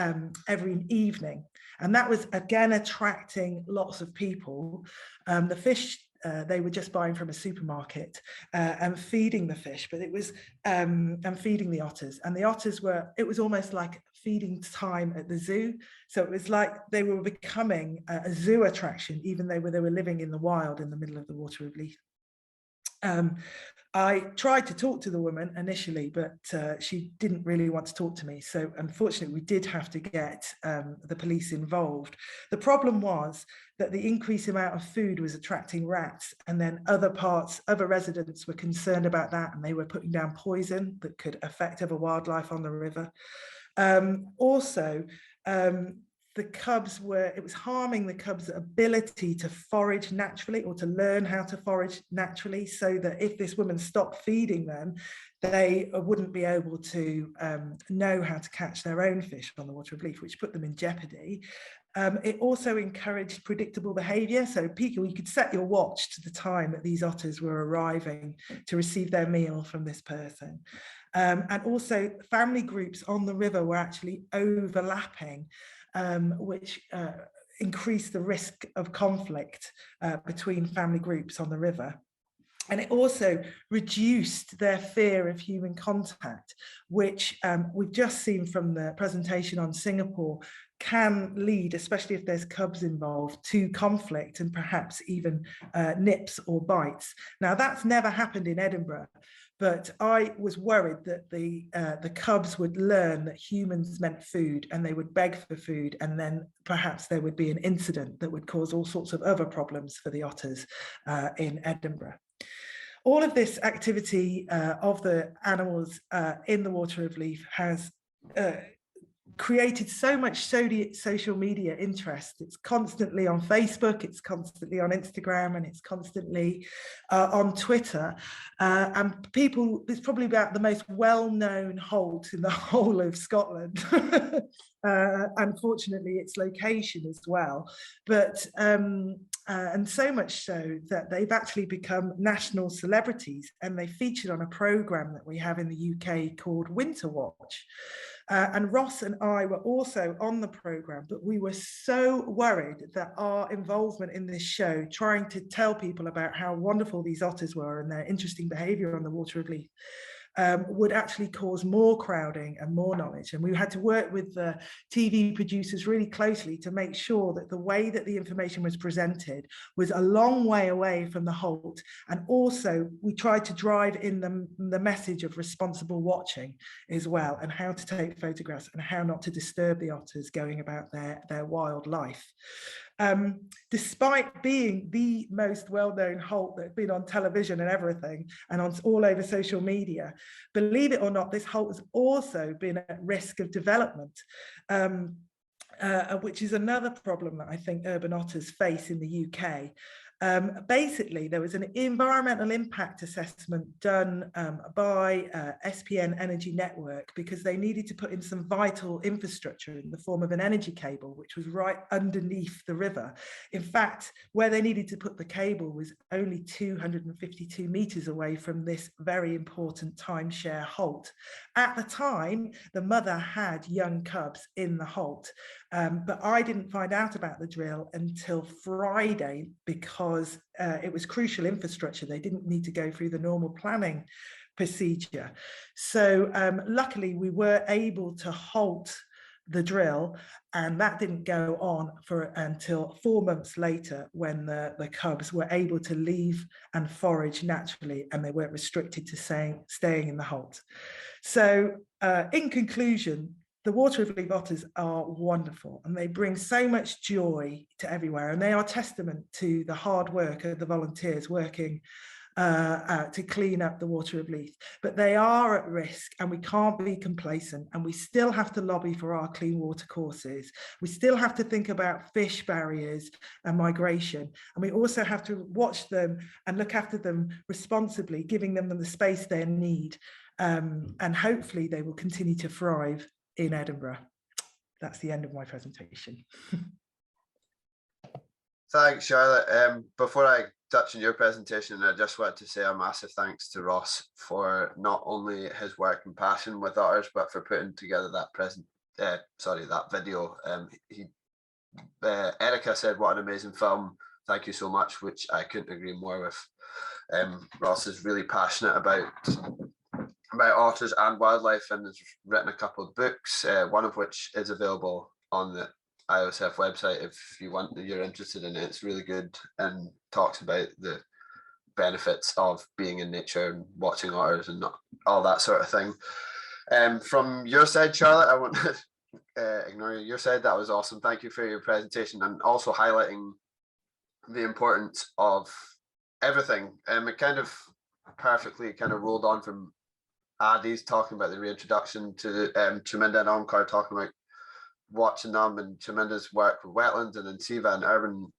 evening. And that was, again, attracting lots of people. The fish, they were just buying from a supermarket and feeding the fish, but it was and feeding the otters. And the otters were, it was almost like feeding time at the zoo. So it was like they were becoming a zoo attraction, even though they were living in the wild in the middle of the Water of Leith. I tried to talk to the woman initially, but she didn't really want to talk to me. So unfortunately, we did have to get the police involved. The problem was that the increased amount of food was attracting rats, and then other residents were concerned about that, and they were putting down poison that could affect other wildlife on the river. It was harming the cubs' ability to forage naturally, or to learn how to forage naturally, so that if this woman stopped feeding them, they wouldn't be able to know how to catch their own fish on the Water of Leith, which put them in jeopardy. It also encouraged predictable behaviour. So people, you could set your watch to the time that these otters were arriving to receive their meal from this person. And also family groups on the river were actually overlapping, which increased the risk of conflict between family groups on the river. And it also reduced their fear of human contact, which we've just seen from the presentation on Singapore can lead, especially if there's cubs involved, to conflict and perhaps even nips or bites. Now, that's never happened in Edinburgh, but I was worried that the cubs would learn that humans meant food, and they would beg for food, and then perhaps there would be an incident that would cause all sorts of other problems for the otters in Edinburgh. All of this activity of the animals in the Water of Leith has created so much social media interest. It's constantly on Facebook, it's constantly on Instagram, and it's constantly on Twitter. And people, it's probably about the most well-known holt in the whole of Scotland. Unfortunately, its location as well. But and so much so that they've actually become national celebrities, and they featured on a programme that we have in the UK called Winter Watch. And Ross and I were also on the programme, but we were so worried that our involvement in this show, trying to tell people about how wonderful these otters were and their interesting behaviour on the Water of Leith, would actually cause more crowding and more knowledge. And we had to work with the TV producers really closely to make sure that the way that the information was presented was a long way away from the holt. And also we tried to drive in the message of responsible watching as well, and how to take photographs and how not to disturb the otters going about their wild life. Despite being the most well-known holt that had been on television and everything, and on all over social media, believe it or not, this holt has also been at risk of development, which is another problem that I think urban otters face in the UK. Basically, there was an environmental impact assessment done by SPN Energy Network, because they needed to put in some vital infrastructure in the form of an energy cable, which was right underneath the river. In fact, where they needed to put the cable was only 252 meters away from this very important timeshare holt. At the time, the mother had young cubs in the holt, but I didn't find out about the drill until Friday, because it was crucial infrastructure. They didn't need to go through the normal planning procedure. So luckily we were able to halt the drill, and that didn't go on until 4 months later, when the cubs were able to leave and forage naturally, and they weren't restricted to staying in the holt. So in conclusion, the Water of Leith otters are wonderful, and they bring so much joy to everywhere, and they are testament to the hard work of the volunteers working to clean up the Water of Leith. But they are at risk, and we can't be complacent, and we still have to lobby for our clean water courses. We still have to think about fish barriers and migration, and we also have to watch them and look after them responsibly, giving them the space they need, and hopefully they will continue to thrive in Edinburgh. That's the end of my presentation. Thanks, Charlotte. Before I touch on your presentation, I just want to say a massive thanks to Ross for not only his work and passion with otters, but for putting together that that video. Erica said, "What an amazing film! Thank you so much," which I couldn't agree more with. Ross is really passionate about otters and wildlife, and has written a couple of books, one of which is available on the IOSF website if you're interested in it. It's really good and talks about the benefits of being in nature and watching otters and all that sort of thing. From your side, Charlotte, I won't ignore your side. That was awesome. Thank you for your presentation and also highlighting the importance of everything. It kind of perfectly kind of rolled on from Addy's talking about the reintroduction to Chaminda and Omkar talking about watching them, and Chaminda's work with Wetland, and then Siva and Urban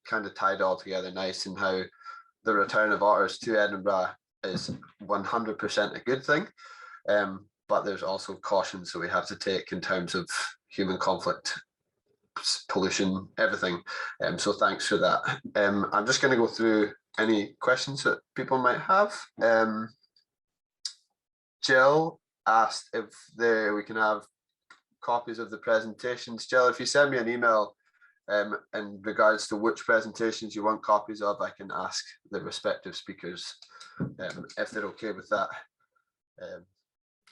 kind of tied all together nice, and how the return of otters to Edinburgh is 100% a good thing. But there's also cautions that we have to take in terms of human conflict, pollution, everything. So thanks for that. I'm just going to go through any questions that people might have. Jill asked if we can have copies of the presentations. Jill, if you send me an email in regards to which presentations you want copies of, I can ask the respective speakers if they're okay with that.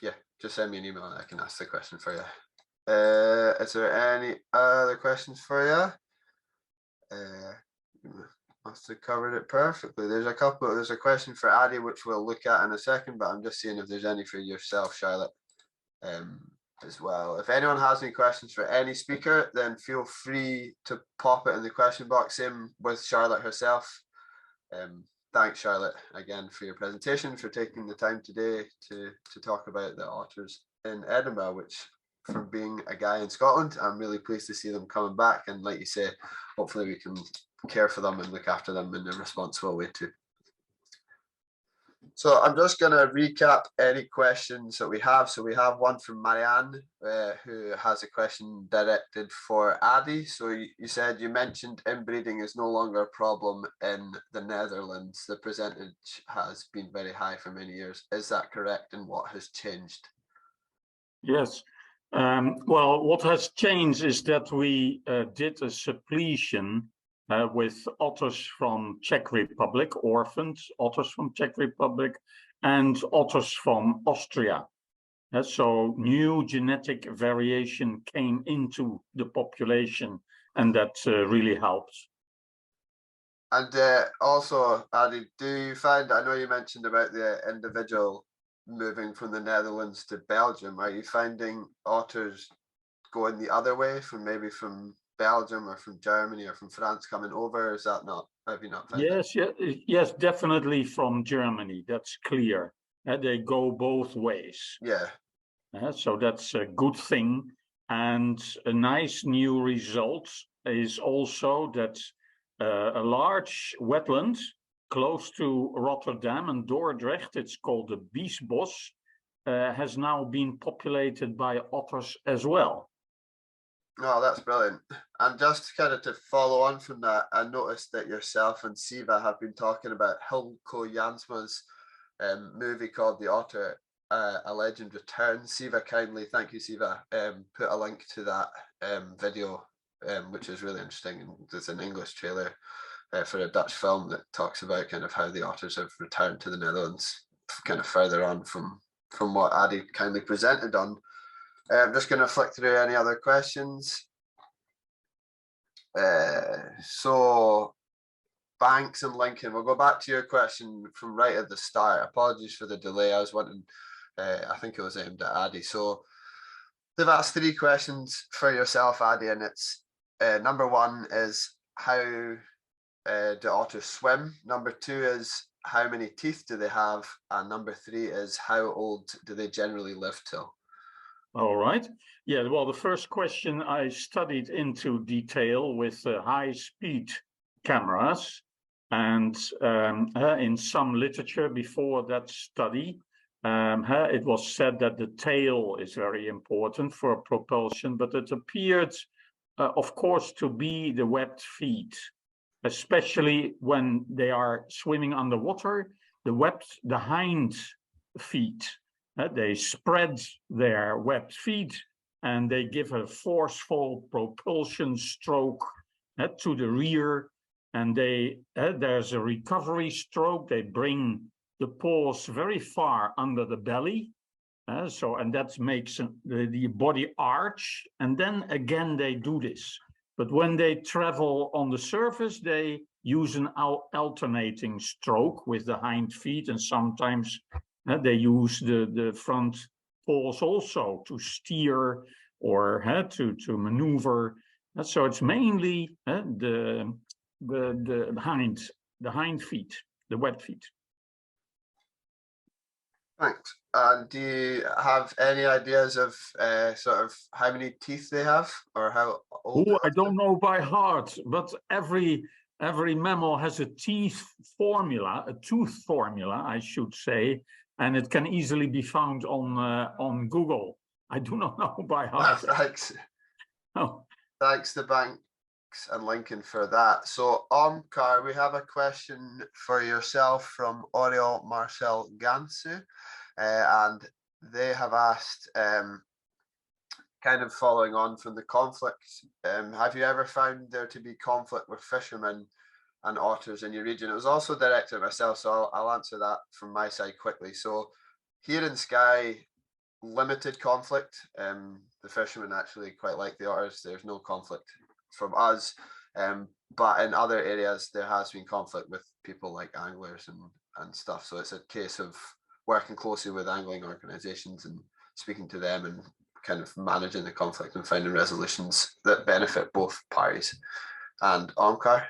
Yeah, just send me an email and I can ask the question for you. Is there any other questions for you? Must have covered it perfectly. There's a question for Addy, which we'll look at in a second, but I'm just seeing if there's any for yourself, Charlotte, as well. If anyone has any questions for any speaker, then feel free to pop it in the question box. Same with Charlotte herself. Thanks, Charlotte, again for your presentation, for taking the time today to talk about the otters in Edinburgh, which, from being a guy in Scotland, I'm really pleased to see them coming back. And like you say, hopefully we can care for them and look after them in a responsible way too. So I'm just going to recap any questions that we have. So we have one from Marianne, who has a question directed for Addy. So you said, you mentioned inbreeding is no longer a problem in the Netherlands. The percentage has been very high for many years. Is that correct? And what has changed? Yes. Well, what has changed is that we did a suppletion with otters from Czech Republic, orphaned otters from Czech Republic, and otters from Austria. So new genetic variation came into the population, and that really helps. And also, Addy, do you find, I know you mentioned about the individual moving from the Netherlands to Belgium, are you finding otters going the other way, from Belgium or from Germany or from France coming over? Is that not, have you not found that? Yes, definitely from Germany. That's clear. They go both ways. Yeah. So that's a good thing. And a nice new result is also that a large wetland close to Rotterdam and Dordrecht, it's called the Biesbos, has now been populated by otters as well. Oh, that's brilliant. And just kind of to follow on from that, I noticed that yourself and Siva have been talking about Hilko Jansma's movie called The Otter, A Legend Returns. Siva kindly, thank you Siva, put a link to that video, which is really interesting. And there's an English trailer for a Dutch film that talks about kind of how the otters have returned to the Netherlands, kind of further on from what Addy kindly presented on. I'm just going to flick through any other questions. So Banks and Lincoln, we'll go back to your question from right at the start. Apologies for the delay. I was wanting, I think it was aimed at Addy. So they've asked 3 questions for yourself, Addy, and it's number 1 is how do otters swim? Number 2 is how many teeth do they have? And number 3 is how old do they generally live till? All right. Yeah, well, the first question I studied into detail with high-speed cameras. And in some literature before that study, it was said that the tail is very important for propulsion, but it appeared, of course, to be the webbed feet, especially when they are swimming underwater. The hind feet, they spread their webbed feet and they give a forceful propulsion stroke to the rear, and there's a recovery stroke. They bring the paws very far under the belly, and that makes the body arch, and then again they do this. But when they travel on the surface, they use an alternating stroke with the hind feet, and sometimes they use the front paws also to steer or to maneuver. So it's mainly the hind feet, the wet feet. Thanks. And do you have any ideas of sort of how many teeth they have, or how old? Oh, I don't know by heart, but every mammal has a tooth formula, I should say, and it can easily be found on Google. I do not know by heart. Thanks. Oh. Thanks to Banks and Lincoln for that. So Omkar, we have a question for yourself from Oriol Marcel Gansu, and they have asked, kind of following on from the conflict, have you ever found there to be conflict with fishermen and otters in your region? It was also directed at myself, so I'll answer that from my side quickly. So here in Skye, limited conflict. The fishermen actually quite like the otters. There's no conflict from us, but in other areas there has been conflict with people like anglers and stuff. So it's a case of working closely with angling organizations and speaking to them and kind of managing the conflict and finding resolutions that benefit both parties. And Omkar?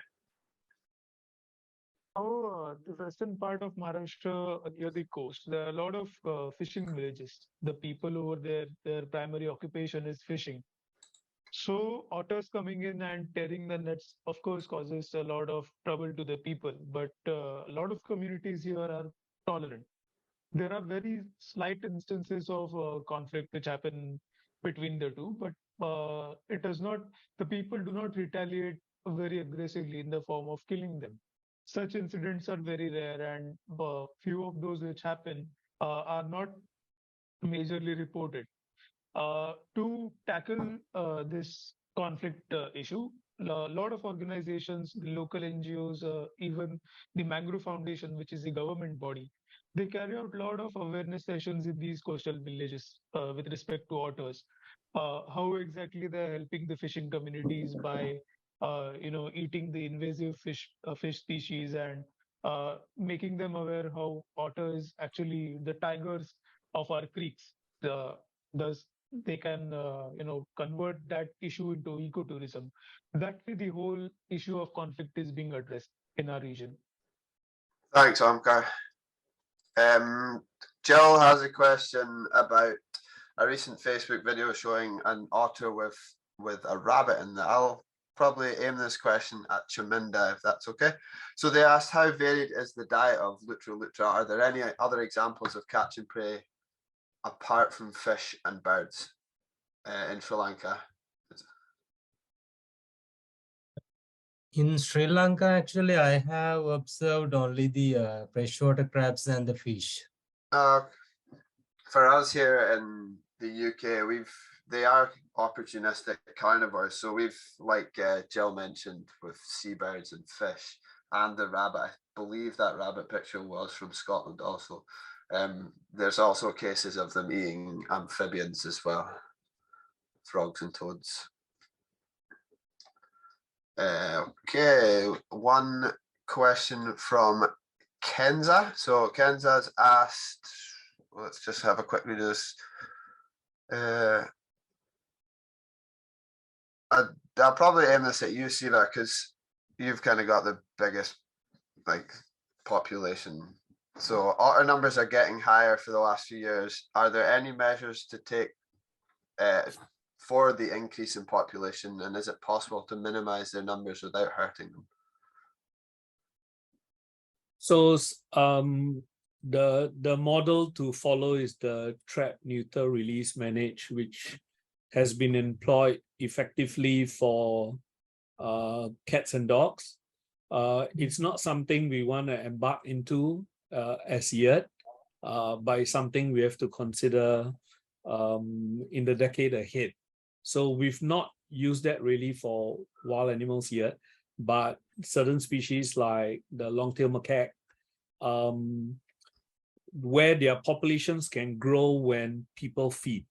The western part of Maharashtra near the coast, there are a lot of fishing villages. The people over there, their primary occupation is fishing. So otters coming in and tearing the nets, of course, causes a lot of trouble to the people. But a lot of communities here are tolerant. There are very slight instances of conflict which happen between the two, but it does not. The people do not retaliate very aggressively in the form of killing them. Such incidents are very rare, and few of those which happen are not majorly reported. To tackle this conflict issue, a lot of organizations, the local NGOs, even the Mangrove Foundation, which is the government body, they carry out a lot of awareness sessions in these coastal villages with respect to otters. How exactly they're helping the fishing communities by eating the invasive fish species, and making them aware how otters, actually the tigers of our creeks, thus they can convert that issue into ecotourism. That way the whole issue of conflict is being addressed in our region. Thanks, Omkar. Jill has a question about a recent Facebook video showing an otter with a rabbit in there. I'll probably aim this question at Chaminda, if that's okay. So they asked, how varied is the diet of Lutra lutra? Are there any other examples of catch and prey apart from fish and birds in Sri Lanka? In Sri Lanka, actually, I have observed only the freshwater crabs and the fish. For us here in the UK, they are opportunistic carnivores. So we've, like Jill mentioned, with seabirds and fish and the rabbit. I believe that rabbit picture was from Scotland also. There's also cases of them eating amphibians as well, frogs and toads. Okay, one question from Kenza. So Kenza's asked, let's just have a quick read of this. I'll probably aim this at you, Siva, because you've kind of got the biggest population. So otter numbers are getting higher for the last few years. Are there any measures to take for the increase in population, and is it possible to minimize their numbers without hurting them? So the model to follow is the trap, neuter, release, manage, which has been employed effectively for cats and dogs. It's not something we want to embark into as yet, by something we have to consider in the decade ahead. So we've not used that really for wild animals yet, but certain species like the long-tailed macaque, where their populations can grow when people feed.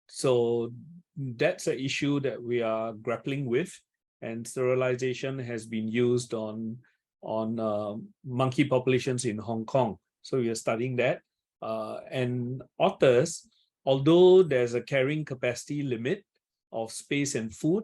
So that's an issue that we are grappling with, and sterilization has been used on monkey populations in Hong Kong. So we are studying that. And otters, although there's a carrying capacity limit of space and food,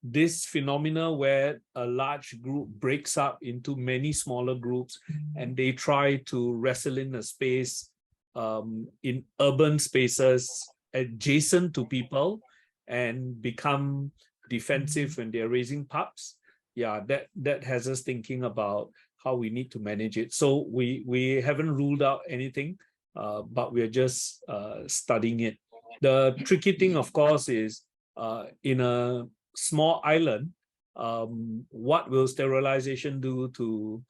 this phenomena where a large group breaks up into many smaller groups and they try to wrestle in a space in urban spaces adjacent to people and become defensive when they're raising pups. Yeah, that has us thinking about how we need to manage it. So we haven't ruled out anything, but we're just studying it. The tricky thing, of course, is in a small island, what will sterilization do to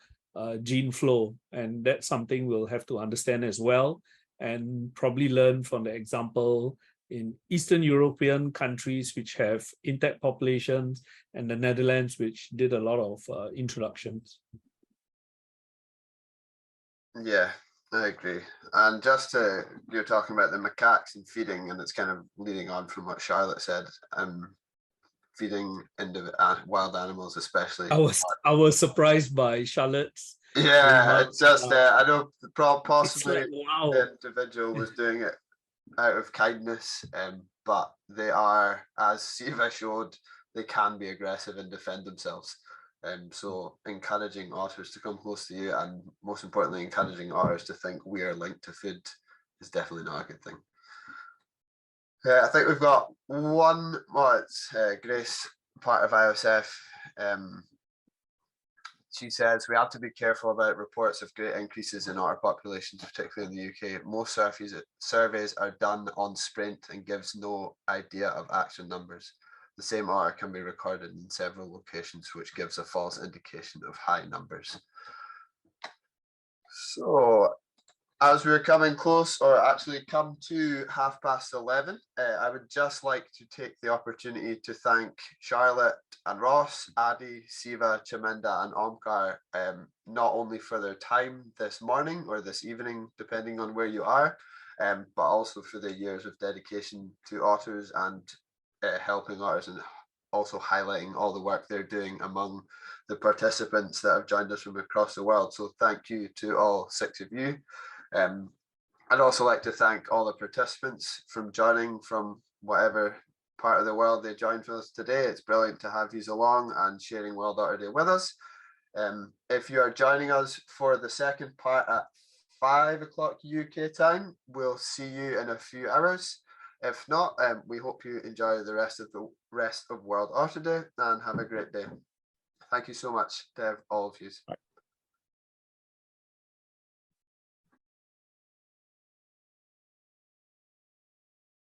gene flow? And that's something we'll have to understand as well, and probably learn from the example in Eastern European countries which have intact populations, and the Netherlands, which did a lot of introductions. Yeah, I agree. And just you're talking about the macaques and feeding, and it's kind of leading on from what Charlotte said. Feeding into wild animals, especially. I was surprised by Charlotte's. Yeah, it's just I know possibly like, wow. the individual was doing it out of kindness, but they are, as Siva showed, they can be aggressive and defend themselves. So encouraging otters to come close to you, and most importantly, encouraging otters to think we are linked to food, is definitely not a good thing. I think we've got one more. It's Grace, part of IOSF. She says we have to be careful about reports of great increases in otter populations, particularly in the UK. Most surveys are done on sprint and gives no idea of actual numbers. The same otter can be recorded in several locations, which gives a false indication of high numbers. So, as we're coming close, or actually come to 11:30, I would just like to take the opportunity to thank Charlotte and Ross, Addy, Siva, Chaminda and Omkar, not only for their time this morning or this evening, depending on where you are, but also for their years of dedication to otters and helping otters, and also highlighting all the work they're doing among the participants that have joined us from across the world. So thank you to all 6 of you. I'd also like to thank all the participants from joining from whatever part of the world they joined for us today. It's brilliant to have you along and sharing World Otter Day with us. If you are joining us for the second part at 5 o'clock UK time, we'll see you in a few hours. If not, we hope you enjoy the rest of World Otter Day and have a great day. Thank you so much to all of you.